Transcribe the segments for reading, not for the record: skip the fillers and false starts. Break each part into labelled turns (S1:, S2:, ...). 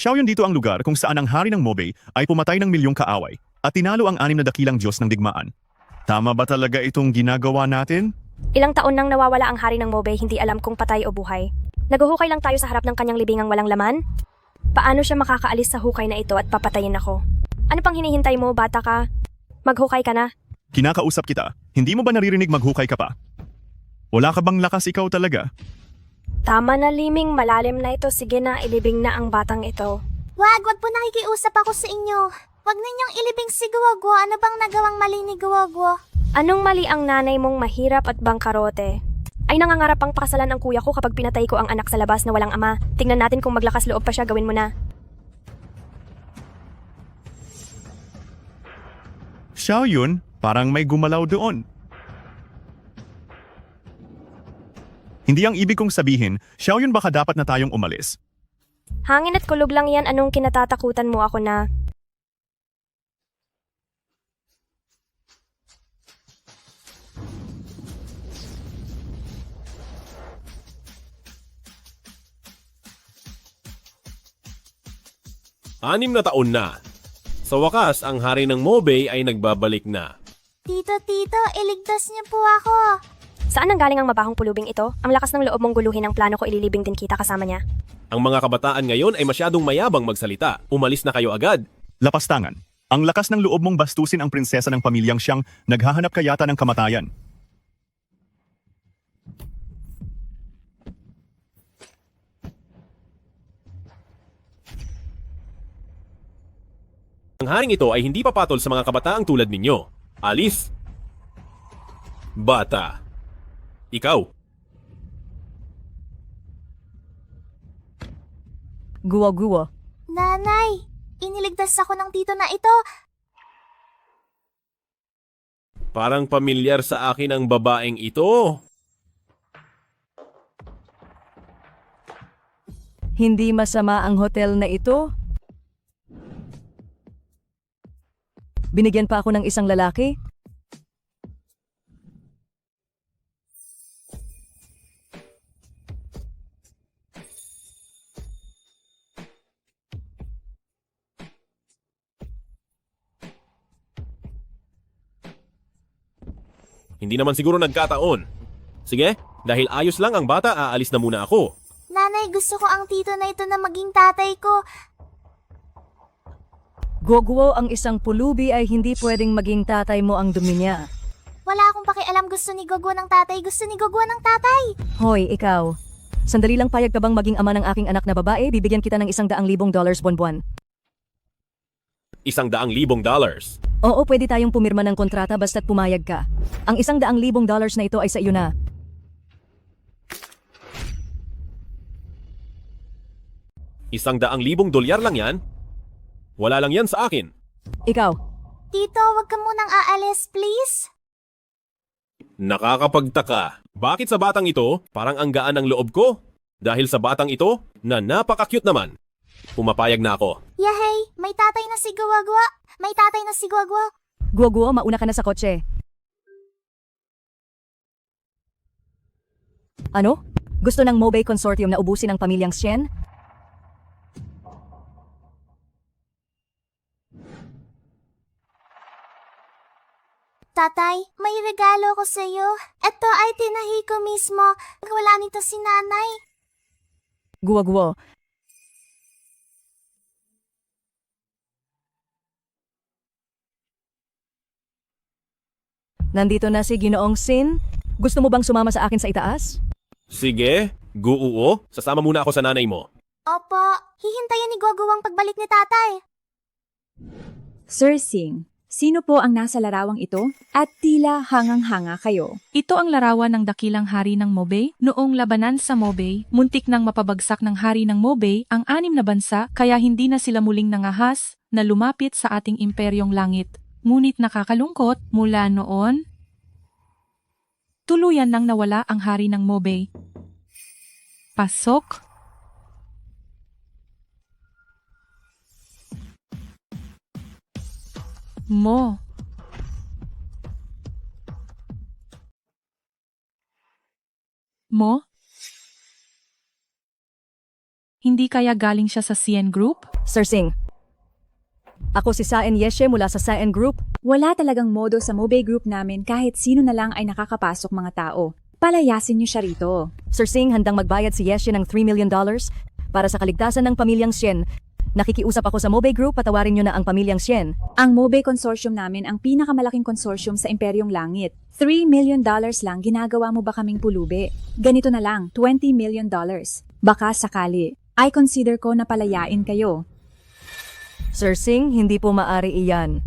S1: Xiaoyun dito ang lugar kung saan ang hari ng Mobay ay pumatay ng milyong kaaway at tinalo ang 6 na dakilang Diyos ng digmaan. Tama ba talaga itong ginagawa natin?
S2: Ilang taon nang nawawala ang hari ng Mobay, hindi alam kung patay o buhay. Naguhukay lang tayo sa harap ng kanyang libingang walang laman? Paano siya makakaalis sa hukay na ito at papatayin ako? Ano pang hinihintay mo, bata ka? Maghukay ka na.
S1: Kinakausap kita. Hindi mo ba naririnig maghukay ka pa? Wala ka bang lakas ikaw talaga?
S2: Tama na, Liming, malalim na ito. Sige na, ilibing na ang batang ito.
S3: Wag po nakikiusap ako sa inyo. Wag ninyong ilibing si Guwagwa. Ano bang nagawang mali ni Guwagwa?
S2: Anong mali ang nanay mong mahirap at bangkarote? Ay nangangarap pang pakasalan ang kuya ko kapag pinatay ko ang anak sa labas na walang ama. Tingnan natin kung maglakas loob pa siya, gawin mo na.
S1: Xiaoyun, parang may gumalaw doon. Hindi ang ibig kong sabihin, Xiaoyun baka dapat na tayong umalis.
S2: Hangin at kulog lang yan, anong kinatatakutan mo ako na?
S4: Anim na taon na. Sa wakas, ang hari ng Mobay ay nagbabalik na.
S3: Tito, iligtas niyo po ako.
S2: Saan ang galing ang mabahong pulubing ito? Ang lakas ng loob mong guluhin ang plano ko, ililibing din kita kasama niya.
S4: Ang mga kabataan ngayon ay masyadong mayabang magsalita. Umalis na kayo agad.
S1: Lapastangan. Ang lakas ng loob mong bastusin ang prinsesa ng pamilyang siyang naghahanap kayata ng kamatayan.
S4: Ang haring ito ay hindi papatol sa mga kabataang tulad ninyo. Alis! Bata. Ikaw.
S5: Guwa-guwa.
S3: Nanay, iniligtas ako ng tito na ito.
S4: Parang pamilyar sa akin ang babaeng ito.
S5: Hindi masama ang hotel na ito. Binigyan pa ako ng isang lalaki.
S4: Hindi naman siguro nagkataon. Sige, dahil ayos lang ang bata, aalis na muna ako.
S3: Nanay, gusto ko ang tito na ito na maging tatay ko.
S5: Guwa-guwa, ang isang pulubi ay hindi pwedeng maging tatay mo ang dumi niya.
S3: Wala akong pakialam, gusto ni Guwagwa ng tatay. Gusto ni Guwagwa ng tatay.
S5: Hoy, ikaw. Sandali lang, payag ka bang maging ama ng aking anak na babae? Bibigyan kita ng $100,000 buwan-buwan.
S4: $100,000.
S5: Oo, pwede tayong pumirma ng kontrata basta't pumayag ka. Ang $100,000 na ito ay sa iyo na.
S4: $100,000 lang yan? Wala lang yan sa akin.
S5: Ikaw,
S3: Tito, wag ka munang aalis, please.
S4: Nakakapagtaka. Bakit sa batang ito, parang ang gaan ng loob ko? Dahil sa batang ito, na napaka-cute naman. Pumapayag na ako.
S3: Yahey, may tatay na si Guwagwa. May tatay na si Guwagwa.
S5: guwa-guwa, mauna ka na sa kotse. Ano? Gusto ng Mobay Consortium na ubusin ang pamilyang Shen?
S3: Tatay, may regalo ko sa iyo. Ito ay tinahi ko mismo. Wala nito si nanay.
S5: Guwa-guwa. Nandito na si Ginoong Sin. Gusto mo bang sumama sa akin sa itaas?
S4: Sige, guuo. Sasama muna ako sa nanay mo.
S3: Opo, hihintayin ni Guwagwa ang pagbalik ni tatay.
S6: Sir Sing, sino po ang nasa larawang ito? At tila hangang-hanga kayo.
S7: Ito ang larawan ng dakilang hari ng Mobay. Noong labanan sa Mobay, muntik nang mapabagsak ng hari ng Mobay ang 6 na bansa kaya hindi na sila muling nangahas na lumapit sa ating imperyong langit. Ngunit nakakalungkot mula noon, tuluyan nang nawala ang hari ng Mobay. Pasok. Mo. Mo? Hindi kaya galing siya sa CN Group?
S5: Sir Singh. Ako si Saen Yeshe mula sa Saen Group.
S6: Wala talagang modo sa Mobay Group namin kahit sino na lang ay nakakapasok mga tao. Palayasin niyo siya rito.
S5: Sir Singh, handang magbayad si Yeshe ng $3 million para sa kaligtasan ng pamilyang Sien. Nakikiusap ako sa Mobay Group, patawarin niyo na ang pamilyang Sien.
S6: Ang Mobay Consortium namin ang pinakamalaking konsorsyum sa Imperyong Langit. $3 million lang ginagawa mo ba kaming pulubi? Ganito na lang, $20 million. Baka sakali. I consider ko na palayain kayo.
S5: Sir Singh, hindi po maari iyan.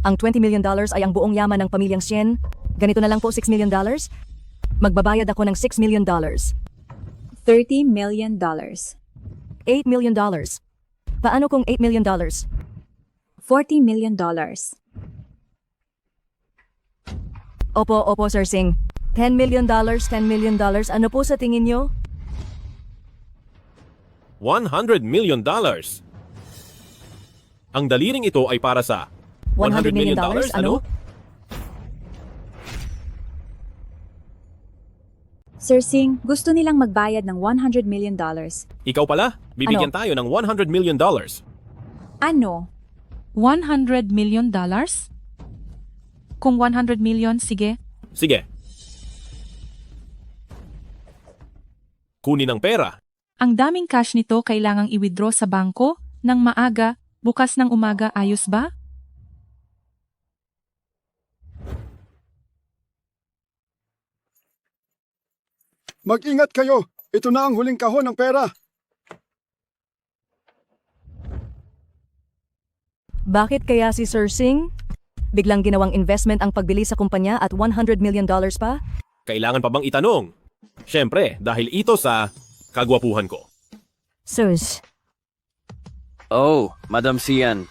S5: Ang $20 million ay ang buong yaman ng pamilyang Sien. Ganito na lang po $6 million. Magbabayad ako ng $6 million. $8
S6: $30 million.
S5: million. Paano kung $8 million?
S6: $40 million.
S5: Opo, Sir Singh. $10 million, $10 million. Ano po sa tingin niyo?
S4: $100 million. Ang daliring ito ay para sa
S5: $100 million? Ano?
S6: Sir Singh, gusto nilang magbayad ng $100 million.
S4: Ikaw pala, bibigyan
S5: Ano?
S4: tayo ng $100 million.
S6: Ano?
S7: $100 million? Kung 100 million, sige.
S4: Sige. Kunin ang pera.
S7: Ang daming cash nito kailangang i-withdraw sa bangko ng maaga, bukas ng umaga, ayos ba?
S8: Mag-ingat kayo. Ito na ang huling kahon ng pera.
S5: Bakit kaya si Sir Singh? Biglang ginawang investment ang pagbili sa kumpanya at $100 million pa?
S4: Kailangan pa bang itanong? Siyempre, dahil ito sa kagwapuhan ko.
S5: Sus.
S9: Oh, Madam Sian.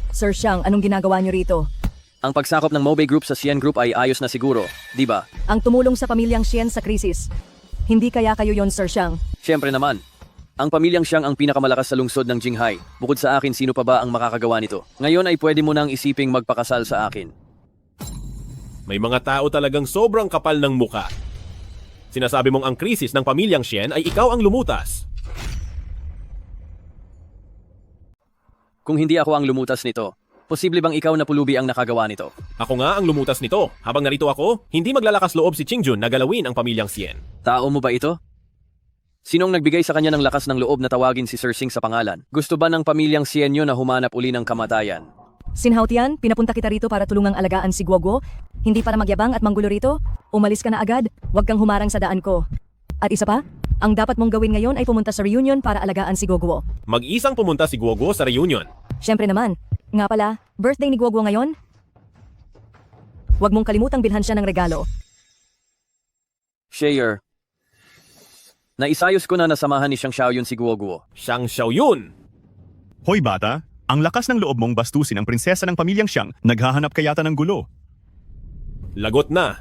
S5: Sir Xiang, anong ginagawa niyo rito?
S9: Ang pagsakop ng Mobay Group sa Sian Group ay ayos na siguro, di ba?
S5: Ang tumulong sa pamilyang Sien sa krisis. Hindi kaya kayo yon, Sir Xiang?
S9: Siyempre naman. Ang pamilyang siyang ang pinakamalakas sa lungsod ng Jinghai. Bukod sa akin, sino pa ba ang makakagawa nito? Ngayon ay pwede mo nang isiping magpakasal sa akin.
S4: May mga tao talagang sobrang kapal ng muka. Sinasabi mong ang krisis ng pamilyang Shen ay ikaw ang lumutas.
S9: Kung hindi ako ang lumutas nito, posible bang ikaw na pulubi ang nakagawa nito?
S4: Ako nga ang lumutas nito. Habang narito ako, hindi maglalakas loob si Qingjun na galawin ang pamilyang Sien.
S9: Tao mo ba ito? Sinong nagbigay sa kanya ng lakas ng loob na tawagin si Sir Singh sa pangalan? Gusto ba ng pamilyang Sien yun na humanap uli ng kamatayan?
S5: Sinhautian, pinapunta kita rito para tulungang alagaan si Guoguo. Hindi para magyabang at manggulo rito. Umalis ka na agad. Huwag kang humarang sa daan ko. At isa pa, ang dapat mong gawin ngayon ay pumunta sa reunion para alagaan si Guoguo.
S4: Mag-isang pumunta si Guoguo sa reunion.
S5: Siyempre naman. Nga pala, birthday ni Guoguo ngayon? Huwag mong kalimutang bilhan siya ng regalo.
S9: Shayer. Naisayos ko na nasamahan ni Xiang Xiaoyun si Guoguo.
S4: Siyang Xiaoyun.
S1: Hoy bata, ang lakas ng loob mong bastusin ang prinsesa ng pamilyang Xiang, naghahanap ka yata ng gulo.
S4: Lagot na.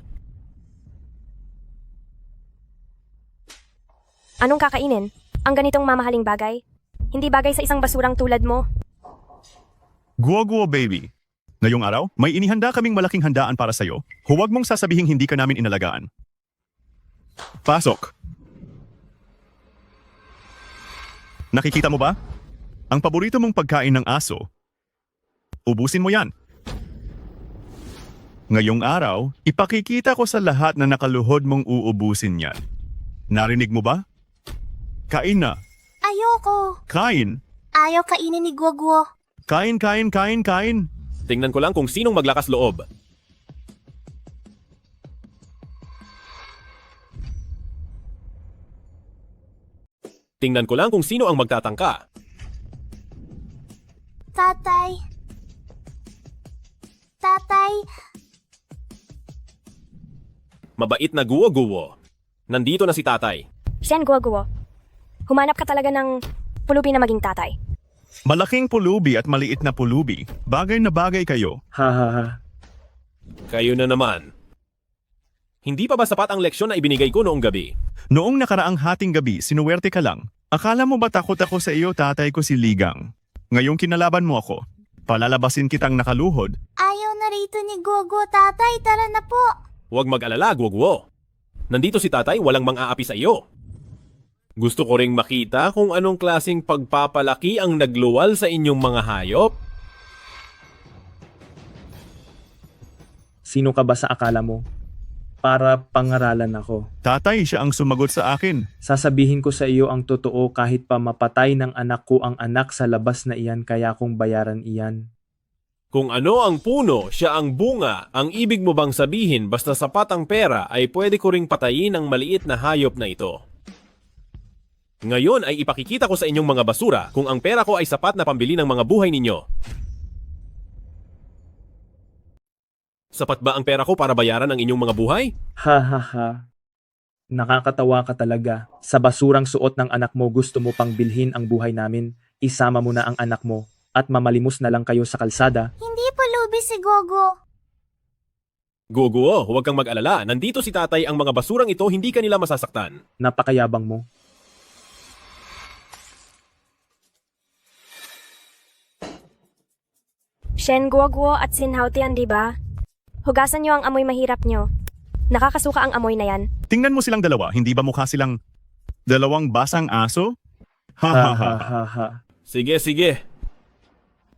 S2: Anong kakainin? Ang ganitong mamahaling bagay? Hindi bagay sa isang basurang tulad mo.
S1: Guoguo baby. Ngayong araw, may inihanda kaming malaking handaan para sa'yo. Huwag mong sasabihing hindi ka namin inalagaan. Pasok. Nakikita mo ba? Ang paborito mong pagkain ng aso. Ubusin mo yan. Ngayong araw, ipakikita ko sa lahat na nakaluhod mong uubusin yan. Narinig mo ba? Kain na.
S3: Ayoko.
S1: Kain.
S3: Ayaw kainin ni Guoguo.
S1: Kain, kain, kain, kain.
S4: Tingnan ko lang kung sinong maglakas loob. Tingnan ko lang kung sino ang magtatangka.
S3: Tatay. Tatay.
S4: Mabait na Guo-Guo. Nandito na si tatay.
S2: Shen Guoguo. Humanap ka talaga ng pulubi na maging tatay.
S1: Malaking pulubi at maliit na pulubi. Bagay na bagay kayo.
S4: Kayo na naman. Hindi pa ba sapat ang leksyon na ibinigay ko noong gabi?
S1: Noong nakaraang hating gabi, sinuwerte ka lang. Akala mo ba takot ako sa iyo, tatay ko si Ligang? Ngayong kinalaban mo ako. Palalabasin kitang nakaluhod.
S3: Ayaw na rito ni Guoguo, tatay. Tara na po.
S4: Huwag mag-alala, Guo-Guo. Nandito si tatay, walang mang-aapi sa iyo. Gusto ko ring makita kung anong klaseng pagpapalaki ang nagluwal sa inyong mga hayop.
S10: Sino ka ba sa akala mo? Para pangaralan ako.
S1: Tatay, siya ang sumagot sa akin.
S10: Sasabihin ko sa iyo ang totoo kahit pa mapatay ng anak ko ang anak sa labas na iyan kaya kong bayaran iyan.
S4: Kung ano ang puno, siya ang bunga. Ang ibig mo bang sabihin basta sapat ang pera ay pwede ko ring patayin ang maliit na hayop na ito? Ngayon ay ipakikita ko sa inyong mga basura kung ang pera ko ay sapat na pambili ng mga buhay ninyo. Sapat ba ang pera ko para bayaran ang inyong mga buhay?
S10: Ha ha ha. Nakakatawa ka talaga. Sa basurang suot ng anak mo gusto mo pang bilhin ang buhay namin. Isama mo na ang anak mo at mamalimos na lang kayo sa kalsada.
S3: Hindi pulubi si Gogo.
S4: Guguo, huwag kang mag-alala. Nandito si tatay, ang mga basurang ito hindi kanila masasaktan.
S10: Napakayabang mo.
S2: Shen Guoguo at Sin Haotian, di ba? Hugasan niyo ang amoy mahirap niyo. Nakakasuka ang amoy na yan.
S1: Tingnan mo silang dalawa, hindi ba mukha silang dalawang basang aso? Ha
S10: Ha
S1: ha ha.
S10: ha ha ha.
S4: Sige, sige.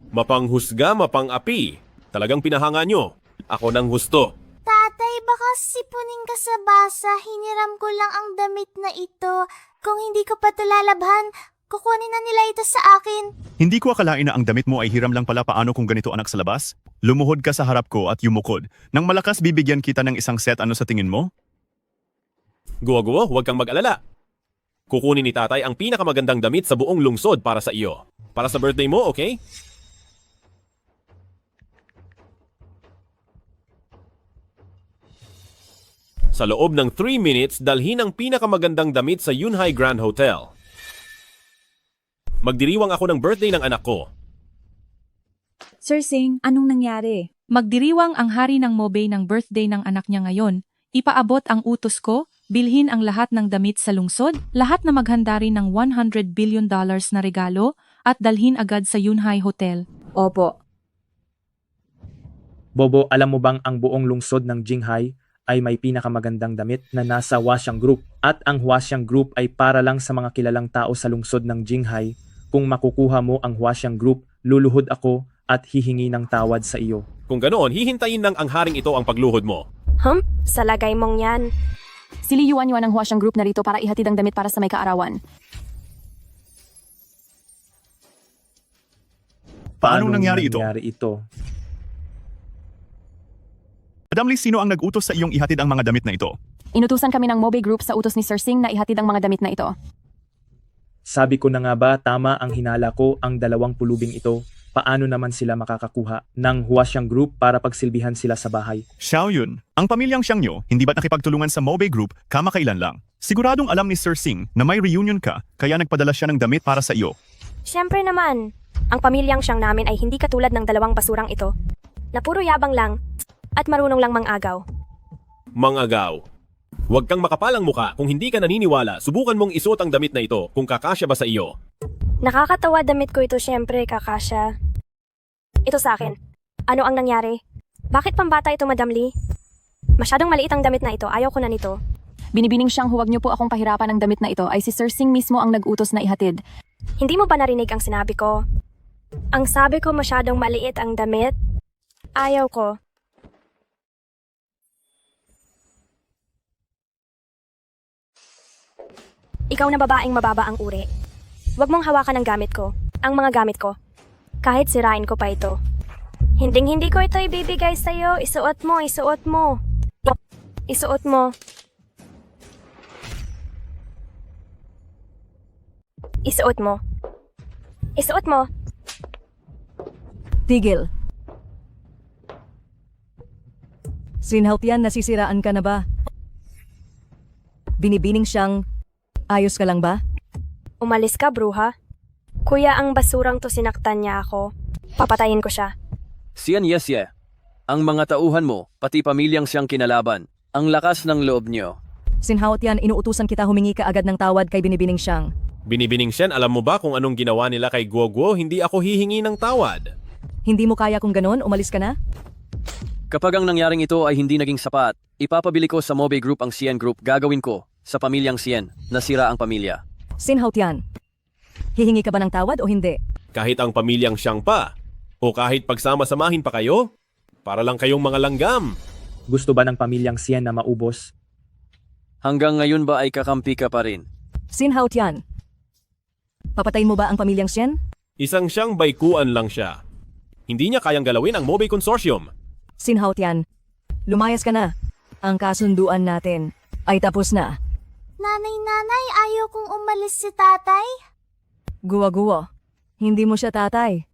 S4: Mapanghusga, mapang-api. Talagang pinahanga nyo. Ako nang husto.
S3: Tatay, baka sipunin ka sa basa. Hiniram ko lang ang damit na ito. Kung hindi ko pa ito lalabhan, kukunin na nila ito sa akin.
S1: Hindi ko akalain na ang damit mo ay hiram lang pala. Paano kung ganito anak sa labas? Lumuhod ka sa harap ko at yumukod. Nang malakas bibigyan kita ng isang set, ano sa tingin mo?
S4: Guwa-guwa, huwag kang mag-alala. Kukunin ni tatay ang pinakamagandang damit sa buong lungsod para sa iyo. Para sa birthday mo, okay? Sa loob ng 3 minutes, dalhin ang pinakamagandang damit sa Yunhai Grand Hotel. Magdiriwang ako ng birthday ng anak ko.
S6: Sir Sing, anong nangyari?
S7: Magdiriwang ang hari ng Mobay ng birthday ng anak niya ngayon. Ipaabot ang utos ko, bilhin ang lahat ng damit sa lungsod, lahat na maghanda rin ng $100 billion na regalo, at dalhin agad sa Yunhai Hotel.
S6: Opo.
S10: Bobo, alam mo bang ang buong lungsod ng Jinghai ay may pinakamagandang damit na nasa Hwaxiang Group at ang Hwaxiang Group ay para lang sa mga kilalang tao sa lungsod ng Jinghai. Kung makukuha mo ang Hwaxiang Group, luluhod ako at hihingi ng tawad sa iyo.
S4: Kung ganoon, hihintayin ng ang haring ito ang pagluhod mo.
S2: Sa lagay mong yan.
S5: Siliyuan-yuan ang Hwaxiang Group na rito para ihatid ang damit para sa may kaarawan.
S1: Paano nangyari ito?
S10: ito?
S1: Madam Lee, sino ang nag-utos sa iyong ihatid ang mga damit na ito?
S5: Inutusan kami ng Mobay Group sa utos ni Sir Sing na ihatid ang mga damit na ito.
S10: Sabi ko na nga ba, tama ang hinala ko ang dalawang pulubing ito. Paano naman sila makakakuha ng Hwaxiang Group para pagsilbihan sila sa bahay?
S1: Xiao Yun, ang pamilyang Xiangyo, hindi ba't nakipagtulungan sa Mobay Group kamakailan lang? Siguradong alam ni Sir Sing na may reunion ka, kaya nagpadala siya ng damit para sa iyo.
S2: Siyempre naman, ang pamilyang siyang namin ay hindi katulad ng dalawang basurang ito, na puro yabang lang at marunong lang mangagaw.
S4: Mangagaw. Huwag kang makapalang muka. Kung hindi ka naniniwala, subukan mong isuot ang damit na ito kung kakasya ba sa iyo.
S2: Nakakatawa damit ko ito, siyempre, kakasya. Ito sa akin. Ano ang nangyari? Bakit pambata ito, Madam Lee? Masyadong maliit ang damit na ito, ayaw ko na nito.
S5: Binibining siyang huwag niyo po akong pahirapan ng damit na ito ay si Sir Sing mismo ang nag-utos na ihatid.
S2: Hindi mo ba narinig ang sinabi ko? Ang sabi ko masyadong maliit ang damit? Ayaw ko. Ikaw na babaeng mababa ang uri. Huwag mong hawakan ang gamit ko. Ang mga gamit ko. Kahit sirain ko pa ito. Hinding-hindi ko ito ibibigay sa'yo. Isuot mo, isuot mo. Isuot mo. Isuot mo. Isuot mo.
S5: Tigil. Sinhautian, nasisiraan ka na ba? Binibining siyang, ayos ka lang ba?
S2: Umalis ka, bruha. Kuya, ang basurang to sinaktan niya ako. Papatayin ko siya.
S9: Siyan yesye. Ang mga tauhan mo, pati pamilyang siyang kinalaban. Ang lakas ng loob niyo.
S5: Sinhautian, inuutusan kita humingi ka agad ng tawad kay binibining siyang.
S4: Binibining Shen, alam mo ba kung anong ginawa nila kay Guo Guo? Hindi ako hihingi ng tawad.
S5: Hindi mo kaya kung ganon, umalis ka na?
S9: Kapag ang nangyaring ito ay hindi naging sapat, ipapabili ko sa Mobe Group ang Sien Group. Gagawin ko sa pamilyang Sien. Nasira ang pamilya.
S5: Sin Haotian, hihingi ka ba ng tawad o hindi?
S4: Kahit ang pamilyang siyang pa, o kahit pagsama-samahin pa kayo, para lang kayong mga langgam.
S10: Gusto ba ng pamilyang Sien na maubos?
S9: Hanggang ngayon ba ay kakampi ka pa rin?
S5: Sin Haotian, papatayin mo ba ang pamilyang Sien?
S4: Isang siyang baikuan lang siya. Hindi niya kayang galawin ang Mobe Consortium.
S5: Sin Haotian, lumayas ka na. Ang kasunduan natin ay tapos na.
S3: Nanay, ayaw kong umalis si tatay.
S5: Guwa-guwa, hindi mo siya tatay.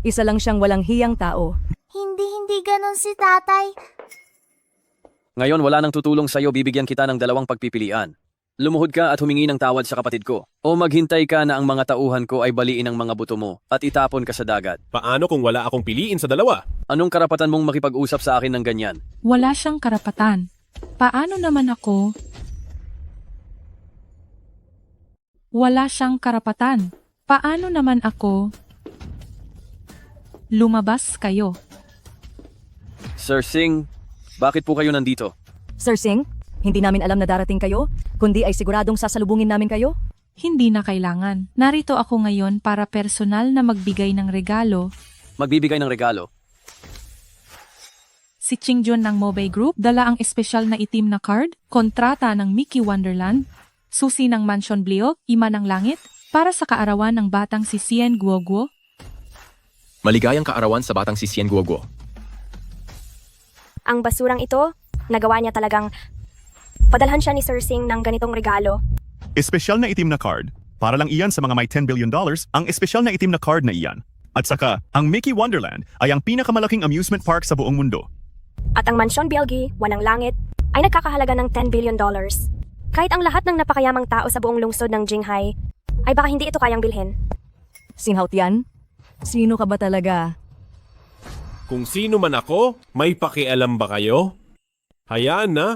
S5: Isa lang siyang walang hiyang tao.
S3: Hindi ganon si tatay.
S9: Ngayon wala nang tutulong sa'yo, bibigyan kita ng dalawang pagpipilian. Lumuhod ka at humingi ng tawad sa kapatid ko. O maghintay ka na ang mga tauhan ko ay baliin ang mga buto mo at itapon ka sa dagat.
S4: Paano kung wala akong piliin sa dalawa?
S9: Anong karapatan mong makipag-usap sa akin ng ganyan?
S7: Wala siyang karapatan. Paano naman ako? Wala siyang karapatan. Paano naman ako? Lumabas kayo.
S9: Sir Singh, bakit po kayo nandito?
S5: Sir Singh, hindi namin alam na darating kayo, kundi ay siguradong sasalubungin namin kayo.
S7: Hindi na kailangan. Narito ako ngayon para personal na magbigay ng regalo.
S9: Magbibigay ng regalo.
S7: Si Chingjun ng Mobe Group dala ang espesyal na itim na card, kontrata ng Mickey Wonderland, susi ng Mansion Bliok, Ima ng Langit, para sa kaarawan ng batang si Sien Guoguo.
S11: Maligayang kaarawan sa batang si Sien Guoguo.
S2: Ang basurang ito, nagawa niya talagang padalhan siya ni Sir Singh ng ganitong regalo.
S1: Espesyal na itim na card. Para lang iyan sa mga may $10 billion, ang espesyal na itim na card na iyan. At saka, ang Mickey Wonderland ay ang pinakamalaking amusement park sa buong mundo.
S2: At ang Mansion Bielgi, Wanang Langit, ay nagkakahalaga ng $10 billion. Kahit ang lahat ng napakayamang tao sa buong lungsod ng Jinghai, ay baka hindi ito kayang bilhin.
S5: Sin Haotian, sino ka ba talaga?
S4: Kung sino man ako, may pakialam ba kayo? Hayaan na.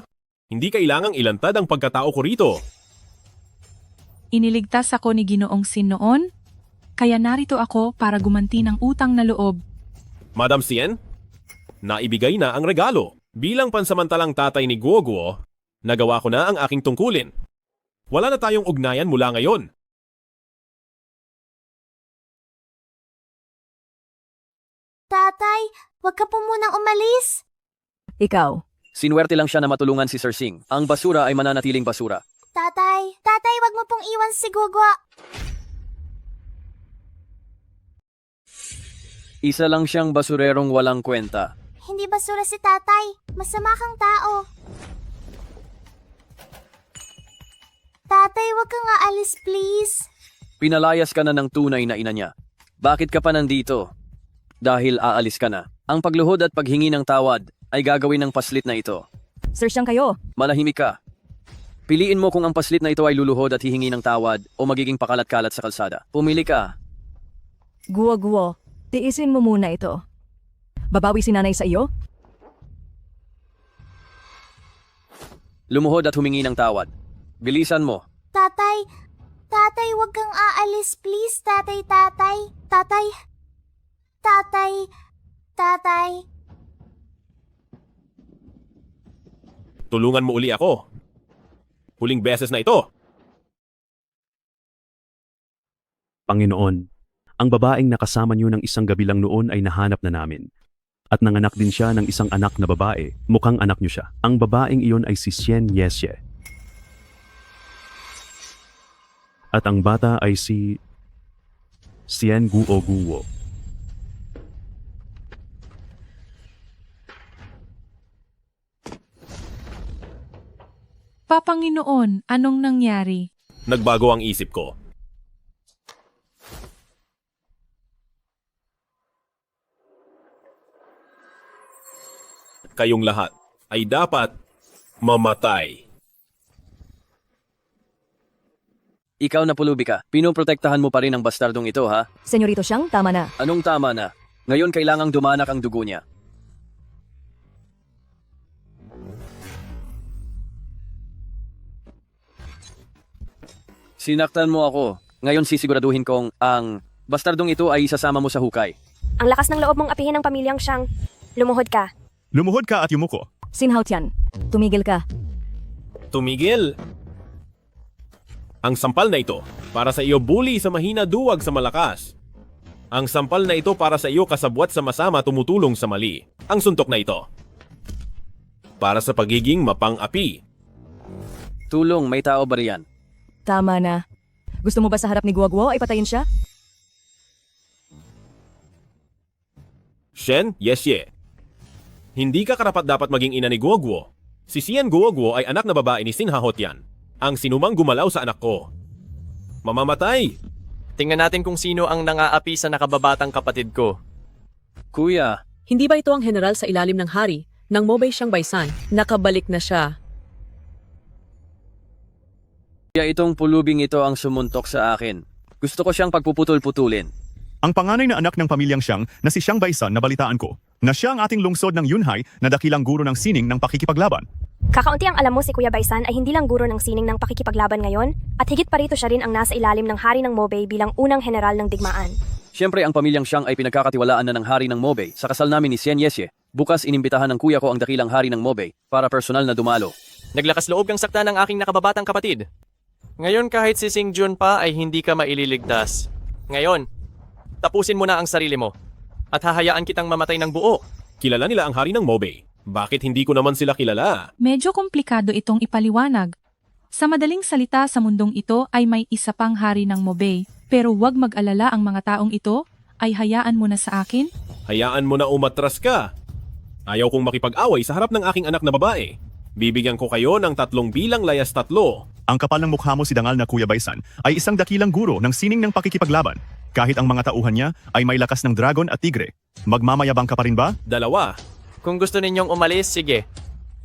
S4: Hindi kailangang ilantad ang pagkatao ko rito.
S7: Iniligtas ako ni Ginoong Sin noon, kaya narito ako para gumanti ng utang na loob.
S4: Madam Sien, naibigay na ang regalo. Bilang pansamantalang tatay ni Guoguo, nagawa ko na ang aking tungkulin. Wala na tayong ugnayan mula ngayon.
S3: Tatay, wag ka po munang umalis.
S5: Ikaw,
S9: Sinuwerte lang siya na matulungan si Sir Singh. Ang basura ay mananatiling basura.
S3: Tatay, wag mo pong iwan si Gugwa.
S9: Isa lang siyang basurerong walang kwenta.
S3: Hindi basura si tatay. Masama kang tao. Tatay, wag kang aalis, please.
S9: Pinalayas ka na ng tunay na ina niya. Bakit ka pa nandito? Dahil aalis ka na. Ang pagluhod at paghingi ng tawad ay gagawin ng paslit na ito.
S5: Sir Siyang kayo.
S9: Manahimik ka. Piliin mo kung ang paslit na ito ay luluhod at hihingi ng tawad o magiging pakalat-kalat sa kalsada. Pumili ka.
S5: Guwa-guwa, tiisin mo muna ito. Babawi si nanay sa iyo?
S9: Lumuhod at humingi ng tawad. Bilisan mo.
S3: Tatay, wag kang aalis, please. Tatay.
S4: Tulungan mo uli ako. Huling beses na ito.
S12: Panginoon, ang babaeng nakasama niyo ng isang gabi lang noon ay nahanap na namin. At nanganak din siya ng isang anak na babae, mukhang anak niyo siya. Ang babaeng iyon ay si Sien Yesye. At ang bata ay si Sien Guoguo.
S7: Papanginoon, anong nangyari?
S4: Nagbago ang isip ko. Kayong lahat ay dapat mamatay.
S9: Ikaw na pulubi ka. Pinoprotektahan mo pa rin ang bastardong ito, ha?
S5: Senyorito Siyang, tama na.
S9: Anong tama na? Ngayon kailangang dumanak ang dugo niya. Sinaktan mo ako. Ngayon sisiguraduhin kong ang bastardong ito ay isasama mo sa hukay.
S2: Ang lakas ng loob mong apihin ng pamilyang siyang. Lumuhod ka.
S1: Lumuhod ka at yumuko.
S5: Sin Hao Tian, tumigil ka.
S4: Tumigil! Ang sampal na ito, para sa iyo bully sa mahina duwag sa malakas. Ang sampal na ito para sa iyo kasabwat sa masama tumutulong sa mali. Ang suntok na ito, para sa pagiging mapang-api.
S9: Tulong, may tao ba riyan?
S5: Tama na. Gusto mo ba sa harap ni Guoguo ay patayin siya?
S4: Shen, yes ye. Hindi ka karapat dapat maging ina ni Guoguo. Si Xian Guoguo ay anak na babae ni Sin Haotian, ang sinumang gumalaw sa anak ko. Mamamatay!
S13: Tingnan natin kung sino ang nangaapi sa nakababatang kapatid ko.
S9: Kuya,
S14: Hindi ba ito ang general sa ilalim ng hari? Nang Mobay siyang Baisan, nakabalik na siya.
S9: kaya itong pulubing ito ang sumuntok sa akin. Gusto ko siyang pagpuputol-putulin.
S1: Ang panganay na anak ng pamilyang Xiang na si Xiang Baisan na balitaan ko, na siya ang ating lungsod ng Yunhai na dakilang guro ng sining ng pakikipaglaban.
S2: Kakaunti ang alam mo si Kuya Baisan ay hindi lang guro ng sining ng pakikipaglaban ngayon, at higit pa rito siya rin ang nasa ilalim ng hari ng Mobay bilang unang general ng digmaan.
S9: Siyempre ang pamilyang Xiang ay pinagkakatiwalaan na ng hari ng Mobay. Sa kasal namin ni Xian Yesye, bukas inimbitahan ng kuya ko ang dakilang hari ng Mobay para personal na dumalo.
S13: Naglakas loob kang sakta ng aking nakababatang kapatid. Ngayon kahit si Sing Jun pa ay hindi ka maililigtas. Ngayon, tapusin mo na ang sarili mo at hahayaan kitang mamatay ng buo.
S4: Kilala nila ang hari ng Mobay. Bakit hindi ko naman sila kilala?
S7: Medyo komplikado itong ipaliwanag. Sa madaling salita sa mundong ito ay may isa pang hari ng Mobay, pero huwag mag-alala ang mga taong ito ay hayaan mo na sa akin.
S4: Hayaan mo na umatras ka. Ayaw kong makipag-away sa harap ng aking anak na babae. Bibigyan ko kayo ng 3 bilang layas 3.
S1: Ang kapal ng mukha mo si dangal na Kuya Baisan ay isang dakilang guro ng sining ng pakikipaglaban. Kahit ang mga tauhan niya ay may lakas ng dragon at tigre. Magmamayabang ka pa rin ba?
S4: 2.
S13: Kung gusto ninyong umalis, sige.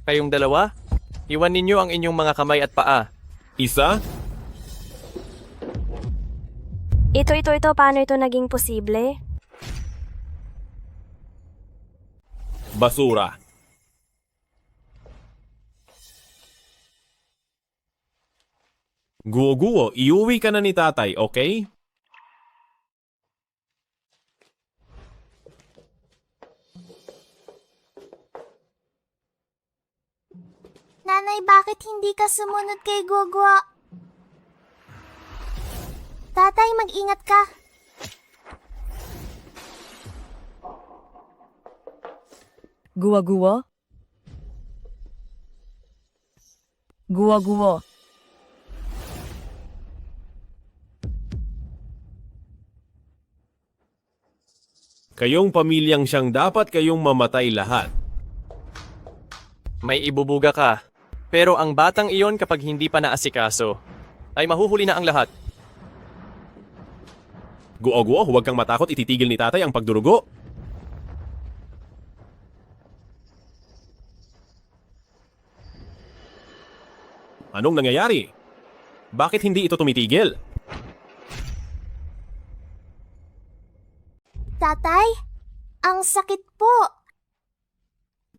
S13: Kayong 2, iwan ninyo ang inyong mga kamay at paa.
S4: 1.
S2: Ito, paano ito naging posible?
S4: Basura. Guo-guo, iuwi ka na ni tatay, okay?
S3: Nanay, bakit hindi ka sumunod kay Gogwa? Tatay, mag-ingat ka.
S5: Guwa-guwa? Guwa-guwa.
S4: Kayong pamilyang Siyang dapat kayong mamatay lahat.
S13: May ibubuga ka. Pero ang batang iyon kapag hindi pa naasikaso, ay mahuhuli na ang lahat.
S4: Guo-guo, huwag kang matakot, ititigil ni tatay ang pagdurugo. Anong nangyayari? Bakit hindi ito tumitigil?
S3: Tatay, ang sakit po.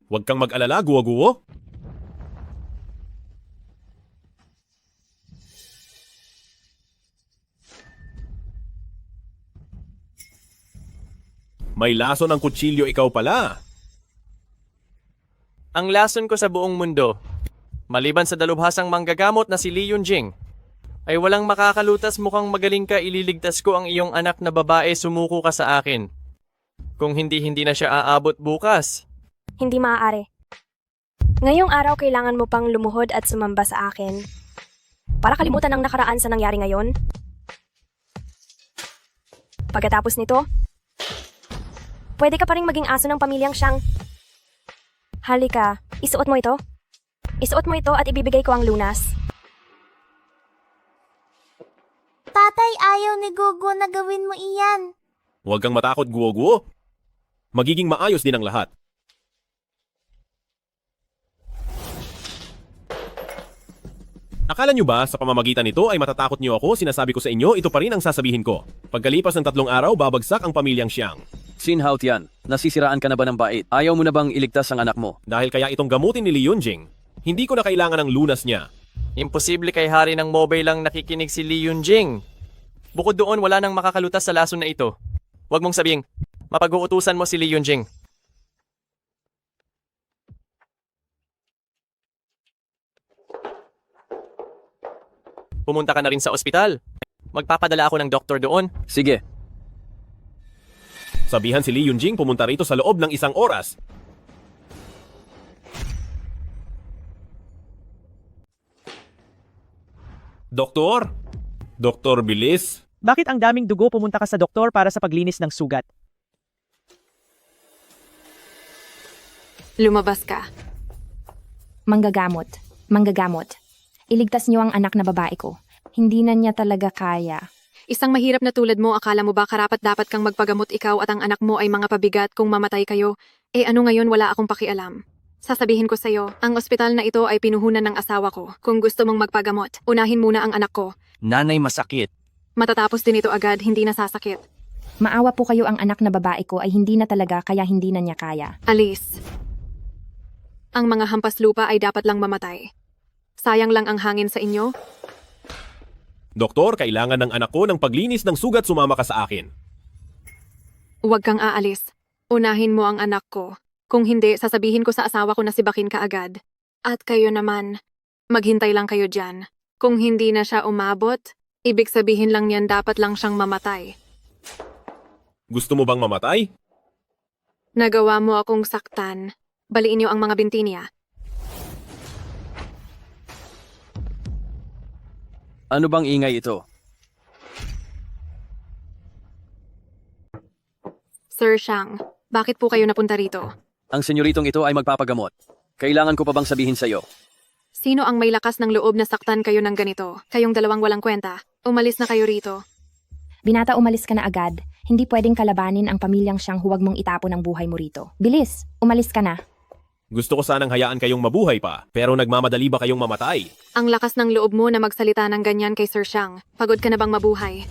S4: Huwag kang mag-alala, guo-guo. May laso ng kutsilyo ikaw pala.
S13: Ang lason ko sa buong mundo, maliban sa dalubhasang manggagamot na si Li Yunjing, ay walang makakalutas. Mukhang magaling ka, ililigtas ko ang iyong anak na babae, sumuko ka sa akin. Kung hindi na siya aabot bukas.
S2: Hindi maaari. Ngayong araw kailangan mo pang lumuhod at sumamba sa akin. Para kalimutan ang nakaraan sa nangyari ngayon. Pagkatapos nito, pwede ka pa rin maging aso ng pamilyang Siyang. Halika, isuot mo ito. Isuot mo ito at ibibigay ko ang lunas.
S3: Tatay, ayaw ni Gogo na gawin mo iyan.
S4: Huwag kang matakot, guo-guo. Magiging maayos din ang lahat. Akala nyo ba sa pamamagitan nito ay matatakot nyo ako? Sinasabi ko sa inyo, ito pa rin ang sasabihin ko. Pagkalipas ng 3 araw, babagsak ang pamilyang Siyang.
S9: Sin Hao Tian, nasisiraan ka na ba ng bait? Ayaw mo na bang iligtas ang anak mo?
S4: Dahil kaya itong gamutin ni Li Yunjing, hindi ko na kailangan ng lunas niya.
S13: Imposible kay hari ng Mobay lang nakikinig si Li Yunjing. Bukod doon, wala nang makakalutas sa lason na ito. Huwag mong sabing, mapag-uutusan mo si Li Yunjing. pumunta ka na rin sa ospital. Magpapadala ako ng doktor doon.
S9: Sige.
S4: Sabihan si Lee Yunjing pumunta rito sa loob ng 1 oras. Doktor? Doktor, bilis.
S15: Bakit ang daming dugo? Pumunta ka sa doktor para sa paglinis ng sugat?
S2: Lumabas ka. Manggagamot. Manggagamot. Iligtas niyo ang anak na babae ko. Hindi na niya talaga kaya.
S16: Isang mahirap na tulad mo, akala mo ba karapat-dapat kang magpagamot ikaw at ang anak mo ay mga pabigat kung mamatay kayo? Ano ngayon, wala akong pakialam. Sasabihin ko sa'yo, ang ospital na ito ay pinuhunan ng asawa ko. Kung gusto mong magpagamot, unahin muna ang anak ko.
S13: Nanay, masakit.
S16: Matatapos din ito agad, hindi na sasakit.
S2: Maawa po kayo, ang anak na babae ko ay hindi na talaga kaya hindi na niya kaya.
S16: Alice. Ang mga hampas lupa ay dapat lang mamatay. Sayang lang ang hangin sa inyo.
S4: Doktor, kailangan ng anak ko ng paglinis ng sugat, sumama ka sa akin.
S16: Huwag kang aalis. Unahin mo ang anak ko. Kung hindi, sasabihin ko sa asawa ko na sibakin ka agad. At kayo naman, maghintay lang kayo dyan. Kung hindi na siya umabot, ibig sabihin lang yan dapat lang siyang mamatay.
S4: Gusto mo bang mamatay?
S16: Nagawa mo akong saktan. Baliin niyo ang mga binti niya.
S9: Ano bang ingay ito?
S16: Sir Shang, bakit po kayo napunta rito?
S9: Ang senyoritong ito ay magpapagamot. Kailangan ko pa bang sabihin sa'yo?
S16: Sino ang may lakas ng loob na saktan kayo ng ganito? Kayong dalawang walang kwenta. Umalis na kayo rito.
S2: Binata, umalis ka na agad. Hindi pwedeng kalabanin ang pamilyang siyang huwag mong itapon ang buhay mo rito. Bilis, umalis ka na.
S4: Gusto ko sanang hayaan kayong mabuhay pa, pero nagmamadali ba kayong mamatay?
S16: Ang lakas ng loob mo na magsalita ng ganyan kay Sir Shang. Pagod ka na bang mabuhay?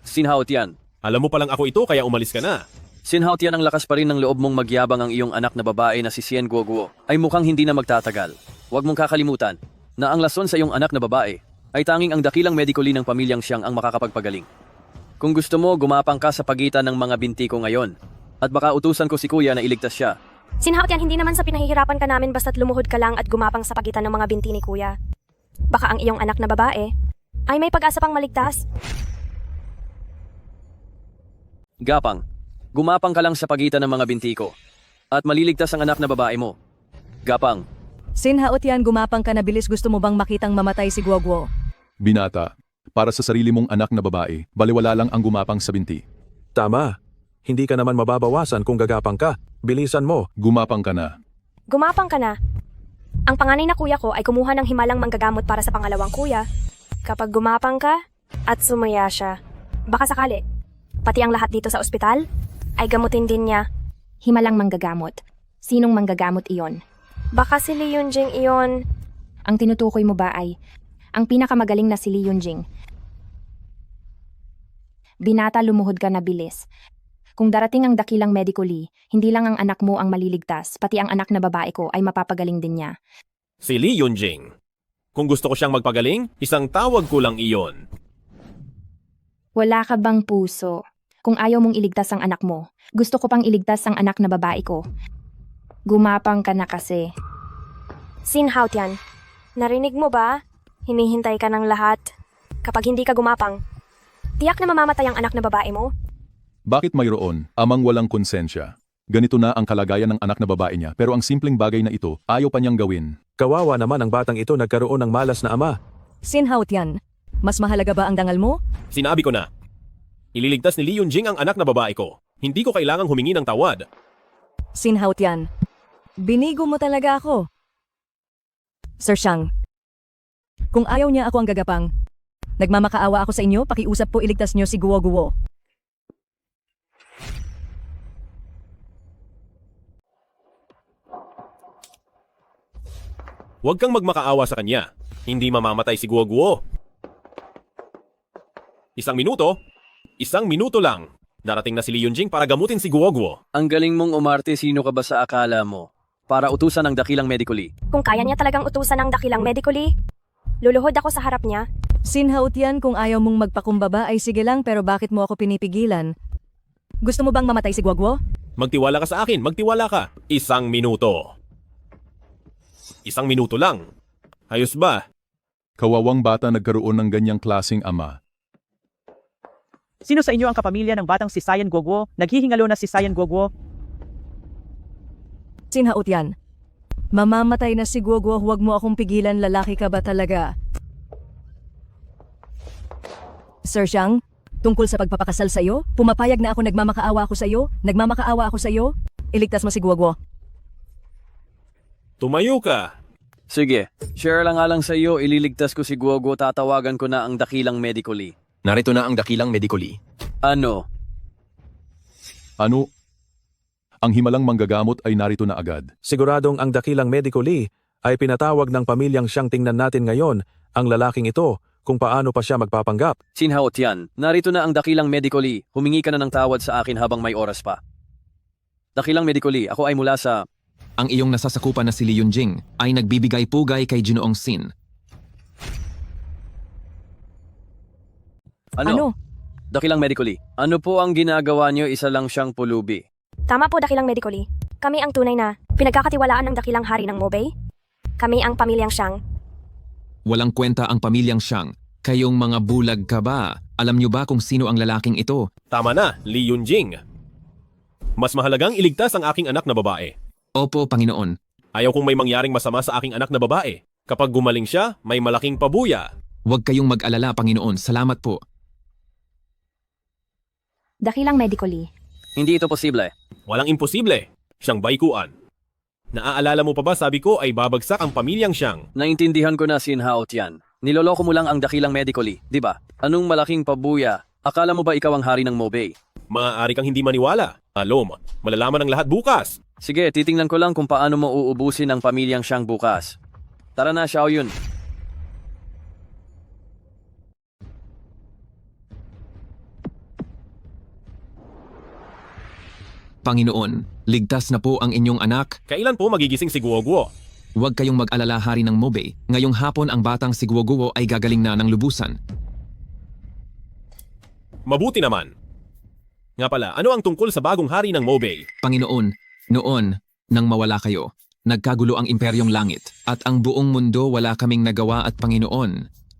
S9: Sinhaot yan.
S4: Alam mo palang ako ito kaya umalis ka na.
S9: Sinhaot yan, ang lakas pa rin ng loob mong magyabang. Ang iyong anak na babae na si Xian Guoguo ay mukhang hindi na magtatagal. Huwag mong kakalimutan na ang lason sa iyong anak na babae ay tanging ang dakilang medikuli ng pamilyang siyang ang makakapagpagaling. Kung gusto mo, gumapang ka sa pagitan ng mga binti ko ngayon. At baka utusan ko si kuya na iligtas siya.
S2: Sinhaot yan, hindi naman sa pinahihirapan ka namin basta't lumuhod ka lang at gumapang sa pagitan ng mga binti ni kuya. Baka ang iyong anak na babae ay may pag-asa pang maligtas.
S9: Gapang, gumapang ka lang sa pagitan ng mga binti ko. At maliligtas ang anak na babae mo. Gapang.
S5: Sinhaot yan, gumapang ka na, bilis. Gusto mo bang makitang mamatay si Guoguo?
S17: Binata, para sa sarili mong anak na babae, baliwala lang ang gumapang sa binti.
S18: Tama. Hindi ka naman mababawasan kung gagapang ka. Bilisan mo.
S17: Gumapang ka na.
S2: Gumapang ka na. Ang panganay na kuya ko ay kumuha ng himalang manggagamot para sa pangalawang kuya. Kapag gumapang ka at sumaya siya, baka sakali, pati ang lahat dito sa ospital, ay gamutin din niya. Himalang manggagamot. Sinong manggagamot iyon? Baka si Lee Yunjing iyon. Ang tinutukoy mo ba ay ang pinakamagaling na si Lee Yunjing? Binata, lumuhod ka na, bilis. Kung darating ang dakilang medically, hindi lang ang anak mo ang maliligtas, pati ang anak na babae ko ay mapapagaling din niya.
S4: Si Lee Yunjing. Kung gusto ko siyang magpagaling, isang tawag ko lang iyon.
S2: Wala ka bang puso? Kung ayaw mong iligtas ang anak mo, gusto ko pang iligtas ang anak na babae ko. Gumapang ka na kasi. Sinhaot yan. Narinig mo ba? Hinihintay ka ng lahat. Kapag hindi ka gumapang, tiyak na mamamatay ang anak na babae mo.
S17: Bakit mayroon amang walang konsensya? Ganito na ang kalagayan ng anak na babae niya, pero ang simpleng bagay na ito, ayaw pa niyang gawin.
S18: Kawawa naman ang batang ito, nagkaroon ng malas na ama.
S5: Sinhaot yan. Mas mahalaga ba ang dangal mo?
S4: Sinabi ko na. Ililigtas ni Lee Yunjing ang anak na babae ko. Hindi ko kailangang humingi ng tawad.
S5: Sinhaot yan. Binigo mo talaga ako. Sir Shang, kung ayaw niya ako ang gagapang, nagmamakaawa ako sa inyo, pakiusap po iligtas niyo si Guoguo.
S4: Huwag kang magmakaawa sa kanya. Hindi mamamatay si Guoguo. 1 minuto? 1 minuto lang. Darating na si Lee Yunjing para gamutin si Guoguo.
S9: Ang galing mong umarte, sino ka ba sa akala mo? Para utusan ang dakilang medikuli.
S2: Kung kaya niya talagang utusan ng dakilang medically, luluhod ako sa harap niya.
S5: Sinhaot yan, kung ayaw mong magpakumbaba ay sige lang, pero bakit mo ako pinipigilan? Gusto mo bang mamatay si Guoguo?
S4: Magtiwala ka sa akin, magtiwala ka. 1 minuto. 1 minuto lang. Ayos ba?
S17: Kawawang bata nagkaroon ng ganyang klasing ama.
S15: Sino sa inyo ang kapamilya ng batang si Cyan Guoguo? Naghihingalo na si Cyan Guoguo?
S5: Sinhaot yan. Mamamatay na si Guoguo, huwag mo akong pigilan, lalaki ka ba talaga? Sir Xiang, tungkol sa pagpapakasal sa iyo, pumapayag na ako, nagmamakaawa ako sa iyo, iligtas mo si Guoguo.
S4: Tumayo ka!
S9: Sige, share lang nga lang sa iyo, ililigtas ko si Guoguo, tatawagan ko na ang dakilang medically.
S11: Narito na ang dakilang medically.
S9: Ano?
S17: Ano? Ang himalang manggagamot ay narito na agad.
S18: Siguradong ang dakilang medically ay pinatawag ng pamilyang siyang tingnan natin ngayon, ang lalaking ito, kung paano pa siya magpapanggap.
S9: Sinhaot yan, narito na ang dakilang medically, humingi ka na ng tawad sa akin habang may oras pa. Dakilang medically, ako ay mula sa...
S11: Ang iyong nasasakupan na si Li Yunjing ay nagbibigay pugay kay Ginoong Sin.
S9: Ano? Dakilang medically, ano po ang ginagawa niyo, isa lang siyang pulubi?
S2: Tama po, dakilang medically. Kami ang tunay na pinagkakatiwalaan ng dakilang hari ng Mobay. Kami ang pamilyang Xiang.
S11: Walang kwenta ang pamilyang Xiang. Kayong mga bulag ka ba? Alam niyo ba kung sino ang lalaking ito?
S4: Tama na, Li Yunjing. Mas mahalagang iligtas ang aking anak na babae.
S11: Opo, Panginoon.
S4: Ayaw kong may mangyaring masama sa aking anak na babae. Kapag gumaling siya, may malaking pabuya.
S11: Huwag kayong mag-alala, Panginoon. Salamat po.
S2: Dakilang medically.
S9: Hindi ito posible.
S4: Walang imposible. Siyang baikuan. Naaalala mo pa ba sabi ko ay babagsak ang pamilyang Xiang?
S9: Naintindihan ko na, Sinhaot yan. Niloloko mo lang ang dakilang medically, di ba? Anong malaking pabuya? Akala mo ba ikaw ang hari ng Mobay?
S4: Maaari kang hindi maniwala. Alom, malalaman ang lahat bukas.
S9: Sige, titingnan ko lang kung paano mo uubusin ang pamilyang Xiang bukas. Tara na, Xiaoyun.
S11: Panginoon, ligtas na po ang inyong anak.
S4: Kailan po magigising si Guoguo?
S11: Huwag kayong mag-alala, hari ng Mobay. Ngayong hapon ang batang si Guoguo ay gagaling na ng lubusan.
S4: Mabuti naman. Nga pala, ano ang tungkol sa bagong hari ng Mobay?
S11: Panginoon, noon, nang mawala kayo, nagkagulo ang imperyong langit, at ang buong mundo wala kaming nagawa at Panginoon,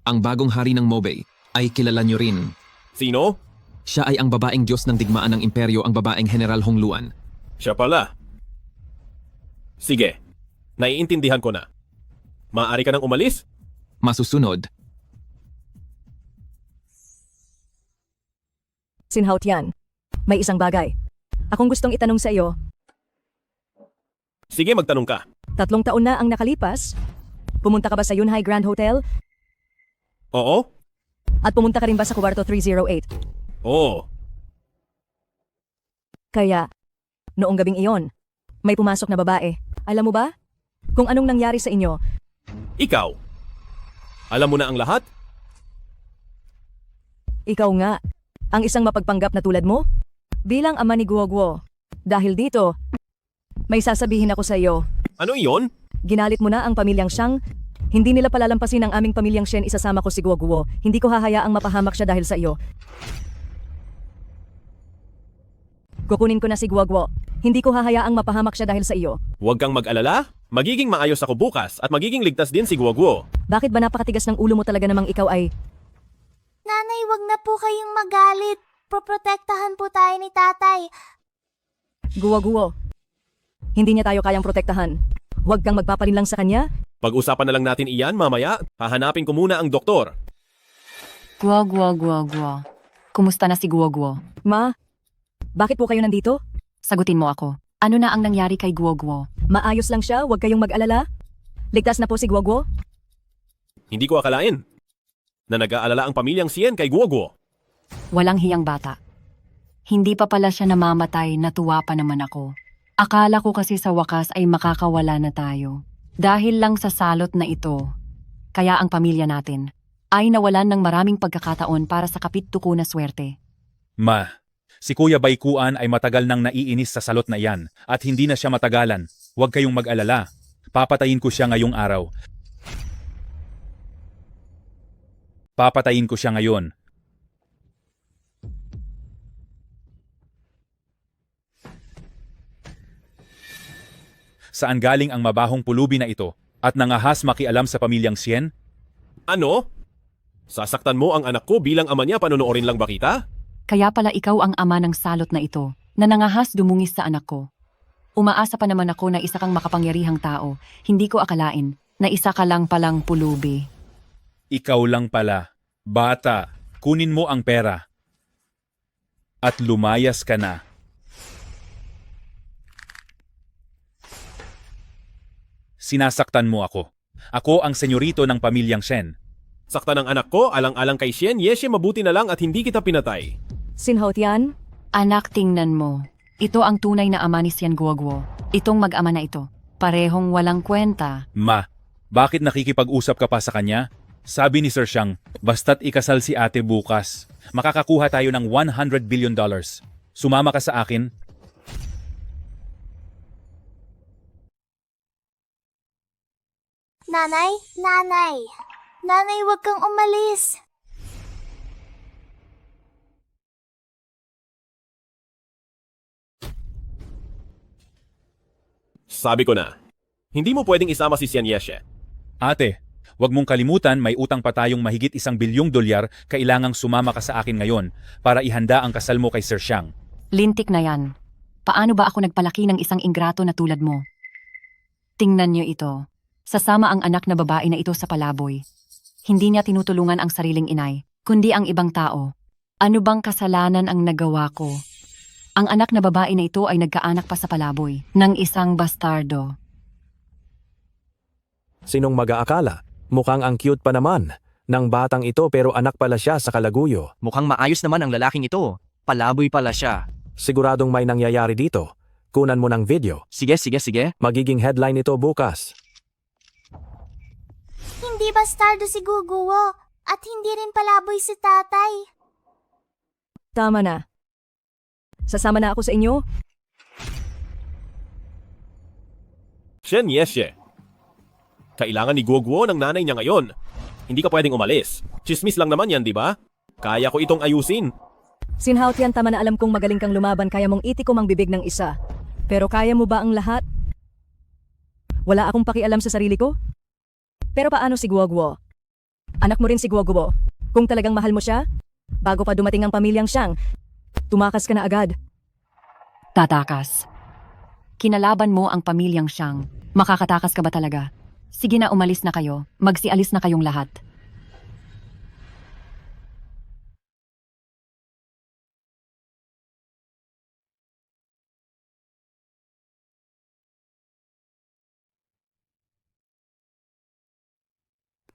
S11: ang bagong hari ng Mobay, ay kilala nyo rin.
S4: Sino?
S11: Siya ay ang babaeng Diyos ng digmaan ng imperyo, ang babaeng General Hongluan.
S4: Siya pala. Sige, naiintindihan ko na. Maaari ka nang umalis?
S11: Masusunod.
S5: Sinhaot yan. May isang bagay. Akong gustong itanong sa iyo.
S4: Sige, magtanong ka.
S5: 3 taon na ang nakalipas. Pumunta ka ba sa Yunhai Grand Hotel?
S4: Oo?
S5: At pumunta ka rin ba sa Kwarto 308?
S4: Oo.
S5: Kaya, noong gabing iyon, may pumasok na babae. Alam mo ba? Kung anong nangyari sa inyo?
S4: Ikaw? Alam mo na ang lahat?
S5: Ikaw nga, ang isang mapagpanggap na tulad mo? Bilang ama ni Guoguo. Dahil dito, may sasabihin ako sa iyo.
S4: Ano iyon?
S5: Ginalit mo na ang pamilyang Xiang. Hindi nila palalampasin ang aming pamilyang Shen, isasama ko si Guoguo. Hindi ko hahayaang mapahamak siya dahil sa iyo. Kukunin ko na si Guoguo. Hindi ko hahayaang mapahamak siya dahil sa iyo.
S4: Huwag kang mag-alala. Magiging maayos ako bukas at magiging ligtas din si Guoguo.
S5: Bakit ba napakatigas ng ulo mo talaga namang ikaw ay...
S3: Nanay, wag na po kayong magalit. Poprotektahan po tayo ni tatay.
S5: Guoguo. Hindi niya tayo kayang protektahan. Huwag kang magpapalinlang sa kanya.
S4: Pag-usapan na lang natin iyan mamaya. Hahanapin ko muna ang doktor.
S19: Guo. Kumusta na si Guoguo?
S5: Ma, bakit po kayo nandito?
S19: Sagutin mo ako. Ano na ang nangyari kay Guoguo?
S5: Maayos lang siya, huwag kayong mag-alala. Ligtas na po si Guoguo.
S4: Hindi ko akalain na nag-aalala ang pamilyang Sien kay Guoguo.
S19: Walang hiyang bata. Hindi pa pala siya namamatay, natuwa pa naman ako. Akala ko kasi sa wakas ay makakawala na tayo. Dahil lang sa salot na ito, kaya ang pamilya natin ay nawalan ng maraming pagkakataon para sa kapit-tuko na swerte.
S20: Ma, si Kuya Baikuan ay matagal nang naiinis sa salot na yan at hindi na siya matagalan. Huwag kayong mag-alala. Papatayin ko siya ngayong araw. Papatayin ko siya ngayon. Saan galing ang mabahong pulubi na ito at nangahas makialam sa pamilyang Sien?
S4: Ano? Sasaktan mo ang anak ko bilang ama niya, panonoorin lang ba kita?
S19: Kaya pala ikaw ang ama ng salot na ito, na nangahas dumungis sa anak ko. Umaasa pa naman ako na isa kang makapangyarihang tao. Hindi ko akalain na isa ka lang palang pulubi.
S20: Ikaw lang pala. Bata, kunin mo ang pera. At lumayas ka na. Sinasaktan mo ako. Ako ang senyorito ng pamilyang Shen.
S4: Saktan ng anak ko, alang-alang kay Shen, Yeshe, mabuti na lang at hindi kita pinatay.
S5: Sinhaut yan?
S19: Anak, tingnan mo. Ito ang tunay na ama ni Sian Guoguo. Itong mag-ama na ito. Parehong walang kwenta.
S20: Ma, bakit nakikipag-usap ka pa sa kanya? Sabi ni Sir Xiang, basta't ikasal si ate bukas, makakakuha tayo ng $100 billion. Sumama ka sa akin.
S3: Nanay, nanay. Nanay, huwag kang umalis.
S4: Sabi ko na, hindi mo pwedeng isama si Sian Yeshe.
S20: Ate, wag mong kalimutan may utang pa tayong mahigit $1 bilyong, kailangang sumama ka sa akin ngayon para ihanda ang kasal mo kay Sir Xiang.
S19: Lintik na yan. Paano ba ako nagpalaki ng isang ingrato na tulad mo? Tingnan niyo ito. Sasama ang anak na babae na ito sa palaboy. Hindi niya tinutulungan ang sariling inay, kundi ang ibang tao. Ano bang kasalanan ang nagawa ko? Ang anak na babae na ito ay nagkaanak pa sa palaboy ng isang bastardo.
S18: Sinong mag-aakala? Mukhang ang cute pa naman ng batang ito pero anak pala siya sa kalaguyo.
S15: Mukhang maayos naman ang lalaking ito. Palaboy pala siya.
S18: Siguradong may nangyayari dito. Kunan mo ng video.
S15: Sige.
S18: Magiging headline ito bukas.
S3: Hindi bastardo si Guguo. At hindi rin palaboy si tatay.
S5: Tama na. Sasama na ako sa inyo?
S4: Shen Yeshe. Kailangan ni Guoguo ng nanay niya ngayon. Hindi ka pwedeng umalis. Chismis lang naman yan, di ba? Kaya ko itong ayusin.
S5: Sinhaut yan, tama na, alam kong magaling kang lumaban, kaya mong itikom ang bibig ng isa. Pero kaya mo ba ang lahat? Wala akong pakialam sa sarili ko? Pero paano si Guoguo? Anak mo rin si Guoguo. Kung talagang mahal mo siya, bago pa dumating ang pamilyang Xiang, tumakas ka na agad.
S19: Tatakas. Kinalaban mo ang pamilyang Xiang. Makakatakas ka ba talaga? Sige na, umalis na kayo. Magsialis na kayong lahat.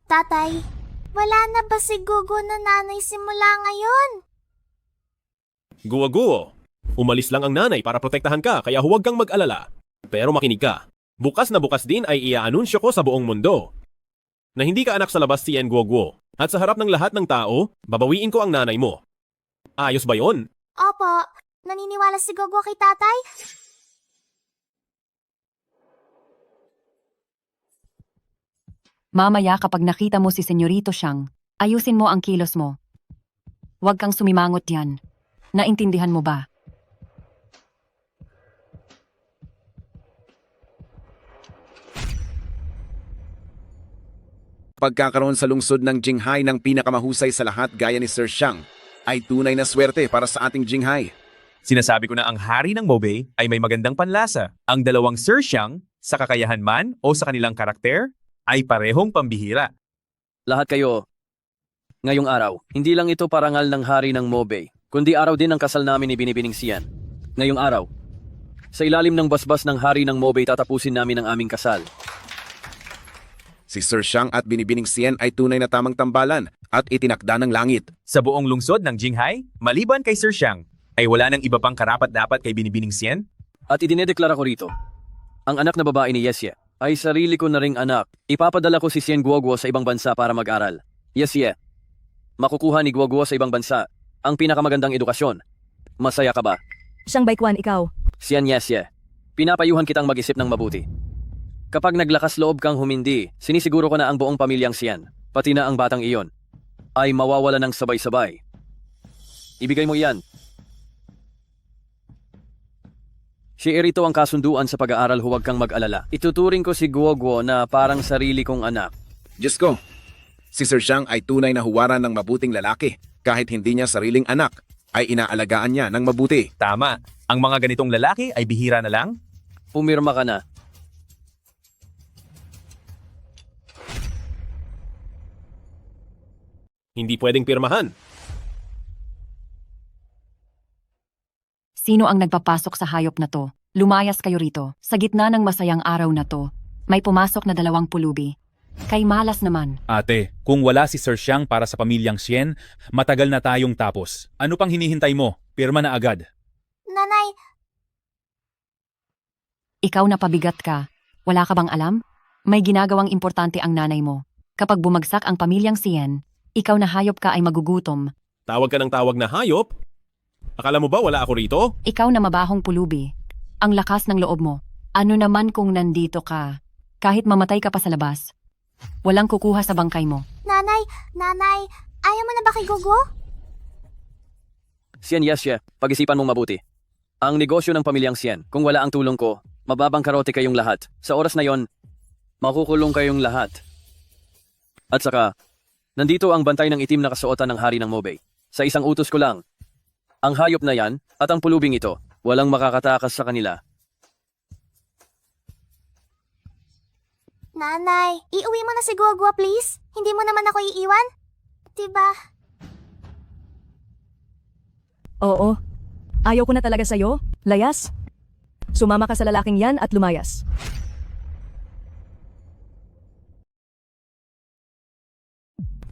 S3: Tatay, wala na ba si Guguo na nanay simula ngayon?
S4: Guoguo. Umalis lang ang nanay para protektahan ka, kaya huwag kang mag-alala. Pero makinig ka. Bukas na bukas din ay iaanunsyo ko sa buong mundo na hindi ka anak sa labas si Yen Guoguo. At sa harap ng lahat ng tao, babawiin ko ang nanay mo. Ayos ba yon?
S3: Opo, naniniwala si Guguo kay tatay?
S19: Mamaya kapag nakita mo si Senyorito Xiang, ayusin mo ang kilos mo. Huwag kang sumimangot yan. Naintindihan mo ba?
S21: Pagkakaroon sa lungsod ng Jinghai ng pinakamahusay sa lahat gaya ni Sir Xiang ay tunay na swerte para sa ating Jinghai.
S22: Sinasabi ko na ang hari ng Mobay ay may magandang panlasa. Ang dalawang Sir Xiang, sa kakayahan man o sa kanilang karakter, ay parehong pambihira.
S9: Lahat kayo, ngayong araw, hindi lang ito parangal ng hari ng Mobay, kundi araw din ng kasal namin ni Binibining Sian. Ngayong araw, sa ilalim ng basbas ng hari ng Mobay tatapusin namin ang aming kasal.
S21: Si Sir Xiang at Binibining Sian ay tunay na tamang tambalan at itinakda ng langit.
S22: Sa buong lungsod ng Jinghai, maliban kay Sir Xiang, ay wala nang iba pang karapat-dapat kay Binibining Sian?
S9: At idinedeklara ko rito, ang anak na babae ni Yesye ay sarili ko na ring anak. Ipapadala ko si Sian Guoguo sa ibang bansa para mag-aral. Yesye, makukuha ni Guoguo sa ibang bansa ang pinakamagandang edukasyon. Masaya ka ba?
S5: Xiang Baikuan, ikaw.
S9: Sian Yesye, pinapayuhan kitang mag-isip ng mabuti. Kapag naglakas loob kang humindi, sinisiguro ko na ang buong pamilyang Sian, pati na ang batang iyon, ay mawawala ng sabay-sabay. Ibigay mo iyan. Share ito ang kasunduan sa pag-aaral, huwag kang mag-alala. Ituturing ko si Guoguo na parang sarili kong anak.
S21: Diyos ko, Si Sir Xiang ay tunay na huwaran ng mabuting lalaki. Kahit hindi niya sariling anak, ay inaalagaan niya ng mabuti.
S22: Tama. Ang mga ganitong lalaki ay bihira na lang.
S9: Pumirma ka na.
S4: Hindi pwedeng pirmahan.
S19: Sino ang nagpapasok sa hayop na to? Lumayas kayo rito. Sa gitna ng masayang araw na to, may pumasok na 2 pulubi. Kay malas naman.
S20: Ate, kung wala si Sir Xiang para sa pamilyang Sien, matagal na tayong tapos. Ano pang hinihintay mo? Pirma na agad.
S3: Nanay,
S19: Ikaw na pabigat ka. Wala ka bang alam? May ginagawang importante ang nanay mo. Kapag bumagsak ang pamilyang Sien, ikaw na hayop ka ay magugutom.
S4: Tawag ka ng tawag na hayop? Akala mo ba wala ako rito?
S19: Ikaw na mabahong pulubi. Ang lakas ng loob mo. Ano naman kung nandito ka? Kahit mamatay ka pa sa labas. Walang kukuha sa bangkay mo.
S3: nanay, ayaw mo na ba kay Gogo?
S9: Sien Yesye, pag-isipan mong mabuti. Ang negosyo ng pamilyang Sien, kung wala ang tulong ko, mababang karote kayong lahat. Sa oras na yon, makukulong kayong lahat. At saka, nandito ang bantay ng itim na kasuotan ng hari ng Mobay. Sa isang utos ko lang, ang hayop na yan at ang pulubing ito, walang makakatakas sa kanila.
S3: Nanay, iuwi mo na si Gogo, please. Hindi mo naman ako iiwan. Diba?
S5: Oo. Ayaw ko na talaga sa'yo. Layas. Sumama ka sa lalaking yan at lumayas.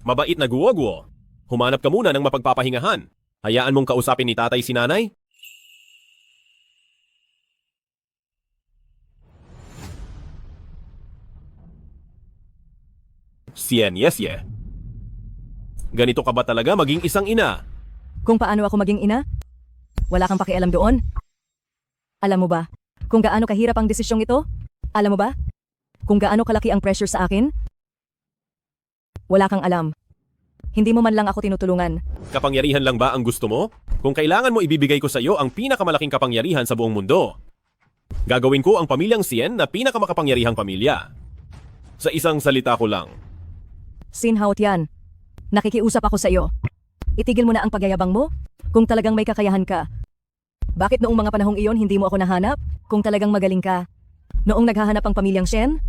S4: Mabait na guwagwo. Humanap ka muna ng mapagpapahingahan. Hayaan mong kausapin ni tatay si nanay. Sien Yesye. Ganito ka ba talaga maging isang ina?
S5: Kung paano ako maging ina? Wala kang pakialam doon? Alam mo ba kung gaano kahirap ang desisyong ito? Alam mo ba kung gaano kalaki ang pressure sa akin? Wala kang alam. Hindi mo man lang ako tinutulungan.
S4: Kapangyarihan lang ba ang gusto mo? Kung kailangan mo, ibibigay ko sa iyo ang pinakamalaking kapangyarihan sa buong mundo. Gagawin ko ang pamilyang Sien na pinakamakapangyarihang pamilya. Sa isang salita ko lang.
S5: Sinhaut yan. Nakikiusap ako sa iyo. Itigil mo na ang pagyayabang mo kung talagang may kakayahan ka. Bakit noong mga panahong iyon hindi mo ako nahanap? Kung talagang magaling ka. Noong naghahanap ang pamilyang Sien?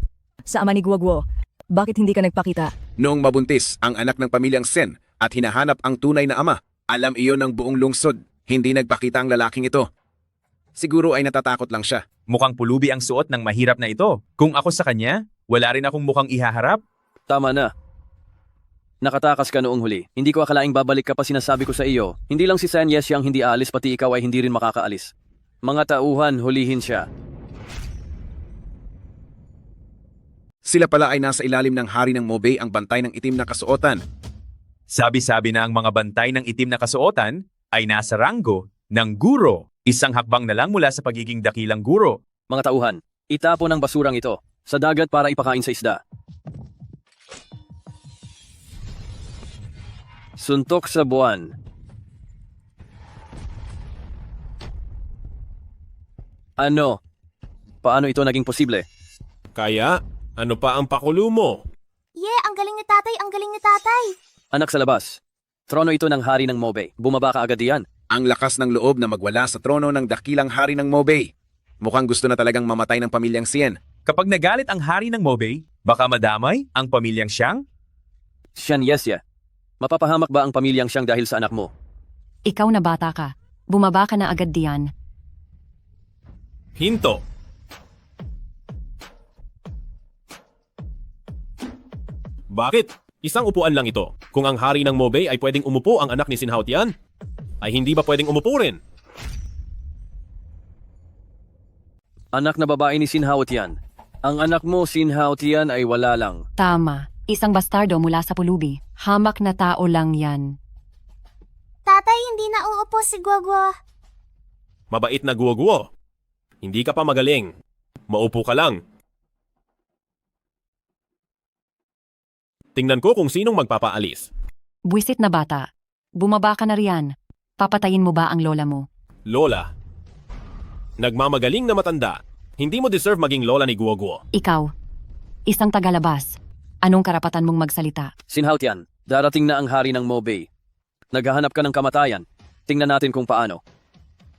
S5: Sa ama ni Guogwo, bakit hindi ka nagpakita?
S21: Noong mabuntis ang anak ng pamilyang Sen at hinahanap ang tunay na ama, alam iyon ng buong lungsod. Hindi nagpakita ang lalaking ito. Siguro ay natatakot lang siya.
S22: Mukhang pulubi ang suot ng mahirap na ito. Kung ako sa kanya, wala rin akong mukhang ihaharap.
S9: Tama na. Nakatakas ka noong huli. Hindi ko akalaing babalik ka pa, sinasabi ko sa iyo. Hindi lang si Sien Yesye ang hindi aalis, pati ikaw ay hindi rin makakaalis. Mga tauhan, hulihin siya.
S21: Sila pala ay nasa ilalim ng hari ng Mobay, ang bantay ng itim na kasuotan.
S22: Sabi-sabi na ang mga bantay ng itim na kasuotan ay nasa ranggo ng guro. Isang hakbang na lang mula sa pagiging dakilang guro.
S9: Mga tauhan, itapon ang basurang ito sa dagat para ipakain sa isda. Suntok sa buwan. Ano? Paano ito naging posible?
S4: Kaya, ano pa ang pakulo mo?
S3: Ang galing ni tatay, ang galing ni tatay.
S9: Anak sa labas. Trono ito ng hari ng Mobay. Bumaba ka agad diyan.
S21: Ang lakas ng loob na magwala sa trono ng dakilang hari ng Mobay. Mukhang gusto na talagang mamatay ng pamilyang Sien.
S22: Kapag nagalit ang hari ng Mobay, baka madamay ang pamilyang Xiang?
S9: Sien Yesye. Mapapahamak ba ang pamilyang Xiang dahil sa anak mo?
S19: Ikaw na bata ka. Bumaba ka na agad diyan.
S4: Hinto. Bakit? Isang upuan lang ito. Kung ang hari ng Mobay ay pwedeng umupo, ang anak ni Sinhaut yan, ay hindi ba pwedeng umupo rin?
S9: Anak na babae ni Sinhaut yan. Ang anak mo, Sinhaut yan, ay wala lang.
S19: Tama. Isang bastardo mula sa pulubi. Hamak na tao lang yan.
S3: Tatay, hindi na uupo si Gogo.
S4: Mabait na guwo-guwo. Hindi ka pa magaling. Maupo ka lang. Tingnan ko kung sinong magpapaalis.
S19: Buwisit na bata. Bumaba ka na riyan. Papatayin mo ba ang lola mo?
S4: Lola. Nagmamagaling na matanda. Hindi mo deserve maging lola ni Guwo-Guwo.
S19: Ikaw. Isang tagalabas. Anong karapatan mong magsalita?
S9: Sinhaotian, darating na ang hari ng Mobay. Naghahanap ka ng kamatayan. Tingnan natin kung paano.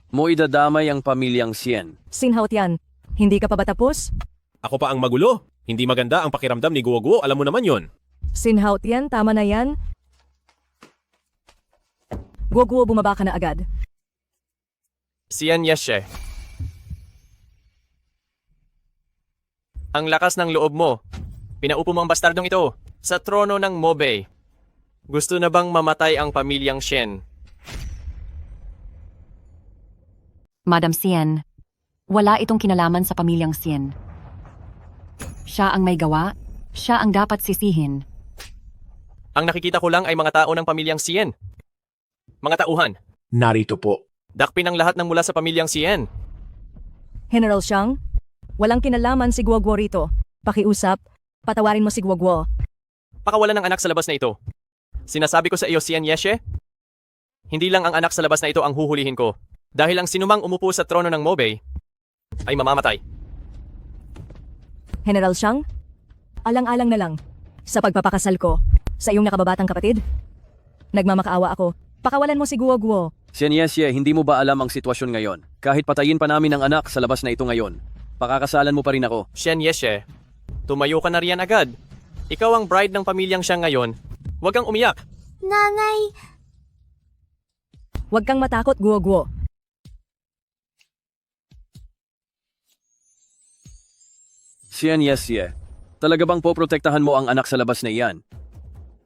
S9: Mo idadamay ang pamilyang Sien.
S5: Sinhaotian, hindi ka pa ba tapos?
S4: Ako pa ang magulo. Hindi maganda ang pakiramdam ni Guoguo, alam mo naman yon.
S5: Sinhaotian, tama na yan. Guoguo, bumaba ka na agad.
S13: Sian Yeshe. Ang lakas ng loob mo. Pinaupo mo ang bastardong ito sa trono ng Mobay. Gusto na bang mamatay ang pamilyang Shen?
S19: Madam Sien, wala itong kinalaman sa pamilyang Sien. Siya ang may gawa, siya ang dapat sisihin.
S13: Ang nakikita ko lang ay mga tao ng pamilyang Sien. Mga tauhan.
S6: Narito po.
S13: Dakpin ang lahat ng mula sa pamilyang Sien.
S5: General Xiang, walang kinalaman si Guoguo rito. Pakiusap, patawarin mo si Guoguo.
S13: Pakawalan ng anak sa labas na ito. Sinasabi ko sa iyo, Sian Yeshe, hindi lang ang anak sa labas na ito ang huhulihin ko. Dahil ang sinumang umupo sa trono ng Mobay ay mamamatay.
S5: General Xiang, alang-alang na lang sa pagpapakasal ko sa iyong nakababatang kapatid. Nagmamakaawa ako. Pakawalan mo si Guoguo.
S9: Sien Yesye, hindi mo ba alam ang sitwasyon ngayon? Kahit patayin pa namin ang anak sa labas na ito ngayon, pakakasalan mo pa rin ako.
S13: Sien Yeshe, tumayo ka na riyan agad. Ikaw ang bride ng pamilyang Xiang ngayon. Huwag kang umiyak.
S3: Nanay,
S5: Huwag kang matakot, Guoguo.
S9: Sien Yesye, talaga bang poprotektahan mo ang anak sa labas na iyan?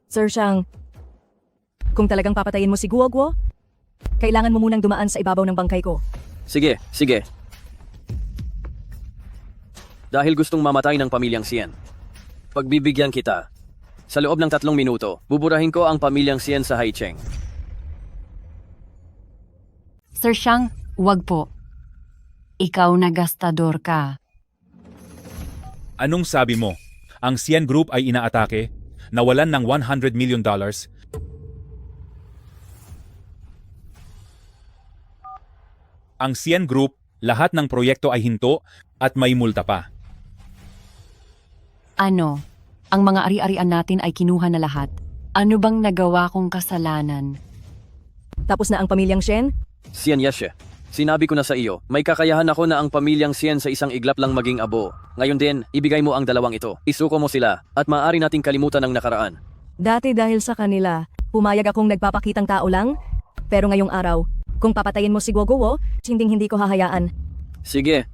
S5: Sir Xiang, kung talagang papatayin mo si Guoguo, kailangan mo munang dumaan sa ibabaw ng bangkay ko.
S9: Sige, sige. Dahil gustong mamatay ng pamilyang Sien, pagbibigyan kita. Sa loob ng 3 minuto, buburahin ko ang pamilyang Sien sa Haicheng.
S19: Sir Xiang, wag po. Ikaw na gastador ka.
S20: Anong sabi mo? Ang Sien Group ay inaatake? Nawalan ng $100 million? Ang Sien Group, lahat ng proyekto ay hinto at may multa pa.
S19: Ano? Ang mga ari-arian natin ay kinuha na lahat. Ano bang nagawa kong kasalanan?
S5: Tapos na ang pamilyang Shen?
S9: Sien Yeshe, sinabi ko na sa iyo, may kakayahan ako na ang pamilyang Sien sa isang iglap lang maging abo. Ngayon din, ibigay mo ang 2 ito. Isuko mo sila at maaari nating kalimutan ang nakaraan.
S5: Dati dahil sa kanila, pumayag akong nagpapakitang tao lang. Pero ngayong araw, kung papatayin mo si Guoguo, hindi ko hahayaan.
S9: Sige,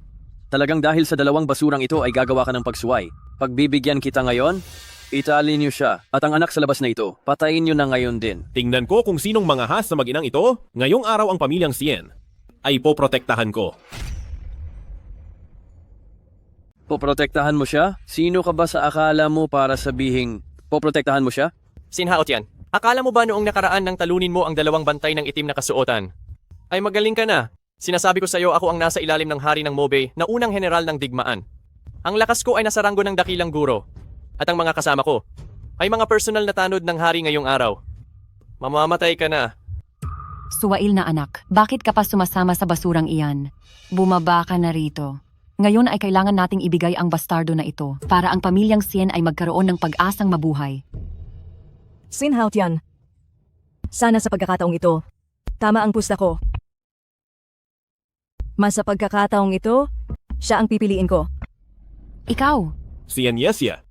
S9: talagang dahil sa 2 basurang ito ay gagawa ka ng pagsuway. Pagbibigyan kita ngayon, itali niyo siya at ang anak sa labas na ito, patayin niyo na ngayon din.
S4: Tingnan ko kung sinong mangahas sa mag-inang ito. Ngayong araw ang pamilyang Sien ay poprotektahan ko.
S9: Poprotektahan mo siya? Sino ka ba sa akala mo para sabihing poprotektahan mo siya?
S13: Sinhaot yan. Akala mo ba noong nakaraan nang talunin mo ang 2 bantay ng itim na kasuotan? Ay magaling ka na. Sinasabi ko sa iyo, ako ang nasa ilalim ng hari ng Mobay na unang general ng digmaan. Ang lakas ko ay nasa ranggo ng dakilang guro. At ang mga kasama ko ay mga personal na tanod ng hari ngayong araw. Mamamatay ka na.
S19: Suwail na anak, bakit ka pa sumasama sa basurang iyan? Bumaba ka na rito. Ngayon ay kailangan nating ibigay ang bastardo na ito para ang pamilyang Sien ay magkaroon ng pag-asang mabuhay.
S5: Sin Haotian, sana sa pagkakataong ito, tama ang pusta ko. Mas sa pagkakataong ito, siya ang pipiliin ko.
S19: Ikaw?
S4: Sien Yesye,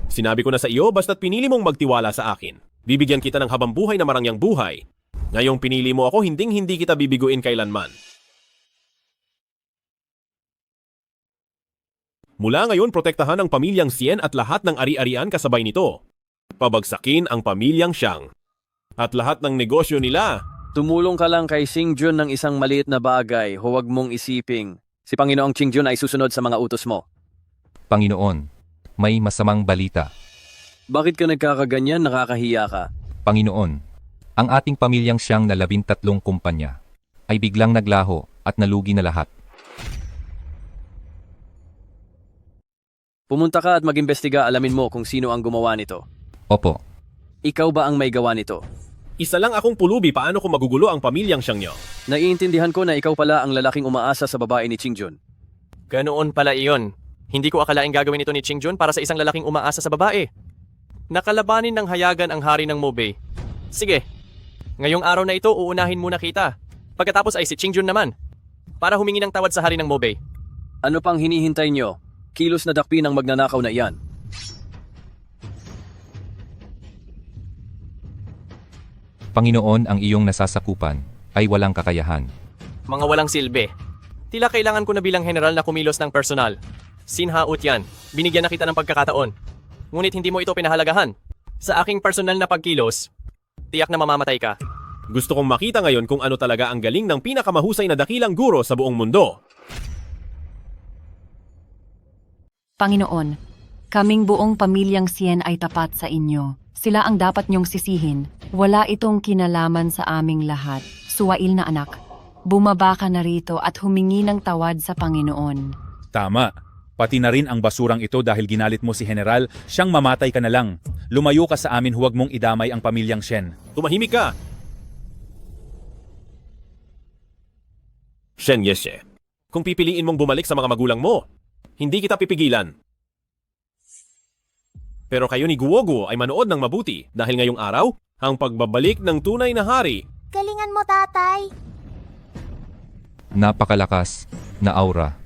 S4: sinabi ko na sa iyo basta't pinili mong magtiwala sa akin. Bibigyan kita ng habang buhay na marangyang buhay. Ngayong pinili mo ako, hindi kita bibiguin kailanman. Mula ngayon, protektahan ang pamilyang Sien at lahat ng ari-arian kasabay nito. Pabagsakin ang pamilyang Xiang. At lahat ng negosyo nila.
S9: Tumulong ka lang kay Xingjun ng isang maliit na bagay, huwag mong isiping. Si Panginoong Xingjun ay susunod sa mga utos mo.
S8: Panginoon, may masamang balita.
S9: Bakit ka nagkakaganyan, nakakahiya ka?
S8: Panginoon, ang ating pamilyang Xiang na 13 kumpanya ay biglang naglaho at nalugi na lahat.
S9: Pumunta ka at mag-imbestiga, alamin mo kung sino ang gumawa nito.
S8: Opo.
S9: Ikaw ba ang may gawa nito?
S4: Isa lang akong pulubi, paano kung magugulo ang pamilyang Xiang nyo?
S9: Naiintindihan ko na ikaw pala ang lalaking umaasa sa babae ni Xingjun.
S13: Ganoon pala iyon. Hindi ko akalaing gagawin ito ni Xingjun para sa isang lalaking umaasa sa babae. Nakalabanin ng hayagan ang hari ng Mobay. Sige, ngayong araw na ito uunahin muna kita. Pagkatapos ay si Qingjun naman, para humingi ng tawad sa hari ng Mobay.
S9: Ano pang hinihintay nyo? Kilos na dakpin ang magnanakaw na iyan.
S8: Panginoon, ang iyong nasasakupan ay walang kakayahan.
S13: Mga walang silbi. Tila kailangan ko na bilang general na kumilos ng personal. Sinhaut yan. Binigyan na kita ng pagkakataon. Ngunit hindi mo ito pinahalagahan. Sa aking personal na pagkilos, tiyak na mamamatay ka.
S4: Gusto kong makita ngayon kung ano talaga ang galing ng pinakamahusay na dakilang guro sa buong mundo.
S19: Panginoon, kaming buong pamilyang Sien ay tapat sa inyo. Sila ang dapat niyong sisihin. Wala itong kinalaman sa aming lahat. Suwail na anak, bumaba ka na rito at humingi ng tawad sa Panginoon.
S20: Tama. Pati na rin ang basurang ito dahil ginalit mo si General, siyang mamatay ka na lang. Lumayo ka sa amin, huwag mong idamay ang pamilyang Shen.
S4: Tumahimik ka! Shen Yeshe, kung pipiliin mong bumalik sa mga magulang mo, hindi kita pipigilan. Pero kayo ni Guoguo ay manood ng mabuti dahil ngayong araw, ang pagbabalik ng tunay na hari.
S3: Galingan mo, tatay.
S8: Napakalakas na aura.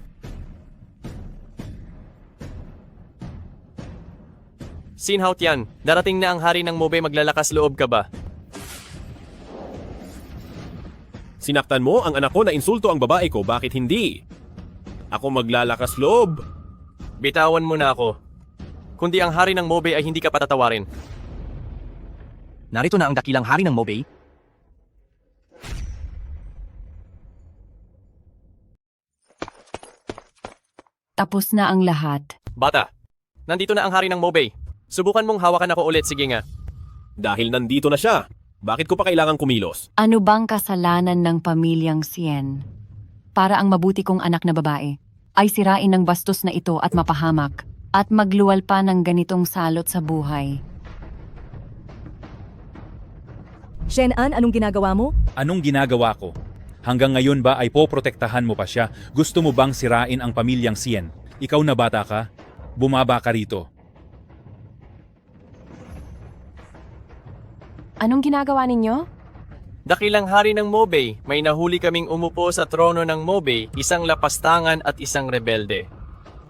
S13: Sinhaut yan. Darating na ang hari ng Mobay, maglalakas loob ka ba?
S4: Sinaktan mo ang anak ko na insulto ang babae ko, bakit hindi? Ako maglalakas loob.
S13: Bitawan mo na ako. Kundi ang hari ng Mobay ay hindi ka patatawarin.
S15: Narito na ang dakilang hari ng Mobay.
S19: Tapos na ang lahat.
S13: Bata, nandito na ang hari ng Mobay. Subukan mong hawakan ako ulit, sige nga.
S4: Dahil nandito na siya, bakit ko pa kailangang kumilos?
S19: Ano bang kasalanan ng pamilyang Sien? Para ang mabuti kong anak na babae ay sirain ng bastos na ito at mapahamak at magluwal pa ng ganitong salot sa buhay.
S5: Shen-an, anong ginagawa mo?
S20: Anong ginagawa ko? Hanggang ngayon ba ay poprotektahan mo pa siya? Gusto mo bang sirain ang pamilyang Sien? Ikaw na bata ka? Bumaba ka rito.
S16: Anong ginagawa ninyo?
S13: Dakilang hari ng Mobay, may nahuli kaming umupo sa trono ng Mobay, isang lapastangan at isang rebelde.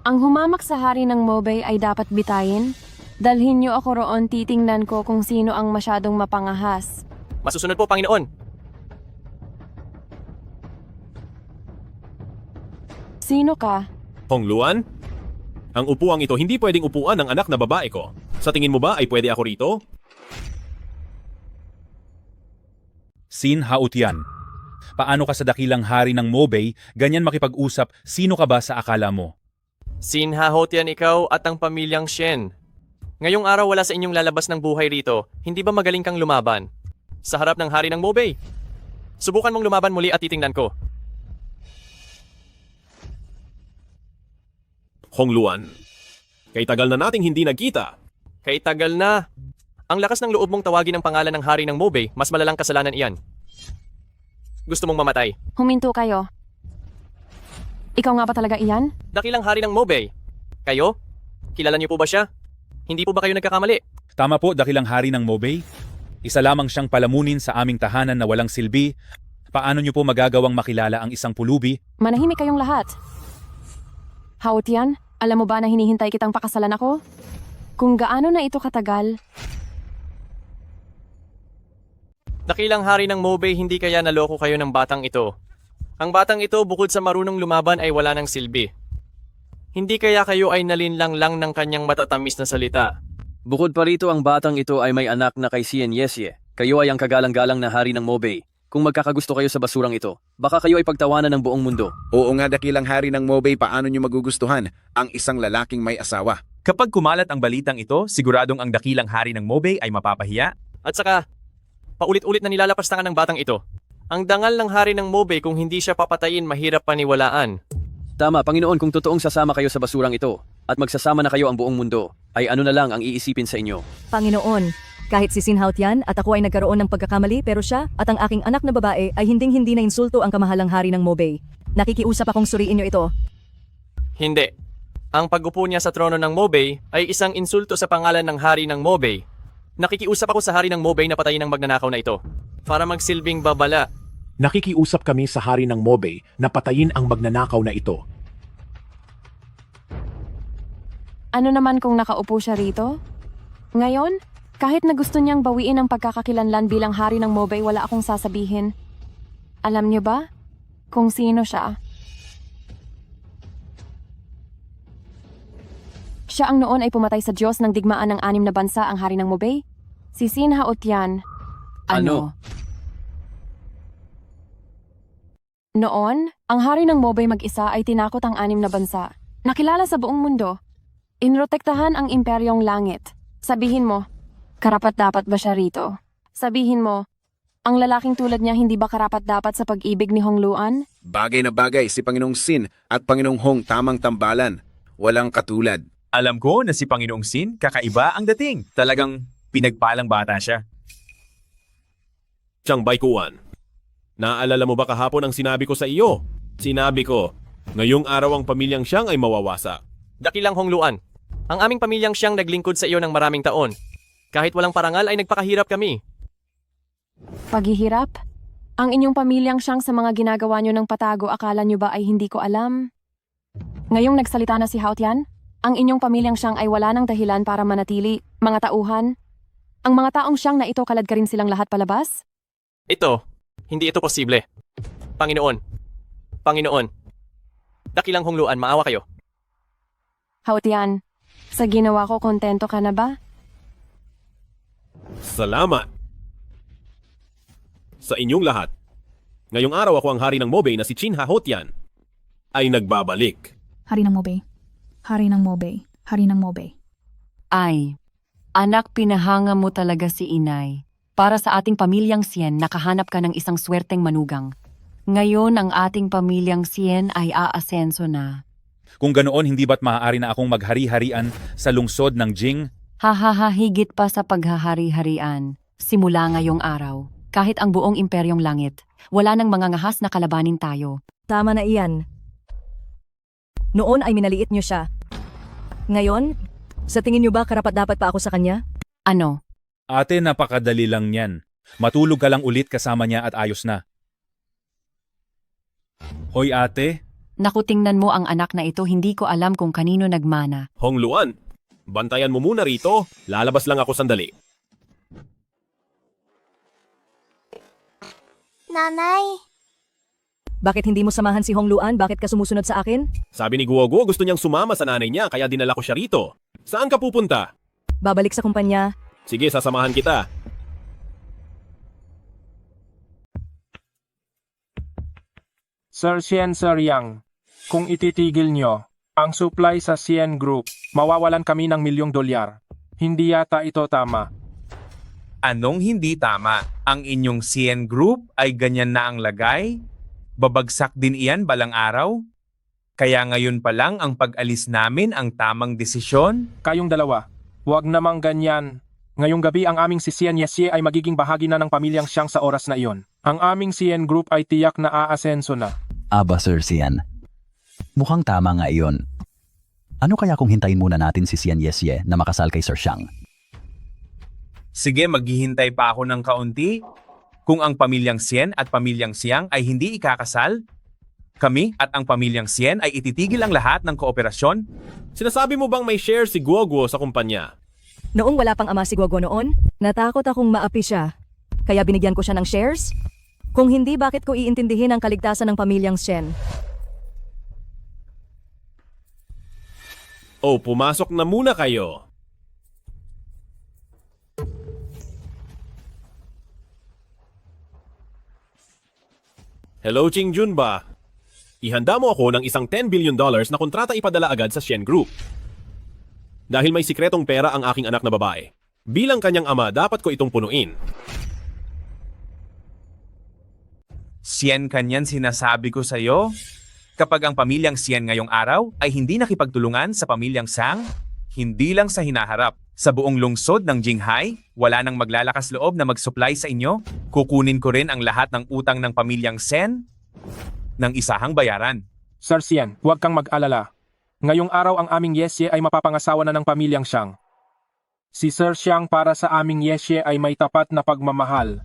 S16: Ang humamak sa hari ng Mobay ay dapat bitayin? Dalhin niyo ako roon, titingnan ko kung sino ang masyadong mapangahas.
S13: Masusunod po, Panginoon.
S16: Sino ka?
S4: Hong Luan? Ang upuang ito hindi pwedeng upuan ng anak na babae ko. Sa tingin mo ba ay pwede ako rito?
S20: Sinhaut yan. Paano ka sa dakilang hari ng Mobay, ganyan makipag-usap, sino ka ba sa akala mo?
S13: Sinhaut yan ikaw at ang pamilyang Shen. Ngayong araw wala sa inyong lalabas ng buhay rito. Hindi ba magaling kang lumaban? Sa harap ng hari ng Mobay. Subukan mong lumaban muli at titingnan ko.
S4: Hong Luan, kay tagal na nating hindi nagkita.
S13: Kay tagal na. Ang lakas ng loob mong tawagin ang pangalan ng hari ng Mobay, mas malalang kasalanan iyan. Gusto mong mamatay?
S16: Huminto kayo. Ikaw nga ba talaga iyan?
S13: Dakilang hari ng Mobay. Kayo? Kilala niyo po ba siya? Hindi po ba kayo nagkakamali?
S20: Tama po, dakilang hari ng Mobay. Isa lamang siyang palamunin sa aming tahanan na walang silbi. Paano niyo po magagawang makilala ang isang pulubi?
S16: Manahimik kayong lahat. Haut yan, alam mo ba na hinihintay kitang pakasalan ako? Kung gaano na ito katagal.
S13: Dakilang hari ng Mobay, hindi kaya naloko kayo ng batang ito. Ang batang ito bukod sa marunong lumaban ay wala ng silbi. Hindi kaya kayo ay nalinlang lang ng kanyang matatamis na salita.
S9: Bukod pa rito, ang batang ito ay may anak na kay Sien Yesye. Kayo ay ang kagalang-galang na hari ng Mobay. Kung magkakagusto kayo sa basurang ito, baka kayo ay pagtawanan ng buong mundo.
S21: Oo nga, dakilang hari ng Mobay, paano nyo magugustuhan ang isang lalaking may asawa?
S22: Kapag kumalat ang balitang ito, siguradong ang dakilang hari ng Mobay ay mapapahiya.
S13: At saka, paulit-ulit na nilalapastangan ng batang ito. Ang dangal ng hari ng Mobay, kung hindi siya papatayin, mahirap paniwalaan.
S9: Tama, Panginoon, kung totoong sasama kayo sa basurang ito at magsasama na kayo ang buong mundo, ay ano na lang ang iisipin sa inyo.
S5: Panginoon, kahit si Sinhaut yan at ako ay nagkaroon ng pagkakamali pero siya at ang aking anak na babae ay hinding-hindi na insulto ang kamahalang hari ng Mobay. Nakikiusap akong suriin niyo ito.
S13: Hindi. Ang pag-upo niya sa trono ng Mobay ay isang insulto sa pangalan ng hari ng Mobay. Nakikiusap ako sa hari ng Mobay na patayin ang magnanakaw na ito para magsilbing babala.
S6: Nakikiusap kami sa hari ng Mobay na patayin ang magnanakaw na ito.
S16: Ano naman kung nakaupo siya rito? Ngayon, kahit na gusto niyang bawiin ang pagkakakilanlan bilang hari ng Mobay, wala akong sasabihin. Alam niyo ba kung sino siya? Siya ang noon ay pumatay sa Diyos ng digmaan ng 6 na bansa ang hari ng Mobay? Si Sin Haotian.
S9: Ano?
S16: Noon, ang hari ng Mobay mag-isa ay tinakot ang 6 na bansa. Nakilala sa buong mundo. Inrotektahan ang imperyong langit. Sabihin mo, karapat-dapat ba siya rito? Sabihin mo, ang lalaking tulad niya hindi ba karapat-dapat sa pag-ibig ni Hong Luan?
S21: Bagay na bagay si Panginoong Sin at Panginoong Hong tamang tambalan. Walang katulad.
S22: Alam ko na si Panginoong Sin, kakaiba ang dating. Talagang pinagpalang bata siya.
S4: Chang Baikuan, naalala mo ba kahapon ang sinabi ko sa iyo? Sinabi ko, ngayong araw ang pamilyang Xiang ay mawawasa.
S13: Dakilang Hong Luan, ang aming pamilyang Xiang naglingkod sa iyo ng maraming taon. Kahit walang parangal ay nagpakahirap kami.
S16: Paghihirap? Ang inyong pamilyang Xiang sa mga ginagawa niyo ng patago, akala niyo ba ay hindi ko alam? Ngayong nagsalita na si Haotian, ang inyong pamilyang Xiang ay wala ng dahilan para manatili, mga tauhan. Ang mga taong Xiang na ito, kalad ka rin silang lahat palabas?
S13: Ito, hindi ito posible. Panginoon, dakilang Hong Luan, maawa kayo.
S16: Haotian, sa ginawa ko, kontento ka na ba?
S4: Salamat! Sa inyong lahat, ngayong araw ako ang hari ng Mobay na si Chin Haotian ay nagbabalik.
S10: Hari ng Mobay. Hari ng Mobay. Hari ng Mobay.
S19: Ay, anak, pinahanga mo talaga si inay. Para sa ating pamilyang Sien, nakahanap ka ng isang swerteng manugang. Ngayon, ang ating pamilyang Sien ay aasenso na.
S20: Kung ganoon, hindi ba't maaari na akong maghari-harian sa lungsod ng Jing?
S19: Hahaha, higit pa sa paghahari-harian. Simula ngayong araw, kahit ang buong imperyong langit, wala nang mga ngahas na kalabanin tayo.
S5: Tama na iyan. Noon ay minaliit niyo siya. Ngayon, sa tingin niyo ba karapat-dapat pa ako sa kanya?
S19: Ano?
S20: Ate, napakadali lang yan. Matulog ka lang ulit kasama niya at ayos na. Hoy ate.
S19: Naku, tingnan mo ang anak na ito, hindi ko alam kung kanino nagmana.
S4: Hong Luan, bantayan mo muna rito. Lalabas lang ako sandali.
S3: Nanay,
S5: Bakit hindi mo samahan si Hong Luan? Bakit ka sumusunod sa akin?
S4: Sabi ni Guo Guo gusto niyang sumama sa nanay niya kaya dinala ko siya rito. Saan ka pupunta?
S5: Babalik sa kumpanya.
S4: Sige, sasamahan kita.
S23: Sir Sien Sir Yang, kung ititigil nyo ang supply sa Sien Group, mawawalan kami ng $1,000,000. Hindi yata ito tama.
S22: Anong hindi tama? Ang inyong Sien Group ay ganyan na ang lagay? Babagsak din iyan balang araw? Kaya ngayon pa lang ang pag-alis namin ang tamang desisyon?
S23: Kayong dalawa, huwag namang ganyan. Ngayong gabi ang aming si Sien Yesye ay magiging bahagi na ng pamilyang Xiang sa oras na iyon. Ang aming Sien Group ay tiyak na aasenso na.
S24: Aba Sir Sien, mukhang tama nga iyon. Ano kaya kung hintayin muna natin si Sien Yesye na makasal kay Sir Xiang?
S22: Sige, maghihintay pa ako ng kaunti. Kung ang pamilyang Sien at pamilyang Xiang ay hindi ikakasal, kami at ang pamilyang Sien ay ititigil ang lahat ng kooperasyon.
S4: Sinasabi mo bang may share si Guo Guo sa kumpanya?
S5: Noong wala pang ama si Guo Guo noon, natakot akong maapi siya. Kaya binigyan ko siya ng shares? Kung hindi, bakit ko iintindihin ang kaligtasan ng pamilyang Shen?
S4: Oh, pumasok na muna kayo. Hello, Ching Jun ba? Ihanda mo ako ng isang $10 billion na kontrata ipadala agad sa Shen Group. Dahil may sikretong pera ang aking anak na babae. Bilang kanyang ama, dapat ko itong punuin.
S22: Sien kanyan sinasabi ko sa'yo? Kapag ang pamilyang Sien ngayong araw ay hindi nakipagtulungan sa pamilyang Sang, hindi lang sa hinaharap, sa buong lungsod ng Jinghai, wala nang maglalakas loob na mag-supply sa inyo. Kukunin ko rin ang lahat ng utang ng pamilyang Sen ng isahang bayaran.
S23: Sir Sien, huwag kang mag-alala. Ngayong araw ang aming Yesye ay mapapangasawa na ng pamilyang Xiang. Si Sir Xiang para sa aming Yesye ay may tapat na pagmamahal.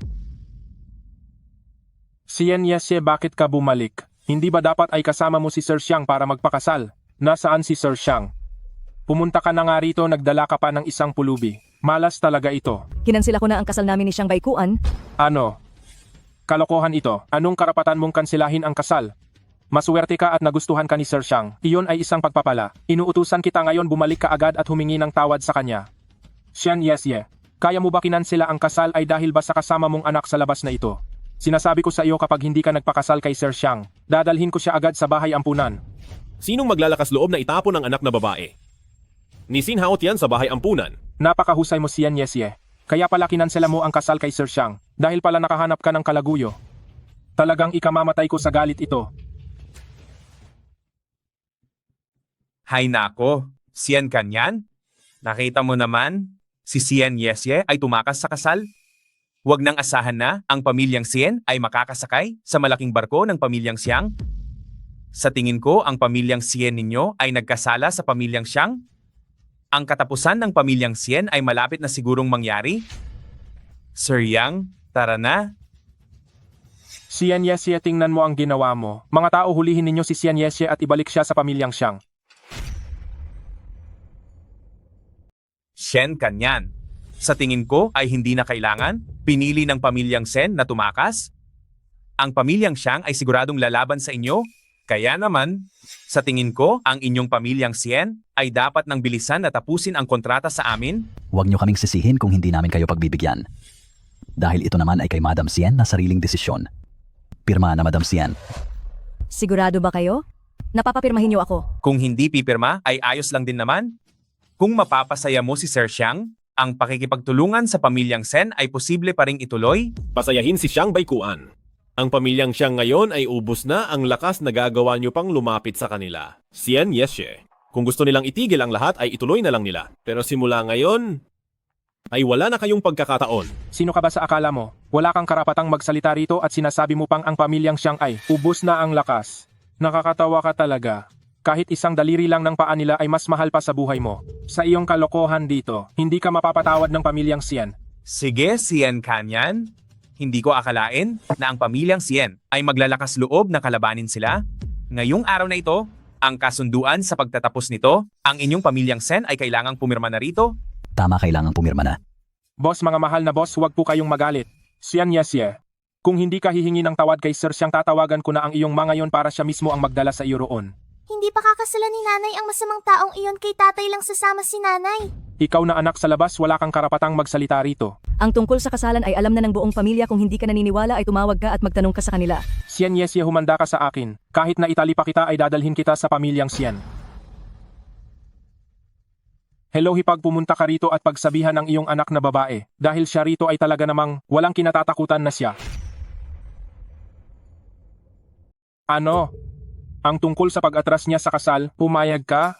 S23: Xian Yesye, bakit ka bumalik? Hindi ba dapat ay kasama mo si Sir Xiang para magpakasal? Nasaan si Sir Xiang? Pumunta ka na nga rito, nagdala ka pa ng isang pulubi. Malas talaga ito.
S5: Kinansila ko na ang kasal namin ni Xiang Baikuan.
S23: Ano? Kalokohan ito. Anong karapatan mong kansilahin ang kasal? Maswerte ka at nagustuhan ka ni Sir Xiang. Iyon ay isang pagpapala. Inuutusan kita ngayon bumalik ka agad at humingi ng tawad sa kanya. Xian Yesye, kaya mo ba kinansela ang kasal ay dahil ba sa kasama mong anak sa labas na ito? Sinasabi ko sa iyo kapag hindi ka nagpakasal kay Sir Xiang, dadalhin ko siya agad sa bahay ampunan.
S4: Sinong maglalakas loob na itapon ang anak na babae? Ni Sin Haot yan sa bahay ampunan.
S23: Napakahusay mo, Xian Yesye. Kaya pala kinansela mo ang kasal kay Sir Xiang dahil pala nakahanap ka ng kalaguyo. Talagang ikamamatay ko sa galit ito.
S22: Hay nako, Xian Kanyan? Nakita mo naman, si Xian Yesye ay tumakas sa kasal? Huwag nang asahan na ang pamilyang Xian ay makakasakay sa malaking barko ng pamilyang Xiang? Sa tingin ko, ang pamilyang Xian ninyo ay nagkasala sa pamilyang Xiang? Ang katapusan ng pamilyang Xian ay malapit na sigurong mangyari? Sir Yang, tara na.
S23: Xian Yesye, tingnan mo ang ginawa mo. Mga tao, hulihin ninyo si Xian Yesye at ibalik siya sa pamilyang Xiang.
S22: Shen Kanyan. Sa tingin ko ay hindi na kailangan, pinili ng pamilyang Sen na tumakas. Ang pamilyang Xiang ay siguradong lalaban sa inyo, kaya naman, sa tingin ko, ang inyong pamilyang Xian ay dapat nang bilisan na tapusin ang kontrata sa amin.
S24: Huwag niyo kaming sisihin kung hindi namin kayo pagbibigyan. Dahil ito naman ay kay Madam Xian na sariling desisyon. Pirma na Madam Xian.
S5: Sigurado ba kayo? Napapapirmahin niyo ako.
S22: Kung hindi pipirma ay ayos lang din naman. Kung mapapasaya mo si Sir Xiang, ang pakikipagtulungan sa pamilyang Sen ay posible pa ring ituloy.
S4: Pasayahin si Xiang Baikuan. Ang pamilyang Xiang ngayon ay ubos na ang lakas na gagawa nyo pang lumapit sa kanila. Xian Yesye. Kung gusto nilang itigil ang lahat ay ituloy na lang nila. Pero simula ngayon, ay wala na kayong pagkakataon.
S23: Sino ka ba sa akala mo? Wala kang karapatang magsalita rito at sinasabi mo pang ang pamilyang Xiang ay ubos na ang lakas. Nakakatawa ka talaga. Kahit isang daliri lang ng paa nila ay mas mahal pa sa buhay mo. Sa iyong kalokohan dito, hindi ka mapapatawad ng pamilyang Xian.
S22: Sige, Xian Kanyan. Hindi ko akalain na ang pamilyang Xian ay maglalakas loob na kalabanin sila. Ngayong araw na ito, ang kasunduan sa pagtatapos nito, ang inyong pamilyang Sen ay kailangang pumirma na rito.
S24: Tama, kailangang pumirma na.
S23: Boss, mga mahal na boss, huwag po kayong magalit. Xian Yesye, kung hindi ka hihingi ng tawad kay Sir Xiang, tatawagan ko na ang iyong mga yon para siya mismo ang magdala sa iyo roon.
S3: Hindi pa kakasalan ni nanay ang masamang taong iyon, kay tatay lang sasama si nanay.
S23: Ikaw na anak sa labas, wala kang karapatang magsalita rito.
S5: Ang tungkol sa kasalan ay alam na ng buong pamilya. Kung hindi ka naniniwala ay tumawag ka at magtanong ka sa kanila.
S23: Xian Yesye, humanda ka sa akin. Kahit na itali pa kita ay dadalhin kita sa pamilyang Xian. Hello, hipag pumunta ka rito at pagsabihan ng iyong anak na babae. Dahil siya rito ay talaga namang walang kinatatakutan na siya. Ano? Ang tungkol sa pag-atras niya sa kasal, pumayag ka?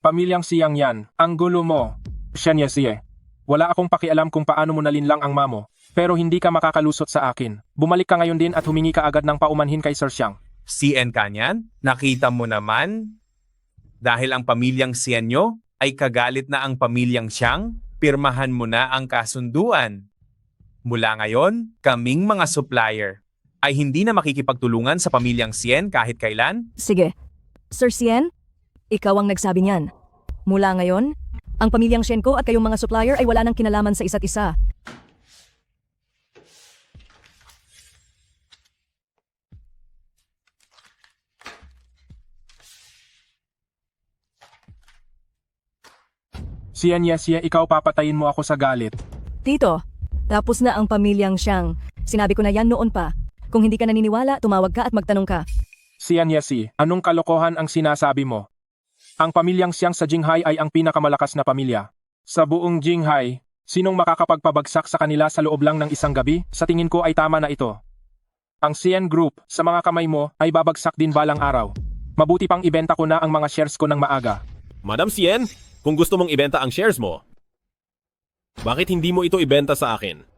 S23: Pamilyang Xiang yan, ang gulo mo. Xian Yesye, wala akong pakialam kung paano mo nalinlang ang mamo, pero hindi ka makakalusot sa akin. Bumalik ka ngayon din at humingi ka agad ng paumanhin kay Sir Xiang.
S22: Xian Kanyan, nakita mo naman? Dahil ang pamilyang Xian nyo ay kagalit na ang pamilyang Xiang, pirmahan mo na ang kasunduan. Mula ngayon, kaming mga supplier ay hindi na makikipagtulungan sa pamilyang Xian kahit kailan?
S5: Sige. Sir Xian, ikaw ang nagsabi niyan. Mula ngayon, ang pamilyang Xian ko at kayong mga supplier ay wala nang kinalaman sa isa't isa.
S23: Xian Yesye, ikaw papatayin mo ako sa galit.
S5: Tito, tapos na ang pamilyang Xiang. Sinabi ko na yan noon pa. Kung hindi ka naniniwala, tumawag ka at magtanong ka.
S23: Xian Yesye, anong kalokohan ang sinasabi mo? Ang pamilyang Xiang sa Jinghai ay ang pinakamalakas na pamilya. Sa buong Jinghai, sinong makakapagpabagsak sa kanila sa loob lang ng isang gabi? Sa tingin ko ay tama na ito. Ang Xian Group, sa mga kamay mo, ay babagsak din balang araw. Mabuti pang ibenta ko na ang mga shares ko ng maaga.
S4: Madam Xian, kung gusto mong ibenta ang shares mo, bakit hindi mo ito ibenta sa akin?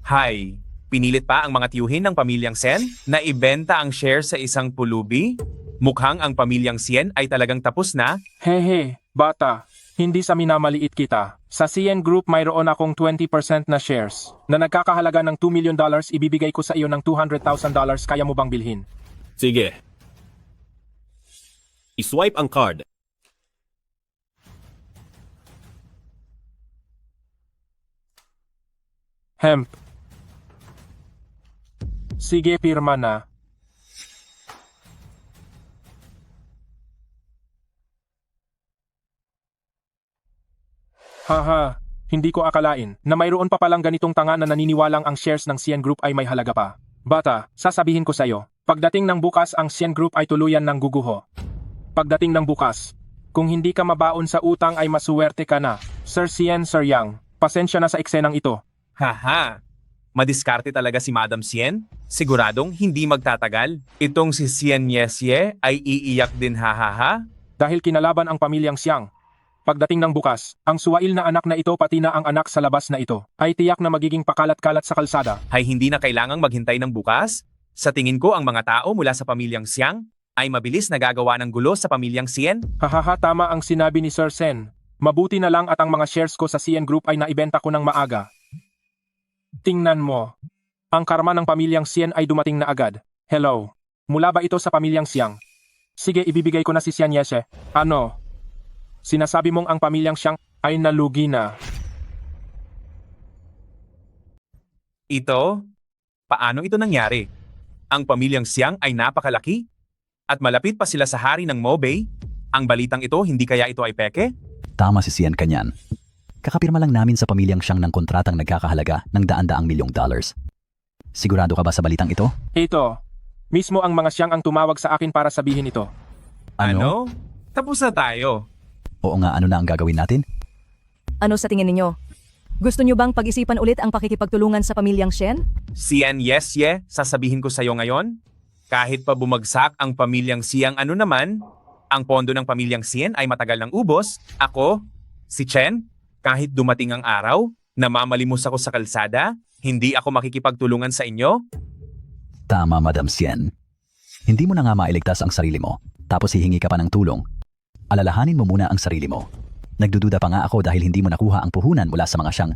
S22: Hay, Pinilit pa ang mga tiyuhin ng pamilyang Sen na ibenta ang share sa isang pulubi? Mukhang ang pamilyang Sien ay talagang tapos na.
S23: Hehe, bata. Hindi sa minamaliit kita. Sa CN Group mayroon akong 20% na shares na nagkakahalaga ng $2 million. Ibibigay ko sa iyo ng $200,000. Kaya mo bang bilhin?
S4: Sige. I-swipe ang card.
S23: Hemp. Sige, pirma na. Haha, hindi ko akalain na mayroon pa palang ganitong tanga na naniniwalang ang shares ng CN Group ay may halaga pa. Bata, sasabihin ko sa'yo, pagdating ng bukas ang CN Group ay tuluyan ng guguho. Pagdating ng bukas, kung hindi ka mabaon sa utang ay masuwerte ka na. Sir CN, Sir Yang, pasensya na sa eksenang ito.
S22: Haha, madiskarte talaga si Madam Sien. Siguradong hindi magtatagal. Itong si Sien Yesye ay iiyak din hahaha.
S23: Dahil kinalaban ang pamilyang Siang. Pagdating ng bukas, ang suwail na anak na ito pati na ang anak sa labas na ito ay tiyak na magiging pakalat-kalat sa kalsada.
S22: Ay hindi na kailangang maghintay ng bukas? Sa tingin ko ang mga tao mula sa pamilyang Siang ay mabilis na gagawa ng gulo sa pamilyang Sien.
S23: Hahaha, tama ang sinabi ni Sir Sen. Mabuti na lang at ang mga shares ko sa CN Group ay naibenta ko ng maaga. Tingnan mo. Ang karma ng pamilyang Sien ay dumating na agad. Hello. Mula ba ito sa pamilyang Siang? Sige, ibibigay ko na si Sian Yeshe. Ano? Sinasabi mong ang pamilyang Siang ay nalugi na.
S22: Ito? Paano ito nangyari? Ang pamilyang Siang ay napakalaki? At malapit pa sila sa hari ng Mobay? Ang balitang ito, hindi kaya ito ay peke?
S24: Tama si Sian Kanyan. Kakapirma lang namin sa pamilyang Siang ng kontratang nagkakahalaga ng daan-daang milyong dollars. Sigurado ka ba sa balitang ito?
S23: Ito. Mismo ang mga Siang ang tumawag sa akin para sabihin ito.
S22: Ano? Tapos na tayo.
S24: Oo nga, ano na ang gagawin natin?
S5: Ano sa tingin ninyo? Gusto nyo bang pag-isipan ulit ang pakikipagtulungan sa pamilyang Shen?
S22: Sien Yesye, sasabihin ko sa iyo ngayon, kahit pa bumagsak ang pamilyang Siang ano naman, ang pondo ng pamilyang Sien ay matagal ng ubos. Ako, si Chen, kahit dumating ang araw, namamalimos ako sa kalsada, hindi ako makikipagtulungan sa inyo.
S24: Tama, Madam Sien. Hindi mo na nga mailigtas ang sarili mo, tapos hihingi ka pa ng tulong. Alalahanin mo muna ang sarili mo. Nagdududa pa nga ako dahil hindi mo nakuha ang puhunan mula sa mga Siang.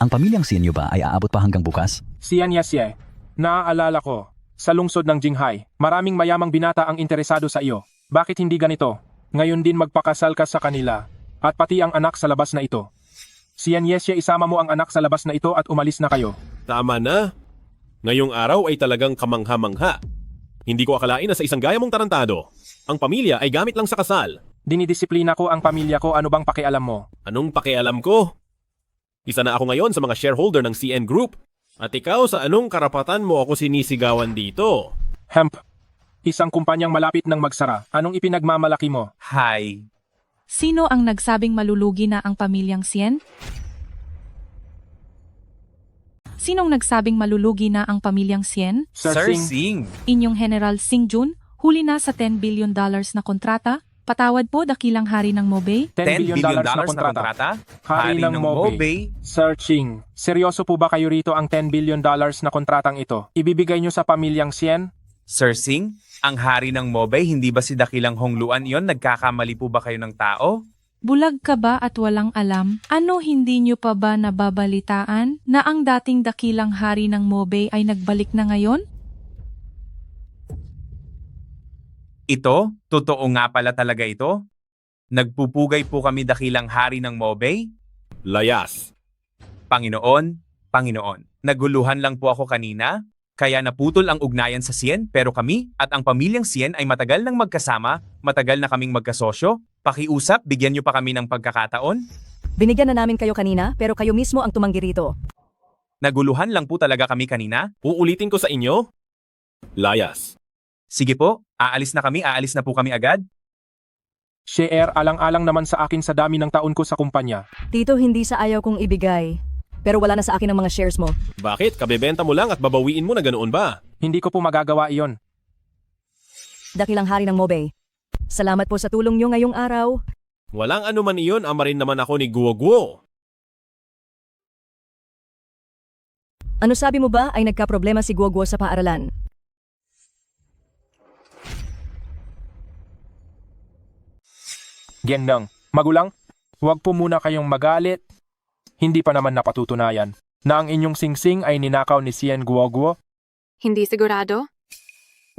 S24: Ang pamilyang Sien nyo ba ay aabot pa hanggang bukas?
S23: Sian Yesye, naaalala ko, sa lungsod ng Jinghai, maraming mayamang binata ang interesado sa iyo. Bakit hindi ganito? Ngayon din magpakasal ka sa kanila, at pati ang anak sa labas na ito. Sian Yesye, isama mo ang anak sa labas na ito at umalis na kayo.
S4: Tama na. Ngayong araw ay talagang kamangha-mangha. Hindi ko akalain na sa isang gaya mong tarantado, ang pamilya ay gamit lang sa kasal.
S23: Dinidisiplina ko ang pamilya ko, ano bang pakialam mo?
S4: Anong pakialam ko? Isa na ako ngayon sa mga shareholder ng CN Group. At ikaw, sa anong karapatan mo ako sinisigawan dito?
S23: Hemp, isang kumpanyang malapit ng magsara. Anong ipinagmamalaki mo?
S22: Hi.
S10: Sino ang nagsabing malulugi na ang pamilyang Sien? Sinong nagsabing malulugi na ang pamilyang Sien?
S22: Sir Singh.
S10: Inyong General Singh Jun, huli na sa $10 billion na kontrata. Patawad po, dakilang hari ng Mobay.
S23: $10 billion na kontrata? Hari ng Mobay. Searching. Seryoso po ba kayo rito ang $10 billion na kontratang ito? Ibibigay nyo sa pamilyang Sien?
S22: Sir Singh, ang hari ng Mobay, hindi ba si dakilang Hongluan yon? Nagkakamali po ba kayo ng tao?
S10: Bulag ka ba at walang alam? Ano hindi nyo pa ba nababalitaan na ang dating dakilang hari ng Mobay ay nagbalik na ngayon?
S22: Ito? Totoo nga pala talaga ito? Nagpupugay po kami dakilang hari ng Mobay?
S4: Layas.
S22: Panginoon, naguluhan lang po ako kanina, kaya naputol ang ugnayan sa Sien, pero kami at ang pamilyang Sien ay matagal nang magkasama, matagal na kaming magkasosyo. Pakiusap, bigyan niyo pa kami ng pagkakataon.
S5: Binigyan na namin kayo kanina, pero kayo mismo ang tumanggi rito.
S22: Naguluhan lang po talaga kami kanina.
S4: Uulitin ko sa inyo? Layas.
S22: Sige po, aalis na po kami agad.
S23: Share, alang-alang naman sa akin sa dami ng taon ko sa kumpanya.
S5: Tito, hindi sa ayaw kong ibigay. Pero wala na sa akin ang mga shares mo.
S4: Bakit? Kabebenta mo lang at babawiin mo na ganoon ba?
S23: Hindi ko po magagawa iyon.
S5: Dakilang hari ng Mobay. Salamat po sa tulong nyo ngayong araw.
S4: Walang anuman iyon, ama rin naman ako ni Guo Guo.
S5: Ano sabi mo ba ay nagkaproblema si Guoguo sa paaralan?
S23: Gendang, magulang, huwag po muna kayong magalit. Hindi pa naman napatutunayan na ang inyong singsing ay ninakaw ni Sien Guoguo.
S16: Hindi sigurado?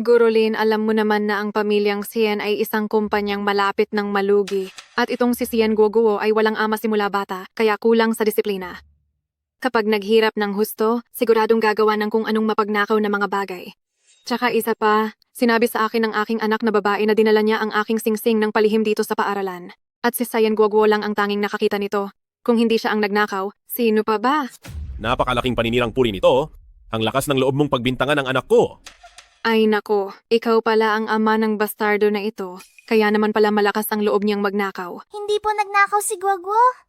S16: Guro Lin, alam mo naman na ang pamilyang Sien ay isang kumpanyang malapit ng malugi. At itong si Sien Guoguo ay walang ama simula bata, kaya kulang sa disiplina. Kapag naghirap ng husto, siguradong gagawa ng kung anong mapagnakaw na mga bagay. Tsaka isa pa, sinabi sa akin ng aking anak na babae na dinala niya ang aking singsing ng palihim dito sa paaralan. At si Sien Guoguo lang ang tanging nakakita nito. Kung hindi siya ang nagnakaw, sino pa ba?
S4: Napakalaking paninirang puri nito. Ang lakas ng loob mong pagbintangan ng anak ko.
S16: Ay nako, ikaw pala ang ama ng bastardo na ito. Kaya naman pala malakas ang loob niyang magnakaw.
S3: Hindi po nagnakaw si Guoguo.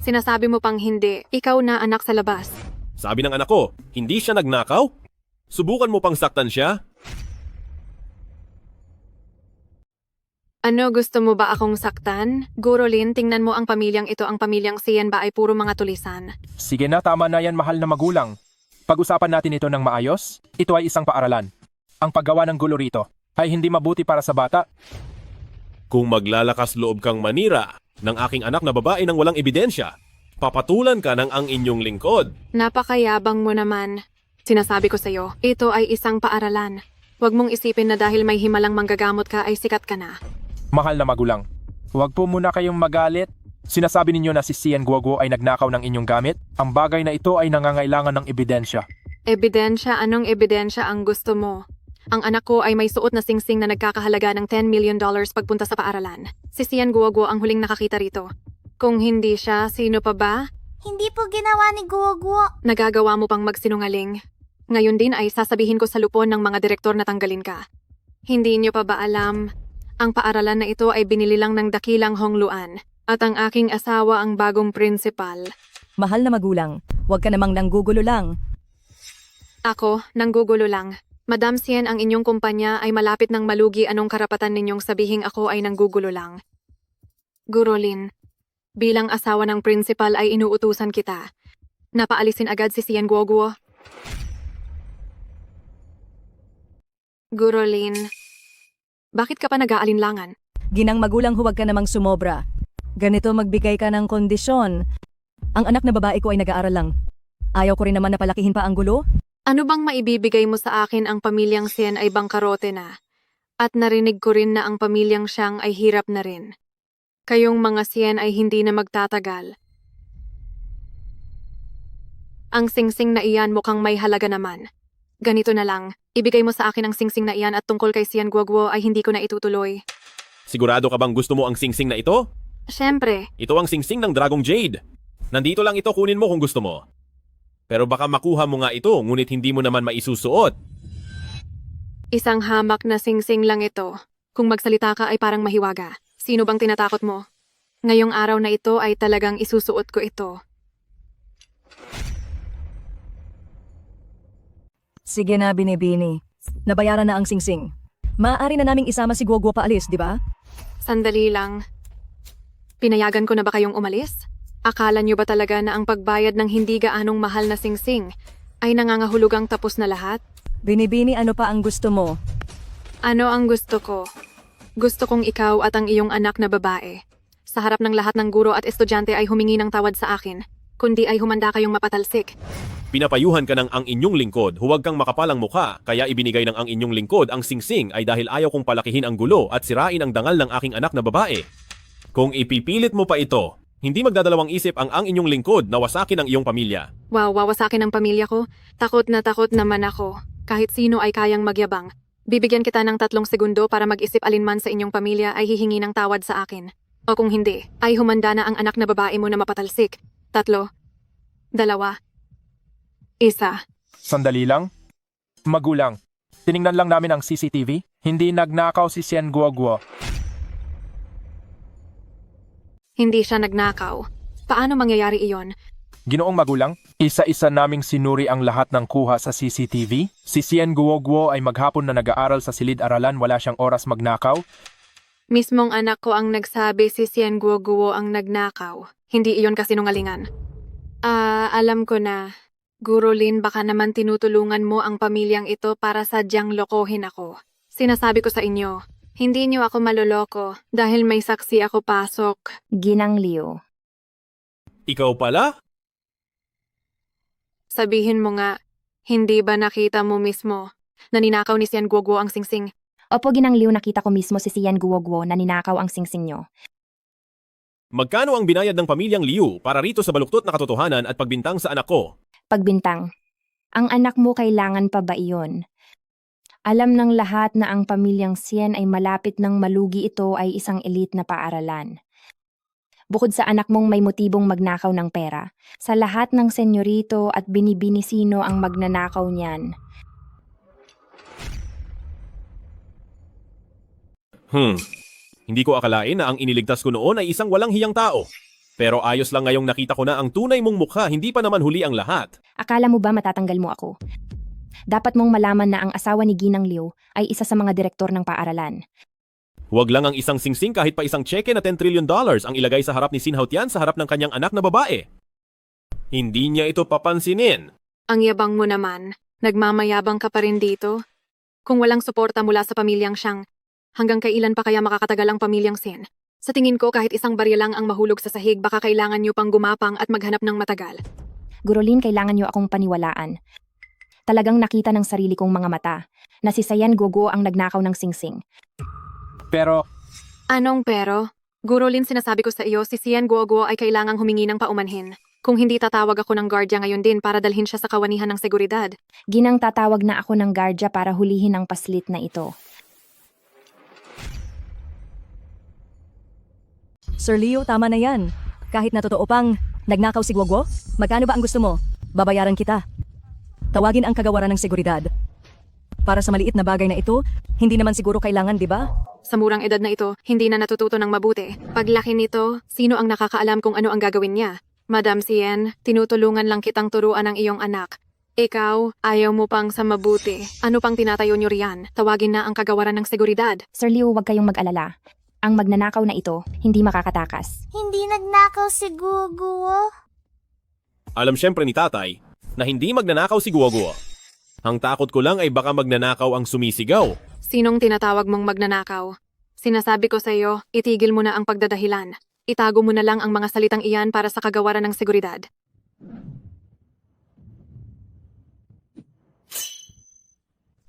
S16: Sinasabi mo pang hindi, ikaw na anak sa labas.
S4: Sabi ng anak ko, hindi siya nagnakaw? Subukan mo pang saktan siya?
S16: Ano, gusto mo ba akong saktan? Guro Lin, tingnan mo ang pamilyang ito, ang pamilyang Sien ba ay puro mga tulisan.
S23: Sige na, tama na yan, mahal na magulang. Pag-usapan natin ito ng maayos. Ito ay isang paaralan. Ang paggawa ng gulo rito ay hindi mabuti para sa bata.
S4: Kung maglalakas loob kang manira ng aking anak na babae nang walang ebidensya, papatulan ka ng ang inyong lingkod.
S16: Napakayabang mo naman. Sinasabi ko sa'yo, ito ay isang paaralan. Huwag mong isipin na dahil may himalang manggagamot ka ay sikat ka na.
S23: Mahal na magulang, huwag po muna kayong magalit. Sinasabi ninyo na si Sien Guoguo ay nagnakaw ng inyong gamit? Ang bagay na ito ay nangangailangan ng ebidensya.
S16: Ebidensya? Anong ebidensya ang gusto mo? Ang anak ko ay may suot na singsing na nagkakahalaga ng $10 million pagpunta sa paaralan. Si Sien Guoguo ang huling nakakita rito. Kung hindi siya, sino pa ba?
S3: Hindi po ginawa ni Guoguo.
S16: Nagagawa mo pang magsinungaling. Ngayon din ay sasabihin ko sa lupon ng mga direktor na tanggalin ka. Hindi niyo pa ba alam? Ang paaralan na ito ay binili lang ng dakilang Hongluan. At ang aking asawa ang bagong principal.
S5: Mahal na magulang, huwag ka namang nanggugulo lang.
S16: Ako, nanggugulo lang. Madam Sien, ang inyong kumpanya ay malapit ng malugi. Anong karapatan ninyong sabihing ako ay nanggugulo lang? Guro Lin, bilang asawa ng principal ay inuutusan kita. Napaalisin agad si Sien Guoguo. Guro Lin, bakit ka pa nag-aalinlangan?
S5: Ginang magulang, huwag ka namang sumobra. Ganito magbigay ka ng kondisyon. Ang anak na babae ko ay nag-aaral lang. Ayaw ko rin naman na palakihin pa ang gulo.
S16: Ano bang maibibigay mo sa akin? Ang pamilyang Sien ay bangkarote na. At narinig ko rin na ang pamilyang Xiang ay hirap na rin. Kayong mga Sien ay hindi na magtatagal. Ang singsing na iyan mukhang may halaga naman. Ganito na lang, ibigay mo sa akin ang singsing na iyan at tungkol kay Sien Guoguo ay hindi ko na itutuloy.
S4: Sigurado ka bang gusto mo ang singsing na ito?
S16: Siyempre.
S4: Ito ang singsing ng Dragong Jade. Nandito lang ito, kunin mo kung gusto mo. Pero baka makuha mo nga ito, ngunit hindi mo naman maisusuot.
S16: Isang hamak na singsing lang ito. Kung magsalita ka ay parang mahiwaga. Sino bang tinatakot mo? Ngayong araw na ito ay talagang isusuot ko ito.
S5: Sige na, Binibini. Nabayaran na ang singsing. Maaari na naming isama si Guoguo paalis, di ba?
S16: Sandali lang. Pinayagan ko na ba kayong umalis? Akala niyo ba talaga na ang pagbayad ng hindi gaanong mahal na singsing ay nangangahulugang tapos na lahat?
S5: Binibini, ano pa ang gusto mo?
S16: Ano ang gusto ko? Gusto kong ikaw at ang iyong anak na babae. Sa harap ng lahat ng guro at estudyante ay humingi ng tawad sa akin, kundi ay humanda kayong mapatalsik.
S4: Pinapayuhan ka ng ang inyong lingkod, huwag kang makapalang mukha, kaya ibinigay ng ang inyong lingkod ang singsing ay dahil ayaw kong palakihin ang gulo at sirain ang dangal ng aking anak na babae. Kung ipipilit mo pa ito, hindi magdadalawang isip ang inyong lingkod na wasakin ang iyong pamilya.
S16: Wow, wawasakin ang pamilya ko? Takot naman ako. Kahit sino ay kayang magyabang. Bibigyan kita ng 3 segundo para mag-isip alinman sa inyong pamilya ay hihingi ng tawad sa akin. O kung hindi, ay humanda na ang anak na babae mo na mapatalsik. 3, 2, 1.
S23: Sandali lang. Magulang, tiningnan lang namin ang CCTV. Hindi nagnakaw si Sien Guoguo.
S16: Hindi siya nagnakaw. Paano mangyayari iyon?
S23: Ginoong magulang, isa-isa naming sinuri ang lahat ng kuha sa CCTV. Si Sien Guoguo ay maghapon na nag-aaral sa silid-aralan, wala siyang oras magnakaw.
S16: Mismong anak ko ang nagsabi si Sien Guoguo ang nagnakaw. Hindi iyon kasinungalingan. Alam ko na. Guro Lin, baka naman tinutulungan mo ang pamilyang ito para sadyang lokohin ako. Sinasabi ko sa inyo, hindi niyo ako maloloko dahil may saksi ako pasok.
S2: Ginang Liu.
S4: Ikaw pala?
S16: Sabihin mo nga, hindi ba nakita mo mismo na ninakaw ni Sian Guoguo ang singsing?
S2: Opo, Ginang Liu, nakita ko mismo si Sian Guoguo na ninakaw ang singsing nyo.
S4: Magkano ang binayad ng pamilyang Liu para rito sa baluktot na katotohanan at pagbintang sa anak ko?
S2: Pagbintang. Ang anak mo kailangan pa ba iyon? Alam ng lahat na ang pamilyang Sien ay malapit ng malugi, ito ay isang elite na paaralan. Bukod sa anak mong may motibong magnakaw ng pera, sa lahat ng senyorito at binibinisino ang magnanakaw niyan.
S4: Hindi ko akalain na ang iniligtas ko noon ay isang walang hiyang tao. Pero ayos lang ngayong nakita ko na ang tunay mong mukha, hindi pa naman huli ang lahat.
S2: Akala mo ba matatanggal mo ako? Dapat mong malaman na ang asawa ni Ginang Liu ay isa sa mga direktor ng paaralan.
S4: Huwag lang ang isang singsing kahit pa isang tseke na $10 trillion ang ilagay sa harap ni Sin Haotian sa harap ng kanyang anak na babae. Hindi niya ito papansinin.
S16: Ang yabang mo naman, nagmamayabang ka pa rin dito. Kung walang suporta mula sa pamilyang Xiang, hanggang kailan pa kaya makakatagal ang pamilyang Sin? Sa tingin ko, kahit isang barya lang ang mahulog sa sahig, baka kailangan nyo pang gumapang at maghanap ng matagal.
S2: Guro Lin, kailangan nyo akong paniwalaan. Talagang nakita ng sarili kong mga mata na si Sian Guoguo ang nagnakaw ng singsing.
S23: Pero,
S16: Anong pero? Guro Lin, sinasabi ko sa iyo, si Sian Guoguo ay kailangang humingi ng paumanhin. Kung hindi, tatawag ako ng guardia ngayon din para dalhin siya sa kawanihan ng seguridad.
S2: Ginang, tatawag na ako ng guardia para hulihin ang paslit na ito.
S5: Sir Leo, tama na yan. Kahit na totoo pang nagnakaw si Guoguo, magkano ba ang gusto mo? Babayaran kita. Tawagin ang kagawaran ng seguridad. Para sa maliit na bagay na ito, hindi naman siguro kailangan, di ba?
S16: Sa murang edad na ito, hindi na natututo ng mabuti. Paglaki nito, sino ang nakakaalam kung ano ang gagawin niya? Madam Sien, tinutulungan lang kitang turuan ang iyong anak. Ikaw, ayaw mo pang sa mabuti. Ano pang tinatayo niyo riyan? Tawagin na ang kagawaran ng seguridad.
S2: Sir Liu, huwag kayong mag-alala. Ang magnanakaw na ito, hindi makakatakas.
S3: Hindi nagnakaw si Guoguo.
S4: Alam syempre ni tatay na hindi magnanakaw si Guoguo. Ang takot ko lang ay baka magnanakaw ang sumisigaw.
S16: Sinong tinatawag mong magnanakaw? Sinasabi ko sa iyo, itigil mo na ang pagdadahilan. Itago mo na lang ang mga salitang iyan para sa kagawaran ng seguridad.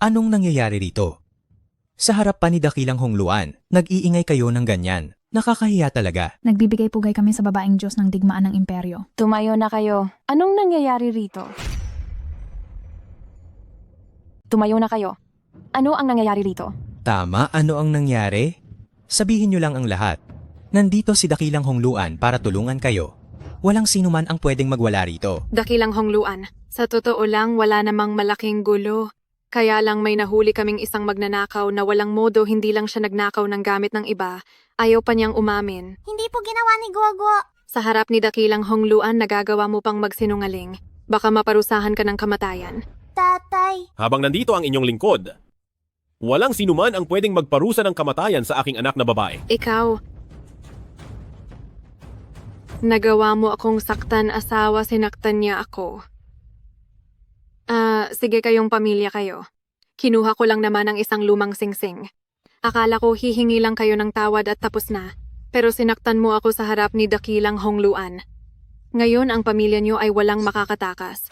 S1: Anong nangyayari rito? Sa harap pa ni Dakilang Hongluan, nag-iingay kayo ng ganyan. Nakakahiya talaga.
S7: Nagbibigay pugay kami sa babaeng Diyos ng digmaan ng imperyo.
S2: Tumayo na kayo. Anong nangyayari rito? Tumayo na kayo. Ano ang nangyayari rito?
S1: Tama, ano ang nangyari? Sabihin niyo lang ang lahat. Nandito si Dakilang Hongluan para tulungan kayo. Walang sino man ang pwedeng magwala rito.
S16: Dakilang Hongluan, sa totoo lang wala namang malaking gulo. Kaya lang may nahuli kaming isang magnanakaw na walang modo, hindi lang siya nagnakaw ng gamit ng iba. Ayaw pa niyang umamin.
S3: Hindi po ginawa ni Guoguo.
S16: Sa harap ni Dakilang Hongluan, nagagawa mo pang magsinungaling. Baka maparusahan ka ng kamatayan.
S3: Tatay.
S4: Habang nandito ang inyong lingkod, walang sinuman ang pwedeng magparusa ng kamatayan sa aking anak na babae.
S16: Ikaw, nagawa mo akong saktan, asawa, sinaktan niya ako. Sige, kayong pamilya kayo. Kinuha ko lang naman ang isang lumang singsing. Akala ko hihingi lang kayo ng tawad at tapos na. Pero sinaktan mo ako sa harap ni Dakilang Hongluan. Ngayon ang pamilya niyo ay walang makakatakas.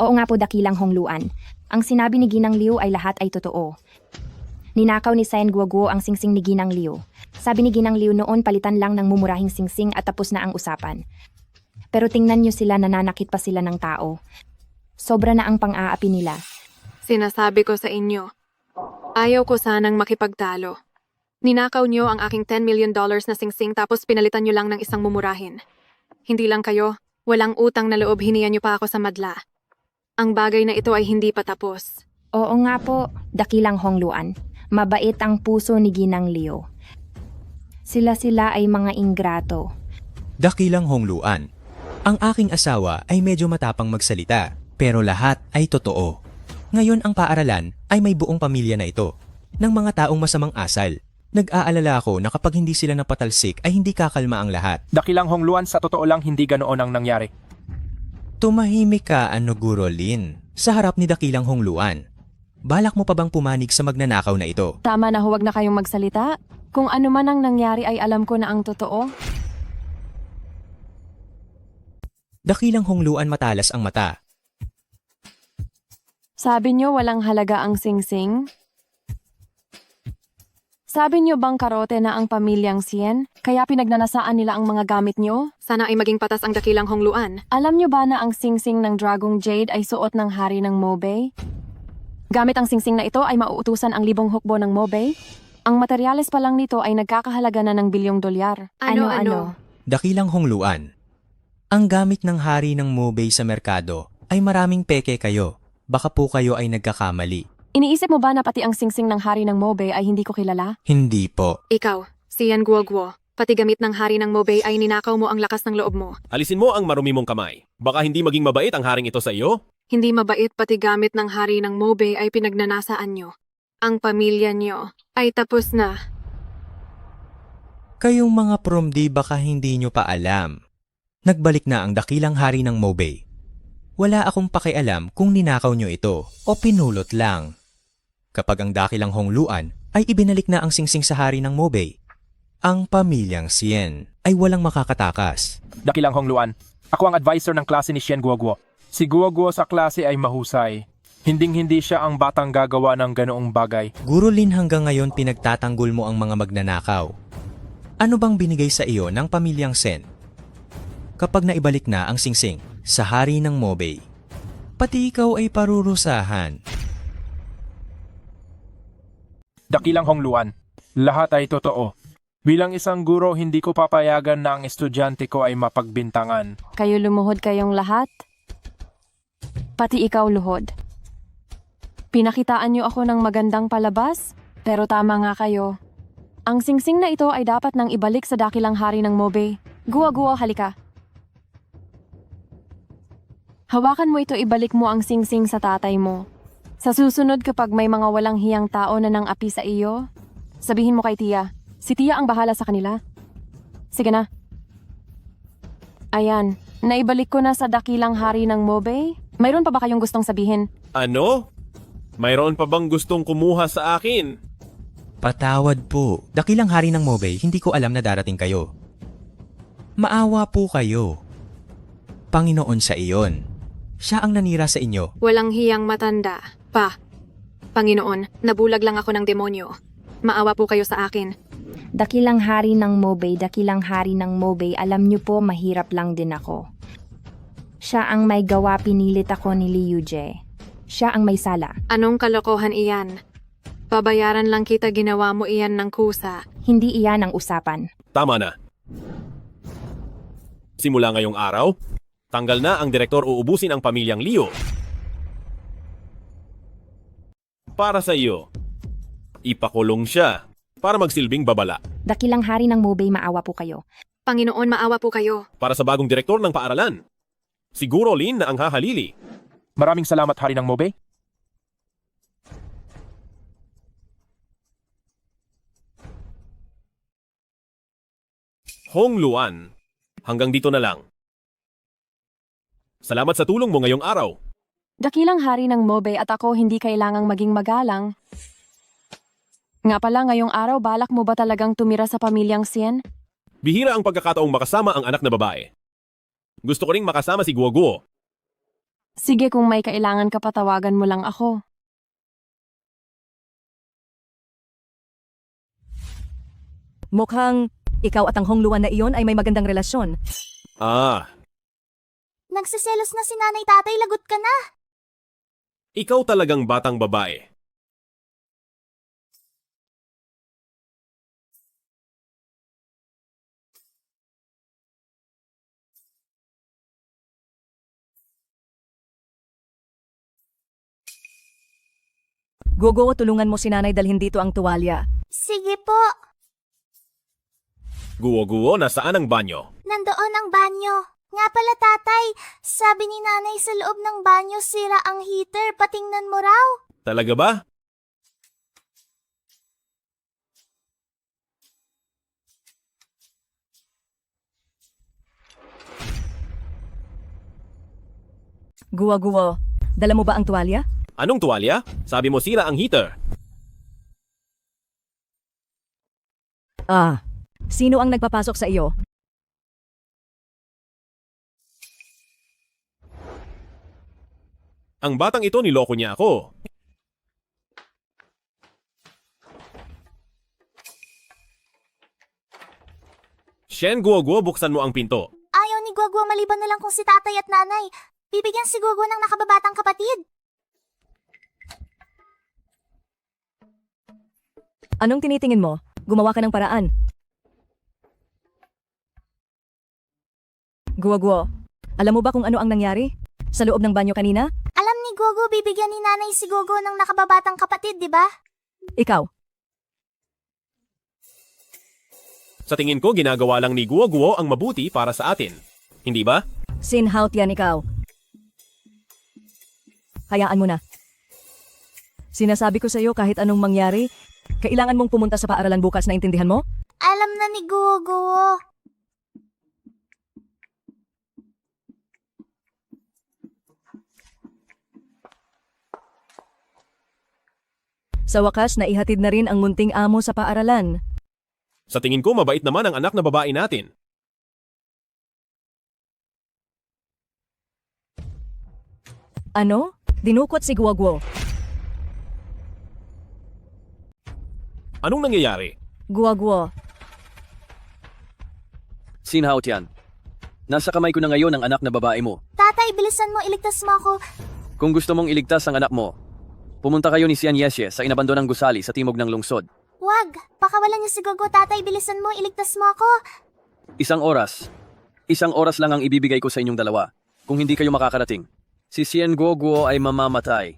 S2: Oo nga po, Dakilang Hongluan. Ang sinabi ni Ginang Liu ay lahat ay totoo. Ninakaw ni Sian Guoguo ang singsing ni Ginang Liu. Sabi ni Ginang Liu noon, palitan lang ng mumurahing singsing at tapos na ang usapan. Pero tingnan niyo sila, nananakit pa sila ng tao. Sobra na ang pang-aapi nila.
S16: Sinasabi ko sa inyo, ayaw ko sanang makipagtalo. Ninakaw niyo ang aking $10 million na singsing tapos pinalitan niyo lang ng isang mumurahin. Hindi lang kayo, walang utang na loob, hiniyan niyo pa ako sa madla. Ang bagay na ito ay hindi pa tapos.
S2: Oo nga po, Dakilang Hongluan. Mabait ang puso ni Ginang Liu. Sila ay mga ingrato.
S1: Dakilang Hongluan. Ang aking asawa ay medyo matapang magsalita, pero lahat ay totoo. Ngayon ang paaralan ay may buong pamilya na ito, ng mga taong masamang asal. Nag-aalala ako na kapag hindi sila napatalsik ay hindi kakalma ang lahat.
S23: Dakilang Hongluan, sa totoo lang hindi ganoon ang nangyari.
S1: Tumahimik ka, Guro Lin, sa harap ni Dakilang Hongluan. Balak mo pa bang pumanig sa magnanakaw na ito?
S16: Tama na, huwag na kayong magsalita. Kung ano man ang nangyari ay alam ko na ang totoo.
S1: Dakilang Hongluan matalas ang mata.
S16: Sabi niyo walang halaga ang singsing? Sabi niyo bang karote na ang pamilyang Sien? Kaya pinagnanasaan nila ang mga gamit niyo? Sana ay maging patas ang Dakilang Hongluan. Alam niyo ba na ang singsing ng Dragong Jade ay suot ng hari ng Mobay? Gamit ang singsing na ito ay mauutusan ang libong hukbo ng Mobay? Ang materyales pa lang nito ay nagkakahalaga na ng bilyong dolyar.
S2: Ano?
S1: Dakilang Hongluan. Ang gamit ng hari ng Mobay sa merkado ay maraming peke kayo. Baka po kayo ay nagkakamali.
S16: Iniisip mo ba na pati ang singsing ng hari ng Mobay ay hindi ko kilala?
S1: Hindi po.
S16: Ikaw, Sian Guoguo, pati gamit ng hari ng Mobay ay ninakaw mo ang lakas ng loob mo.
S4: Alisin mo ang marumi mong kamay. Baka hindi maging mabait ang haring ito sa iyo.
S16: Hindi mabait pati gamit ng hari ng Mobay ay pinagnanasaan nyo. Ang pamilya nyo ay tapos na.
S1: Kayong mga promdi baka hindi nyo pa alam. Nagbalik na ang dakilang hari ng Mobay. Wala akong pakialam kung ninakaw nyo ito o pinulot lang. Kapag ang dakilang Hongluan ay ibinalik na ang singsing sa hari ng Mobay, ang pamilyang Sien ay walang makakatakas.
S23: Dakilang Hongluan, ako ang advisor ng klase ni Shen Guoguo. Si Guoguo sa klase ay mahusay. Hinding-hindi siya ang batang gagawa ng ganoong bagay.
S1: Guro Lin, hanggang ngayon pinagtatanggol mo ang mga magnanakaw. Ano bang binigay sa iyo ng pamilyang Sen? Kapag naibalik na ang singsing sa hari ng Mobay, pati ikaw ay parurusahan.
S23: Dakilang Hongluan, lahat ay totoo. Bilang isang guro, hindi ko papayagan na ang estudyante ko ay mapagbintangan.
S16: Kayo lumuhod kayong lahat? Pati ikaw luhod. Pinakitaan niyo ako ng magandang palabas, pero tama nga kayo. Ang singsing na ito ay dapat nang ibalik sa dakilang hari ng Mobay. Guwa-guwa, halika. Hawakan mo ito, ibalik mo ang singsing sa tatay mo. Sa susunod kapag may mga walang hiyang tao na nang api sa iyo, sabihin mo kay Tia. Si Tia ang bahala sa kanila. Sige na. Ayan, naibalik ko na sa dakilang hari ng Mobay. Mayroon pa ba kayong gustong sabihin?
S4: Ano? Mayroon pa bang gustong kumuha sa akin?
S1: Patawad po. Dakilang hari ng Mobay, hindi ko alam na darating kayo. Maawa po kayo. Panginoon sa iyon. Siya ang nanira sa inyo.
S16: Walang hiyang matanda. Panginoon, nabulag lang ako ng demonyo. Maawa po kayo sa akin.
S2: Dakilang hari ng Mobay, dakilang hari ng Mobay, alam niyo po mahirap lang din ako. Siya ang may gawa, pinilit ako ni Liu Jie. Siya ang may sala.
S16: Anong kalokohan iyan? Babayaran lang kita, ginawa mo iyan ng kusa.
S2: Hindi iyan ang usapan.
S4: Tama na. Simula ngayong araw, tanggal na ang direktor, uubusin ang pamilyang Liu. Para sa iyo, ipakulong siya para magsilbing babala.
S2: Dakilang hari ng Mobay, maawa po kayo.
S16: Panginoon, maawa po kayo.
S4: Para sa bagong direktor ng paaralan, siguro Lin na ang hahalili.
S23: Maraming salamat, hari ng Mobay.
S4: Hongluan, hanggang dito na lang. Salamat sa tulong mo ngayong araw.
S16: Dakilang hari ng Mobay at ako hindi kailangang maging magalang. Nga pala, ngayong araw balak mo ba talagang tumira sa pamilyang Sien?
S4: Bihira ang pagkakataong makasama ang anak na babae. Gusto ko ring makasama si Guoguo.
S16: Sige, kung may kailangan ka, patawagan mo lang ako.
S5: Mukhang ikaw at ang Hongluan na iyon ay may magandang relasyon.
S3: Nagsiselos na si nanay tatay, lagot ka na.
S4: Ikaw talagang batang babae.
S5: Gogo, tulungan mo si nanay dalhin dito ang tuwalya.
S3: Sige po.
S4: Guo-guo, nasaan ang banyo?
S3: Nandoon ang banyo. Nga pala tatay, sabi ni nanay sa loob ng banyo sira ang heater, patingnan mo raw.
S4: Talaga ba?
S5: Guwa-guwa, dala mo ba ang tuwalya?
S4: Anong tuwalya? Sabi mo sira ang heater.
S5: Ah, sino ang nagpapasok sa iyo?
S4: Ang batang ito niloko niya ako. Shen Guoguo, buksan mo ang pinto.
S3: Ayaw ni Guagua maliban na lang kung si tatay at nanay. Bibigyan si Guagua ng nakababatang kapatid.
S5: Anong tinitingin mo? Gumawa ka ng paraan. Guwa-guwa, alam mo ba kung ano ang nangyari? Sa loob ng banyo kanina?
S3: Alam ni Guagua bibigyan ni nanay si Guagua ng nakababatang kapatid, di ba?
S5: Ikaw,
S4: Sa tingin ko, ginagawa lang ni Guoguo ang mabuti para sa atin. Hindi ba?
S5: sinhout yan ikaw. Hayaan mo na. Sinasabi ko sa iyo kahit anong mangyari, kailangan mong pumunta sa paaralan bukas, na intindihan mo?
S3: Alam na ni Guagua.
S5: Sa wakas, naihatid na rin ang munting amo sa paaralan.
S4: Sa tingin ko, mabait naman ang anak na babae natin.
S5: Ano? Dinukot si Guagwo.
S4: Anong nangyayari?
S5: Guagwo.
S9: Sinhaut yan. Nasa kamay ko na ngayon ang anak na babae mo.
S3: Tatay, bilisan mo, iligtas mo ako.
S9: Kung gusto mong iligtas ang anak mo, pumunta kayo ni Sian Yesye sa inabandonang gusali sa timog ng lungsod.
S3: Wag, pakawalan niyo si Guagua, tatay, bilisan mo, iligtas mo ako.
S9: Isang oras. Isang oras lang ang ibibigay ko sa inyong dalawa. Kung hindi kayo makakarating, si Sien Guoguo ay mamamatay.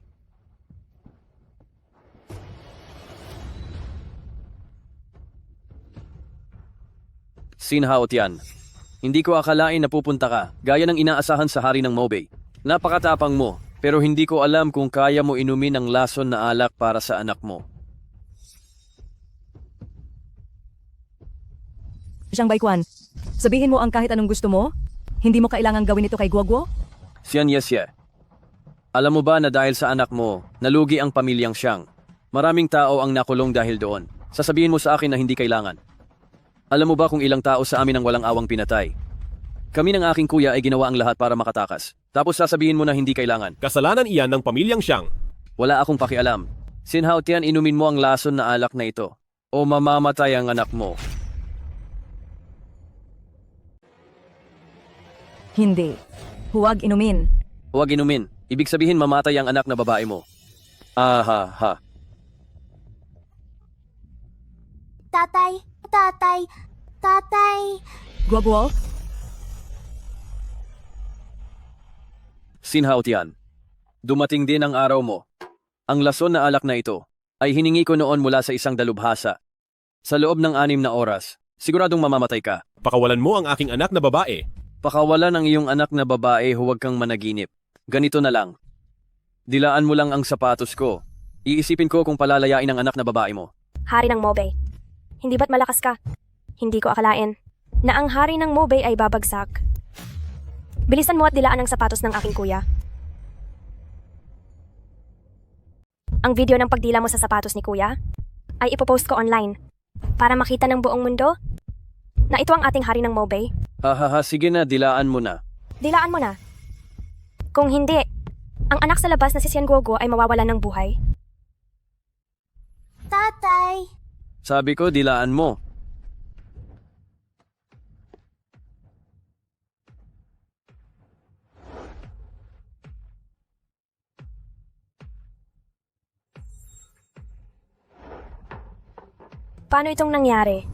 S9: Sinhaut yan. Hindi ko akalain na pupunta ka, gaya ng inaasahan sa hari ng Mobay. Napakatapang mo, pero hindi ko alam kung kaya mo inumin ang lason na alak para sa anak mo.
S5: Siyang Baikwan, sabihin mo ang kahit anong gusto mo? Hindi mo kailangang gawin ito kay Guagwo?
S9: Sian Yesye, alam mo ba na dahil sa anak mo, nalugi ang pamilyang Siyang? Maraming tao ang nakulong dahil doon. Sasabihin mo sa akin na hindi kailangan. Alam mo ba kung ilang tao sa amin ang walang awang pinatay? Kami ng aking kuya ay ginawa ang lahat para makatakas. Tapos sasabihin mo na hindi kailangan.
S4: Kasalanan iyan ng pamilyang Siyang.
S9: Wala akong pakialam. Sinhaut yan, inumin mo ang lason na alak na ito. O mamamatay ang anak mo.
S5: Hindi. Huwag inumin.
S9: Huwag inumin. Ibig sabihin mamatay ang anak na babae mo. Aha, ha.
S3: Tatay, tatay, tatay.
S5: Guagwo?
S9: Sinhaut yan. Dumating din ang araw mo. Ang lason na alak na ito ay hiningi ko noon mula sa isang dalubhasa. Sa loob ng 6 na oras, siguradong mamamatay ka.
S4: Pakawalan mo ang aking anak na babae.
S9: Pakawalan ang iyong anak na babae, huwag kang managinip. Ganito na lang. Dilaan mo lang ang sapatos ko. Iisipin ko kung palalayain ang anak na babae mo.
S2: Hari ng Mobay. Hindi ba't malakas ka? Hindi ko akalain na ang hari ng Mobay ay babagsak. Bilisan mo at dilaan ang sapatos ng aking kuya. Ang video ng pagdila mo sa sapatos ni kuya ay ipopost ko online para makita ng buong mundo na ito ang ating hari ng Mobay.
S9: Hahaha, sige na, dilaan mo na.
S2: Dilaan mo na. Kung hindi, ang anak sa labas na si Sian Guoguo ay mawawalan ng buhay.
S3: Tatay.
S9: Sabi ko, dilaan mo.
S2: Paano itong nangyari?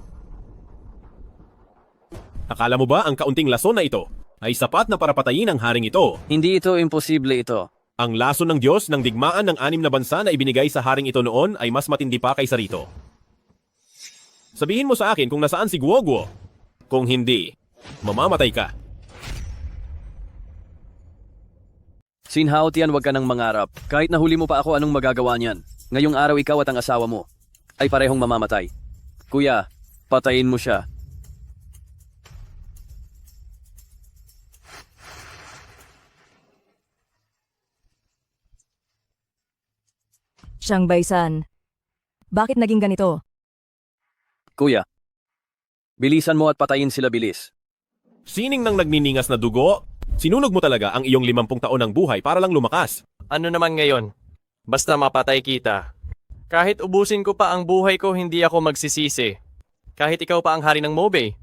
S4: Akala mo ba ang kaunting lason na ito ay sapat na para patayin ang haring ito?
S9: Hindi ito imposible ito.
S4: Ang lason ng Diyos ng digmaan ng 6 na bansa na ibinigay sa haring ito noon ay mas matindi pa kaysa rito. Sabihin mo sa akin kung nasaan si Guoguo. Kung hindi, mamamatay ka.
S9: Sinhaut yan, huwag ka nang mangarap. Kahit nahuli mo pa ako, anong magagawa niyan? Ngayong araw ikaw at ang asawa mo ay parehong mamamatay. Kuya, patayin mo siya.
S5: Siyang Baisan. Bakit naging ganito?
S9: Kuya, bilisan mo at patayin sila bilis.
S4: Sining nang nagniningas na dugo? Sinunog mo talaga ang iyong 50 taon ng buhay para lang lumakas.
S13: Ano naman ngayon? Basta mapatay kita. Kahit ubusin ko pa ang buhay ko, hindi ako magsisisi. Kahit ikaw pa ang hari ng Mobay.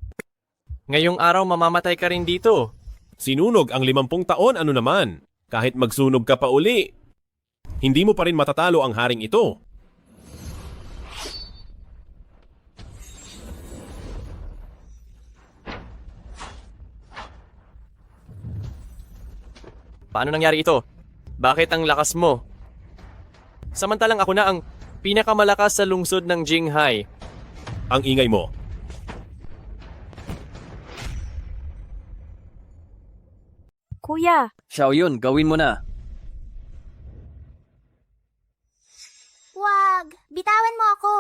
S13: Ngayong araw mamamatay ka rin dito.
S4: Sinunog ang 50 taon, ano naman? Kahit magsunog ka pa uli, hindi mo pa rin matatalo ang haring ito.
S13: Paano nangyari ito? Bakit ang lakas mo? Samantalang ako na ang pinakamalakas sa lungsod ng Jinghai.
S4: Ang ingay mo.
S2: Kuya,
S9: Xiao Yun, gawin mo na.
S3: Wag! Bitawan mo ako!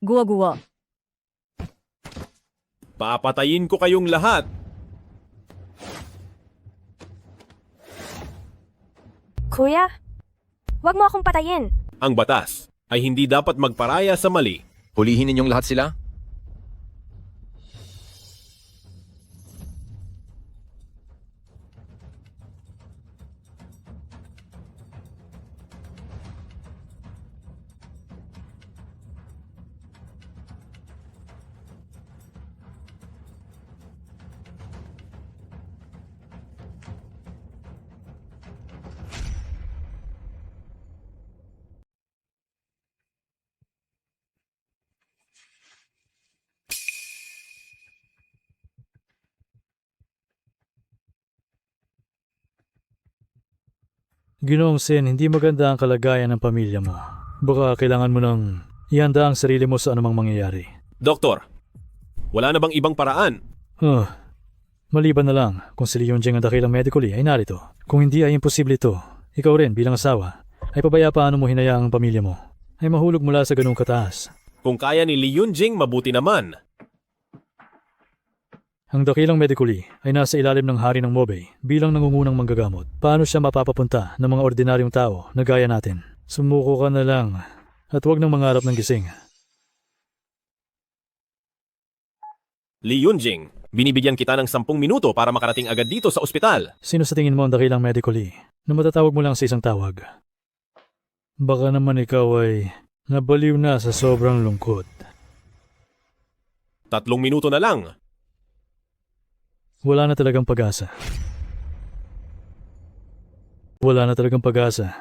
S5: Guwa-guwa.
S4: Papatayin ko kayong lahat.
S2: kuya, wag mo akong patayin.
S4: Ang batas ay hindi dapat magparaya sa mali.
S11: Hulihin ninyong lahat sila?
S12: Ginoong Sen, hindi maganda ang kalagayan ng pamilya mo. Baka kailangan mo nang ihanda ang sarili mo sa anumang mangyayari.
S4: Doktor, wala na bang ibang paraan?
S12: Maliban na lang kung si Leon Jing ang dakilang medically ay narito. Kung hindi ay imposible ito, ikaw rin bilang asawa, ay pabaya paano mo hinayaang ang pamilya mo ay mahulog mula sa ganung kataas.
S4: Kung kaya ni Li Yunjing, mabuti naman.
S12: Ang dakilang medically ay nasa ilalim ng hari ng Mobay bilang nangungunang manggagamot. Paano siya mapapapunta ng mga ordinaryong tao na gaya natin? Sumuko ka na lang at huwag nang mangarap ng gising.
S4: Li Yunjing, binibigyan kita ng 10 minuto para makarating agad dito sa ospital.
S12: Sino sa tingin mo ang dakilang medically na matatawag mo lang sa isang tawag? Baka naman ikaw ay nabaliw na sa sobrang lungkot.
S4: 3 minuto na lang.
S12: Wala na talagang pag-asa. Wala na talagang pag-asa.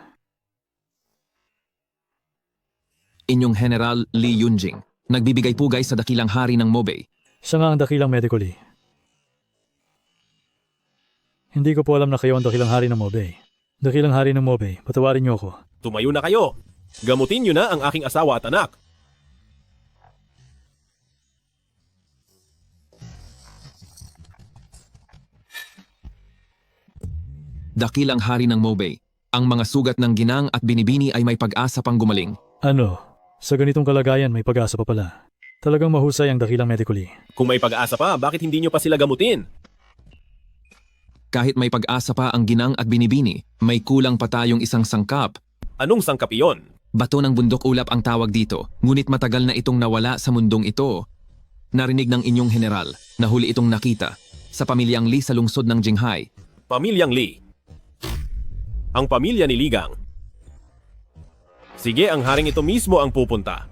S11: Inyong General Li Yunjing, nagbibigay pugay sa dakilang hari ng Mobay.
S12: Siya nga ang dakilang medically. Hindi ko po alam na kayo ang dakilang hari ng Mobay. Dakilang hari ng Mobay, patawarin niyo ako.
S4: Tumayo na kayo. Gamutin niyo na ang aking asawa at anak.
S11: Dakilang hari ng Mobay, ang mga sugat ng ginang at binibini ay may pag-asa pang gumaling.
S12: Ano? Sa ganitong kalagayan may pag-asa pa pala. Talagang mahusay ang dakilang medically.
S4: Kung may pag-asa pa, bakit hindi niyo pa sila gamutin?
S11: Kahit may pag-asa pa ang ginang at binibini, may kulang pa tayong isang sangkap.
S4: Anong sangkap iyon?
S11: Bato ng bundok ulap ang tawag dito, ngunit matagal na itong nawala sa mundong ito. Narinig ng inyong general na huli itong nakita sa pamilyang Li sa lungsod ng Jinghai.
S4: Pamilyang Li. Ang pamilya ni Ligang. Sige, ang haring ito mismo ang pupunta.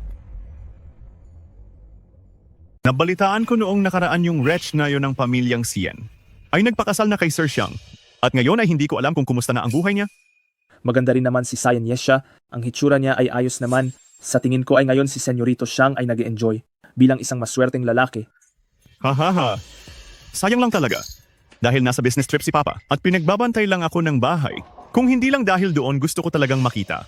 S14: Nabalitaan ko noong nakaraan yung wretch na yon ng pamilyang Sien ay nagpakasal na kay Sir Xiang at ngayon ay hindi ko alam kung kumusta na ang buhay niya.
S15: Maganda rin naman si Sayan Yesha, ang hitsura niya ay ayos naman. Sa tingin ko ay ngayon si Senyorito Xiang ay nag-enjoy bilang isang maswerteng lalaki.
S14: Hahaha, sayang lang talaga. Dahil nasa business trip si Papa at pinagbabantay lang ako ng bahay. Kung hindi lang dahil doon gusto ko talagang makita.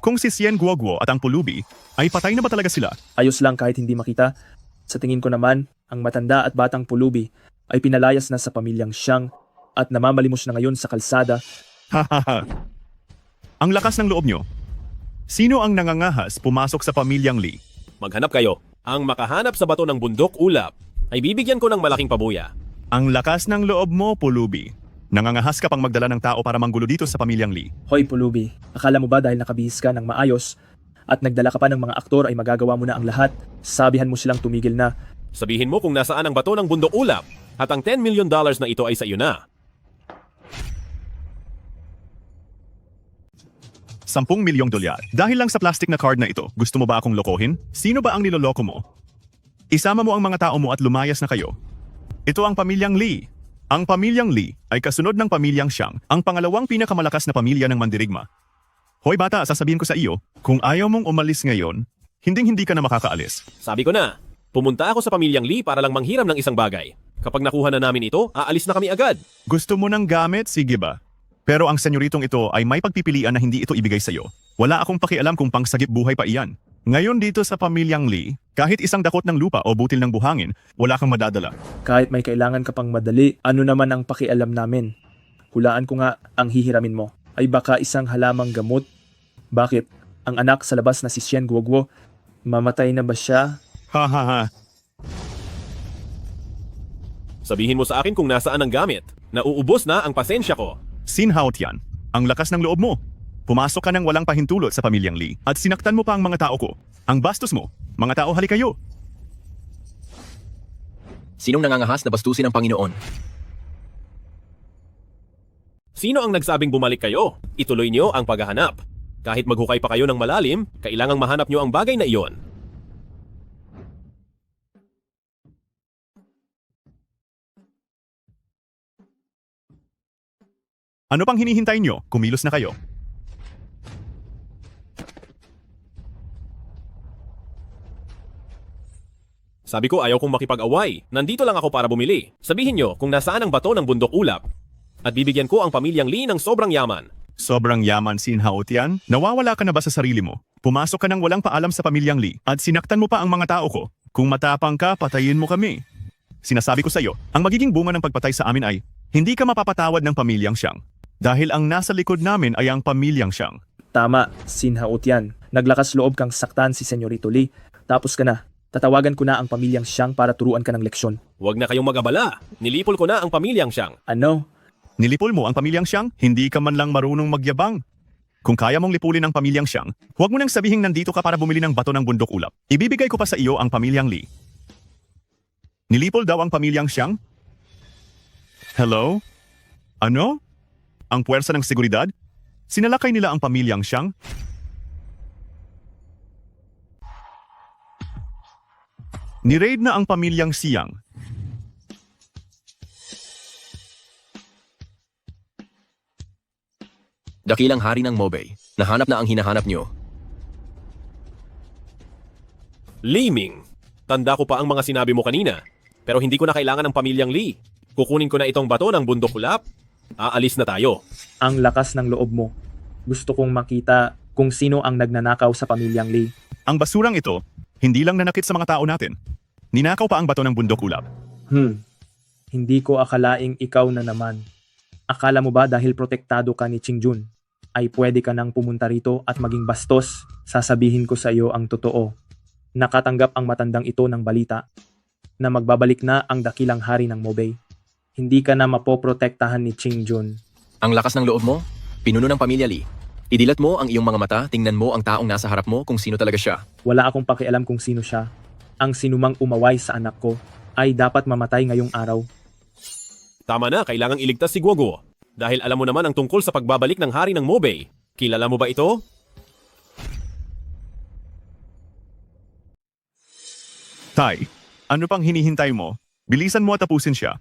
S14: Kung si Sien Guoguo at ang Pulubi ay patay na ba talaga sila?
S15: Ayos lang kahit hindi makita. Sa tingin ko naman, ang matanda at batang Pulubi ay pinalayas na sa pamilyang Xiang at namamalimos na ngayon sa kalsada.
S14: Hahaha. Ang lakas ng loob nyo. Sino ang nangangahas pumasok sa pamilyang Li?
S4: Maghanap kayo. Ang makahanap sa bato ng bundok ulap ay bibigyan ko ng malaking pabuya.
S14: Ang lakas ng loob mo, Pulubi. Nangangahas ka pang magdala ng tao para manggulo dito sa pamilyang Lee.
S15: Hoy Pulubi, akala mo ba dahil nakabihis ka ng maayos at nagdala ka pa ng mga aktor ay magagawa mo na ang lahat? Sabihan mo silang tumigil na.
S4: Sabihin mo kung nasaan ang bato ng bundok ulap at ang $10 million na ito ay sa iyo na.
S14: 10 milyong dolyar. Dahil lang sa plastic na card na ito, gusto mo ba akong lokohin? Sino ba ang niloloko mo? Isama mo ang mga tao mo at lumayas na kayo. Ito ang pamilyang Lee. Ang pamilyang Lee ay kasunod ng pamilyang Xiang, ang pangalawang pinakamalakas na pamilya ng mandirigma. Hoy bata, sasabihin ko sa iyo, kung ayaw mong umalis ngayon, hinding-hindi ka na makakaalis.
S4: Sabi ko na, pumunta ako sa pamilyang Lee para lang manghiram ng isang bagay. Kapag nakuha na namin ito, aalis na kami agad.
S14: Gusto mo ng gamit? Sige ba? Pero ang senyoritong ito ay may pagpipilian na hindi ito ibigay sa iyo. Wala akong pakialam kung pangsagip buhay pa iyan. Ngayon dito sa pamilyang Lee, kahit isang dakot ng lupa o butil ng buhangin, wala kang madadala.
S15: Kahit may kailangan ka pang madali, ano naman ang pakialam namin? Hulaan ko nga ang hihiramin mo. Ay baka isang halamang gamot? Bakit? Ang anak sa labas na si Xian Guoguo, mamatay na ba siya?
S14: Ha ha ha.
S4: Sabihin mo sa akin kung nasaan ang gamit. Nauubos na ang pasensya ko.
S14: Sin Hao Tian, ang lakas ng loob mo. Pumasok ka ng walang pahintulot sa pamilyang Lee at sinaktan mo pa ang mga tao ko. Ang bastos mo, mga tao halik kayo.
S9: Sinong nangangahas na bastusin ang Panginoon?
S4: Sino ang nagsabing bumalik kayo? Ituloy niyo ang paghahanap. Kahit maghukay pa kayo ng malalim, kailangang mahanap niyo ang bagay na iyon.
S14: Ano pang hinihintay nyo? Kumilos na kayo.
S4: Sabi ko ayaw kong makipag-away. Nandito lang ako para bumili. Sabihin nyo kung nasaan ang bato ng bundok ulap. At bibigyan ko ang pamilyang Lee ng sobrang yaman.
S14: Sobrang yaman, Sin Hao Tian? Nawawala ka na ba sa sarili mo? Pumasok ka ng walang paalam sa pamilyang Lee at sinaktan mo pa ang mga tao ko. Kung matapang ka, patayin mo kami. Sinasabi ko sa iyo, ang magiging bunga ng pagpatay sa amin ay hindi ka mapapatawad ng pamilyang Xiang. Dahil ang nasa likod namin ay ang pamilyang Xiang.
S15: Tama, Sin Hao Tian. Naglakas loob kang saktan si Senyorito Lee. Tapos ka na. Tatawagan ko na ang pamilyang Xiang para turuan ka ng leksyon.
S4: Huwag na kayong mag-abala. Nilipol ko na ang pamilyang Xiang.
S15: Ano?
S14: Nilipol mo ang pamilyang Xiang? Hindi ka man lang marunong magyabang. Kung kaya mong lipulin ang pamilyang Xiang, huwag mo nang sabihing nandito ka para bumili ng bato ng bundok ulap. Ibibigay ko pa sa iyo ang pamilyang Lee. Nilipol daw ang pamilyang Xiang? Hello? Ano? Ang puwersa ng seguridad? Sinalakay nila ang pamilyang Xiang? Ni-raid na ang pamilyang Xiang.
S9: Dakilang hari ng Mobay. Nahanap na ang hinahanap nyo.
S4: Liming. Tanda ko pa ang mga sinabi mo kanina. Pero hindi ko na kailangan ng pamilyang Lee. Kukunin ko na itong bato ng bundok ulap. Aalis na tayo.
S15: Ang lakas ng loob mo. Gusto kong makita kung sino ang nagnanakaw sa pamilyang Lee.
S14: Ang basurang ito, hindi lang nanakit sa mga tao natin. Ninakaw pa ang bato ng bundok ulap.
S15: Hindi ko akalaing ikaw na naman. Akala mo ba dahil protektado ka ni Qingjun, ay pwede ka nang pumunta rito at maging bastos? Sasabihin ko sa iyo ang totoo. Nakatanggap ang matandang ito ng balita na magbabalik na ang dakilang hari ng Mobay. Hindi ka na mapoprotektahan ni Qingjun.
S9: Ang lakas ng loob mo? Pinuno ng pamilya Lee. Idilat mo ang iyong mga mata, tingnan mo ang taong nasa harap mo kung sino talaga siya.
S15: Wala akong pakialam kung sino siya. Ang sinumang umaway sa anak ko ay dapat mamatay ngayong araw.
S4: Tama na, kailangang iligtas si Guoguo. Dahil alam mo naman ang tungkol sa pagbabalik ng hari ng Mobay. Kilala mo ba ito?
S14: Tai, ano pang hinihintay mo? Bilisan mo at tapusin siya.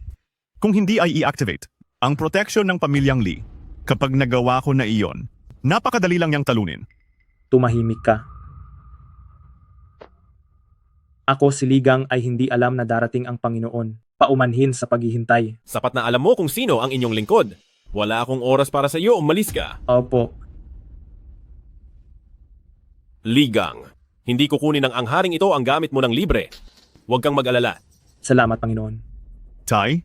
S14: Kung hindi ay i-activate ang protection ng pamilyang Lee. Kapag nagawa ko na iyon, napakadali lang niyang talunin.
S15: Tumahimik ka. Ako si Ligang ay hindi alam na darating ang Panginoon. Paumanhin sa paghihintay.
S4: Sapat na alam mo kung sino ang inyong lingkod. Wala akong oras para sa iyo, umalis ka.
S15: Opo.
S4: Ligang, hindi kukunin ng angharing ito ang gamit mo ng libre. Huwag kang mag-alala.
S15: Salamat, Panginoon.
S14: Tai,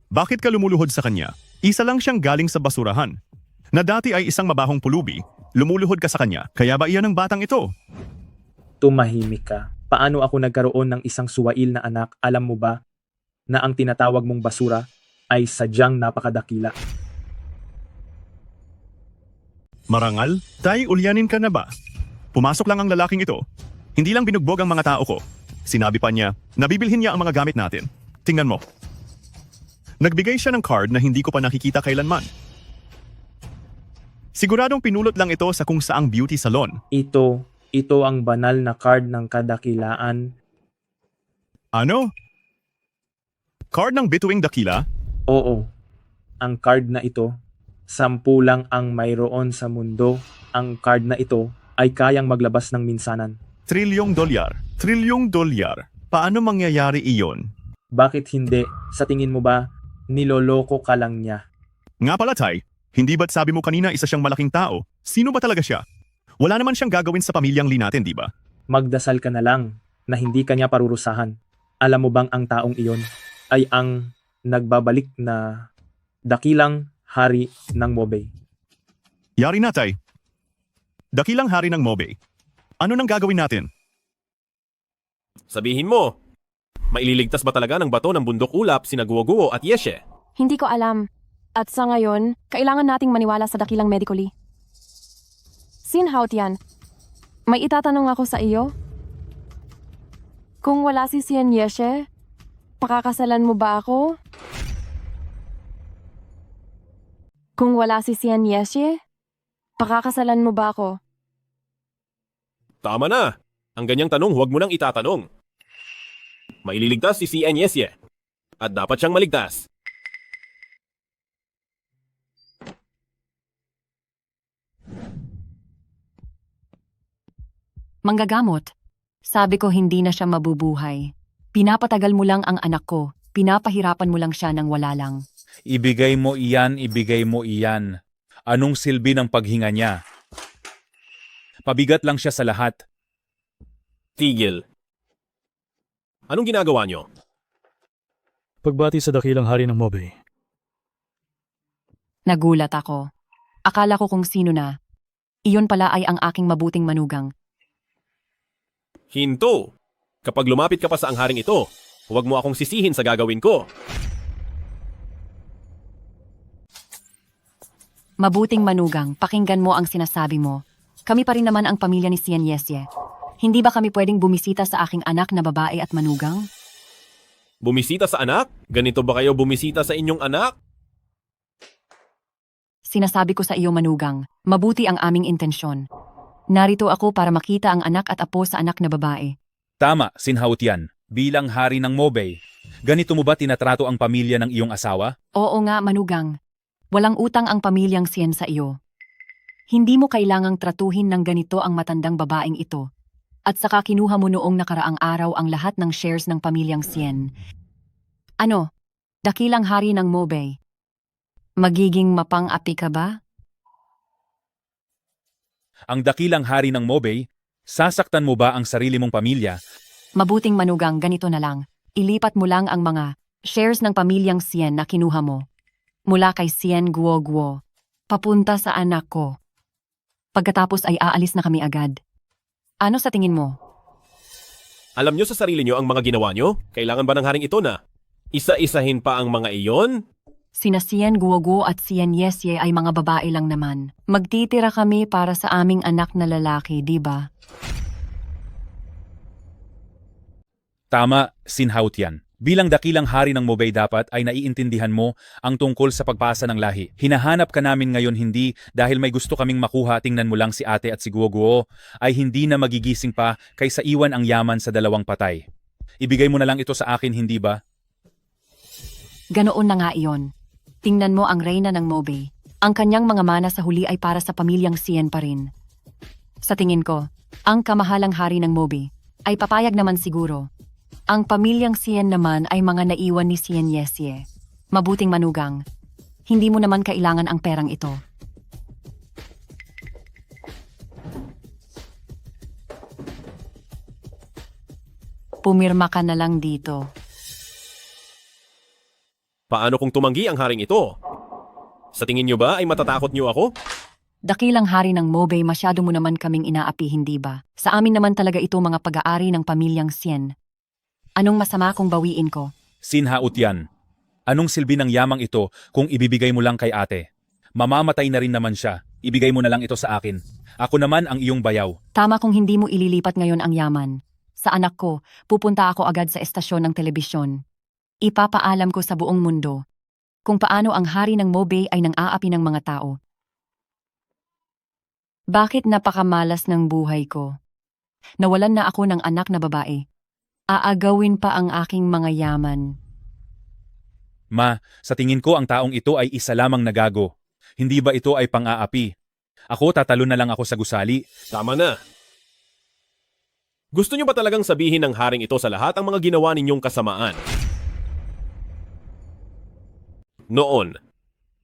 S14: bakit ka lumuluhod sa kanya? Isa lang siyang galing sa basurahan. Na dati ay isang mabahong pulubi, lumuluhod ka sa kanya. Kaya ba iyan ang batang ito?
S15: Tumahimik ka. Paano ako nagkaroon ng isang suwail na anak? Alam mo ba na ang tinatawag mong basura ay sadyang napakadakila.
S14: Marangal? Tay, ulyanin ka na ba? Pumasok lang ang lalaking ito. Hindi lang binugbog ang mga tao ko. Sinabi pa niya, nabibilhin niya ang mga gamit natin. Tingnan mo. Nagbigay siya ng card na hindi ko pa nakikita kailanman. Siguradong pinulot lang ito sa kung saang beauty salon.
S15: Ito ang banal na card ng kadakilaan.
S14: Ano? Card ng bituing dakila?
S15: Oo. Ang card na ito, 10 lang ang mayroon sa mundo. Ang card na ito ay kayang maglabas ng minsanan.
S14: $1 trillion. $1 trillion. Paano mangyayari iyon?
S15: Bakit hindi? Sa tingin mo ba, niloloko ka lang niya?
S14: Nga pala, Tay. Hindi ba't sabi mo kanina isa siyang malaking tao? Sino ba talaga siya? Wala naman siyang gagawin sa pamilyang Lee natin, di ba?
S15: Magdasal ka na lang na hindi kanya parurusahan. Alam mo bang ang taong iyon ay ang nagbabalik na dakilang hari ng Mobay?
S14: Yari na, Tay. Dakilang hari ng Mobay. Ano nang gagawin natin?
S4: Sabihin mo, maililigtas ba talaga ng bato ng bundok ulap sina Guo at Yeshe?
S6: Hindi ko alam. At sa ngayon, kailangan nating maniwala sa dakilang medically. Sin Haotian, may itatanong ako sa iyo? Kung wala si Sien Yeshe, pakakasalan mo ba ako? Kung wala si Sien Yeshe, pakakasalan mo ba ako?
S4: Tama na! Ang ganyang tanong huwag mo nang itatanong. Maililigtas si Sien Yesye. At dapat siyang maligtas.
S19: Manggagamot. Sabi ko hindi na siya mabubuhay. Pinapatagal mo lang ang anak ko. Pinapahirapan mo lang siya nang wala lang.
S20: Ibigay mo iyan, ibigay mo iyan. Anong silbi ng paghinga niya? Pabigat lang siya sa lahat.
S4: Tigil. Anong ginagawa niyo?
S12: Pagbati sa dakilang hari ng Mobay.
S19: Nagulat ako. Akala ko kung sino na. Iyon pala ay ang aking mabuting manugang.
S4: Hinto! Kapag lumapit ka pa sa ang haring ito, huwag mo akong sisihin sa gagawin ko.
S19: Mabuting manugang, pakinggan mo ang sinasabi mo. Kami pa rin naman ang pamilya ni Sien Yesye. Hindi ba kami pwedeng bumisita sa aking anak na babae at manugang?
S4: Bumisita sa anak? Ganito ba kayo bumisita sa inyong anak?
S19: Sinasabi ko sa iyo manugang, mabuti ang aming intensyon. Narito ako para makita ang anak at apo sa anak na babae.
S20: Tama, Sin Haotian. Bilang hari ng Mobay, ganito mo ba tinatrato ang pamilya ng iyong asawa?
S19: Oo nga, manugang. Walang utang ang pamilyang Sien sa iyo. Hindi mo kailangang tratuhin ng ganito ang matandang babaeng ito. At saka kinuha mo noong nakaraang araw ang lahat ng shares ng pamilyang Sien. Ano? Dakilang hari ng Mobay. Magiging mapang-api ka ba?
S20: Ang dakilang hari ng Mobay, sasaktan mo ba ang sarili mong pamilya?
S19: Mabuting manugang, ganito na lang. Ilipat mo lang ang mga shares ng pamilyang Sien na kinuha mo. Mula kay Sien Guo, papunta sa anak ko. Pagkatapos ay aalis na kami agad. Ano sa tingin mo?
S4: Alam nyo sa sarili nyo ang mga ginawa nyo? Kailangan ba ng haring ito na isa-isahin pa ang mga iyon?
S19: Sina Sien Guo at Sien Yesye ay mga babae lang naman. Magtitira kami para sa aming anak na lalaki, di ba?
S20: Tama, Sin Haotian. Bilang dakilang hari ng Mobay dapat ay naiintindihan mo ang tungkol sa pagpasa ng lahi. Hinahanap ka namin ngayon hindi dahil may gusto kaming makuha, tingnan mo lang si ate at si Guo ay hindi na magigising pa kaysa iwan ang yaman sa dalawang patay. Ibigay mo na lang ito sa akin, hindi ba?
S19: Ganoon na nga iyon. Tingnan mo ang reyna ng Mobay. Ang kanyang mga mana sa huli ay para sa pamilyang Sien pa rin. Sa tingin ko, ang kamahalang hari ng Mobay ay papayag naman siguro. Ang pamilyang Sien naman ay mga naiwan ni Sien Yesye. Mabuting manugang, hindi mo naman kailangan ang perang ito. Pumirma ka na lang dito.
S4: Paano kung tumanggi ang haring ito? Sa tingin nyo ba ay matatakot nyo ako?
S19: Dakilang hari ng Mobay, masyado mo naman kaming inaapi, hindi ba? Sa amin naman talaga ito mga pag-aari ng pamilyang Sien. Anong masama kung bawiin ko?
S20: Sin Haotian. Anong silbi ng yamang ito kung ibibigay mo lang kay ate? Mamamatay na rin naman siya. Ibigay mo na lang ito sa akin. Ako naman ang iyong bayaw.
S19: Tama kung hindi mo ililipat ngayon ang yaman. Sa anak ko, pupunta ako agad sa estasyon ng telebisyon. Ipapaalam ko sa buong mundo kung paano ang hari ng Mobay ay nang-aapi ng mga tao. Bakit napakamalas ng buhay ko? Nawalan na ako ng anak na babae. Aagawin pa ang aking mga yaman.
S20: Ma, sa tingin ko ang taong ito ay isa lamang nagago. Hindi ba ito ay pang-aapi? Ako tatalo na lang ako sa gusali.
S4: Tama na. Gusto niyo ba talagang sabihin ng haring ito sa lahat ang mga ginawa ninyong kasamaan? Noon,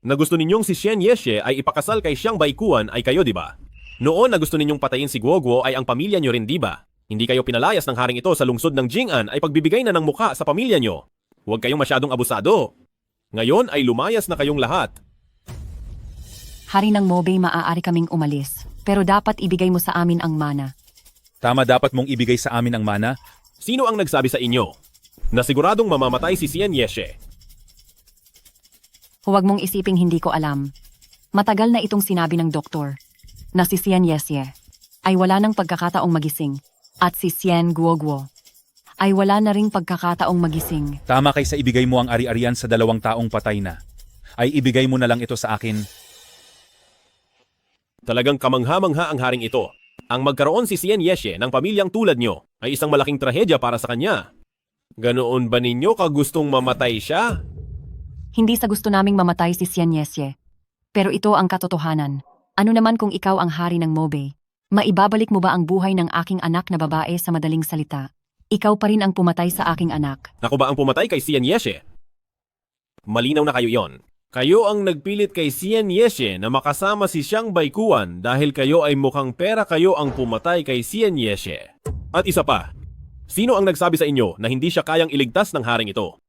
S4: na gusto ninyong si Xian Yeshe ay ipakasal kay Xiang Baikuan ay kayo, di ba? Noon na gusto ninyong patayin si Guoguo ay ang pamilya nyo rin, di ba? Hindi kayo pinalayas ng haring ito sa lungsod ng Jing'an ay pagbibigay na ng mukha sa pamilya nyo. Huwag kayong masyadong abusado. Ngayon ay lumayas na kayong lahat.
S19: Hari ng Mobay, maaari kaming umalis. Pero dapat ibigay mo sa amin ang mana.
S20: Tama, dapat mong ibigay sa amin ang mana.
S4: Sino ang nagsabi sa inyo na siguradong mamamatay si Xian Yeshe?
S19: Huwag mong isiping hindi ko alam. Matagal na itong sinabi ng doktor na si Xian Yesye ay wala ng pagkakataong magising at si Xian Guoguo ay wala na ring pagkakataong magising.
S20: Tama, kaysa ibigay mo ang ari-arian sa 2 taong patay na. Ay ibigay mo na lang ito sa akin.
S4: Talagang kamangha-mangha ang haring ito. Ang magkaroon si Xian Yeshe ng pamilyang tulad nyo ay isang malaking trahedya para sa kanya. Ganoon ba ninyo kagustong mamatay siya?
S19: Hindi sa gusto naming mamatay si Xian Yesye. Pero ito ang katotohanan. Ano naman kung ikaw ang hari ng Mobay? Maibabalik mo ba ang buhay ng aking anak na babae sa madaling salita? Ikaw pa rin ang pumatay sa aking anak.
S4: Ako ba ang pumatay kay Xian Yeshe? Malinaw na kayo yon. Kayo ang nagpilit kay Xian Yeshe na makasama si Xiang Baikuan dahil kayo ay mukhang pera kayo ang pumatay kay Xian Yeshe. At isa pa, sino ang nagsabi sa inyo na hindi siya kayang iligtas ng haring ito?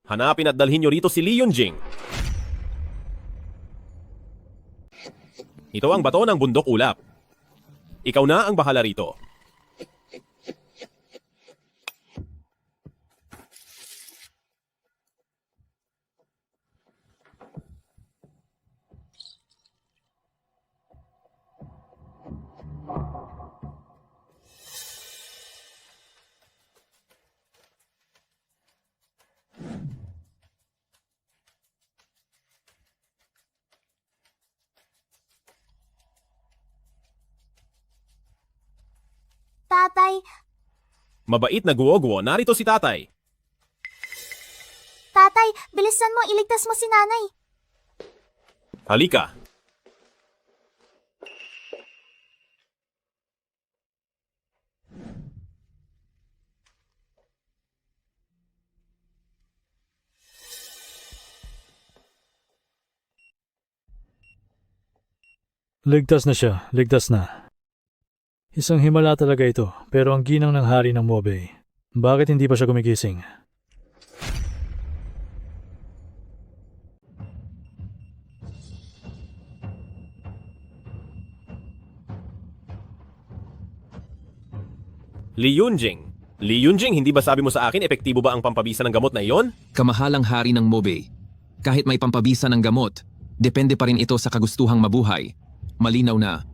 S4: Hanapin at dalhin nyo rito si Li Yunjing. Ito ang bato ng bundok ulap. Ikaw na ang bahala rito.
S3: Tatay,
S4: Mabait na Guoguo, narito si tatay.
S3: tatay, bilisan mo, iligtas mo si nanay.
S4: Halika.
S12: Ligtas na siya, ligtas na. Isang himala talaga ito, pero ang ginang ng hari ng Mobay. Bakit hindi pa siya gumigising?
S4: Li Yunjing. Li Yunjing, hindi ba sabi mo sa akin epektibo ba ang pampabisa ng gamot na iyon?
S11: Kamahalang hari ng Mobay. Kahit may pampabisa ng gamot, depende pa rin ito sa kagustuhang mabuhay. Malinaw na,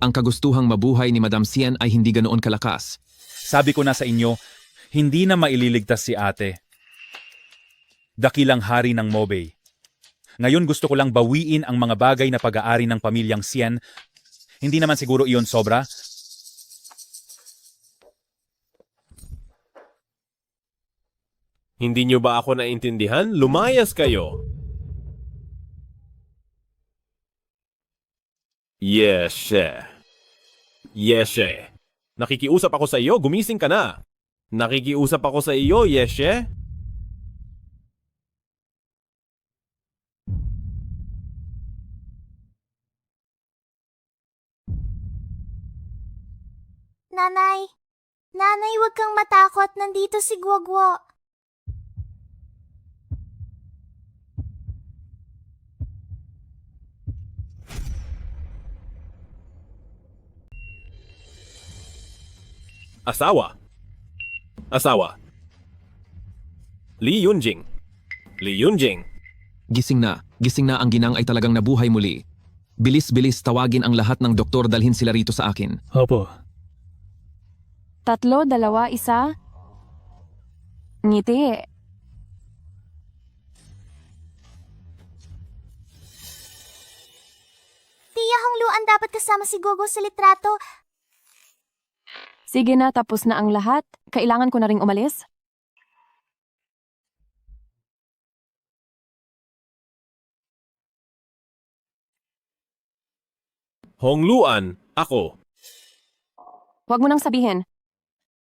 S11: ang kagustuhang mabuhay ni Madam Xian ay hindi ganoon kalakas.
S20: Sabi ko na sa inyo, hindi na maililigtas si ate. Dakilang hari ng Mobay. Ngayon gusto ko lang bawiin ang mga bagay na pag-aari ng pamilyang Xian. Hindi naman siguro iyon sobra.
S4: Hindi nyo ba ako naintindihan? Lumayas kayo. Yeshe. Yeshe. Nakikiusap ako sa iyo, gumising ka na. Nakikiusap ako sa iyo, Yeshe.
S3: Nanay, nanay, huwag kang matakot, nandito si Guoguo.
S4: Asawa. Asawa, Li Yunjing. Li Yunjing.
S11: Gising na ang ginang ay talagang nabuhay muli. Bilis-bilis tawagin ang lahat ng doktor dalhin sila rito sa akin.
S12: Opo.
S6: 3, 2, 1. Ngiti.
S3: Tiya Hongluan, dapat kasama si Gogo sa litrato.
S6: Sige na, tapos na ang lahat. Kailangan ko na ring umalis.
S4: Hongluan, ako.
S6: Huwag mo nang sabihin.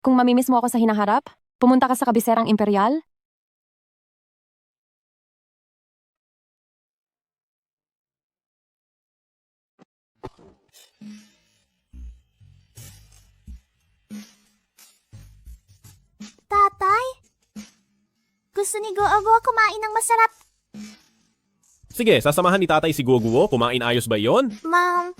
S6: Kung mamimiss mo ako sa hinaharap, pumunta ka sa kabiserang imperial.
S3: Tatay? Gusto ni Gogo kumain ng masarap.
S4: Sige, sasamahan ni tatay si Guoguo. Kumain ayos ba yon?
S3: Ma'am,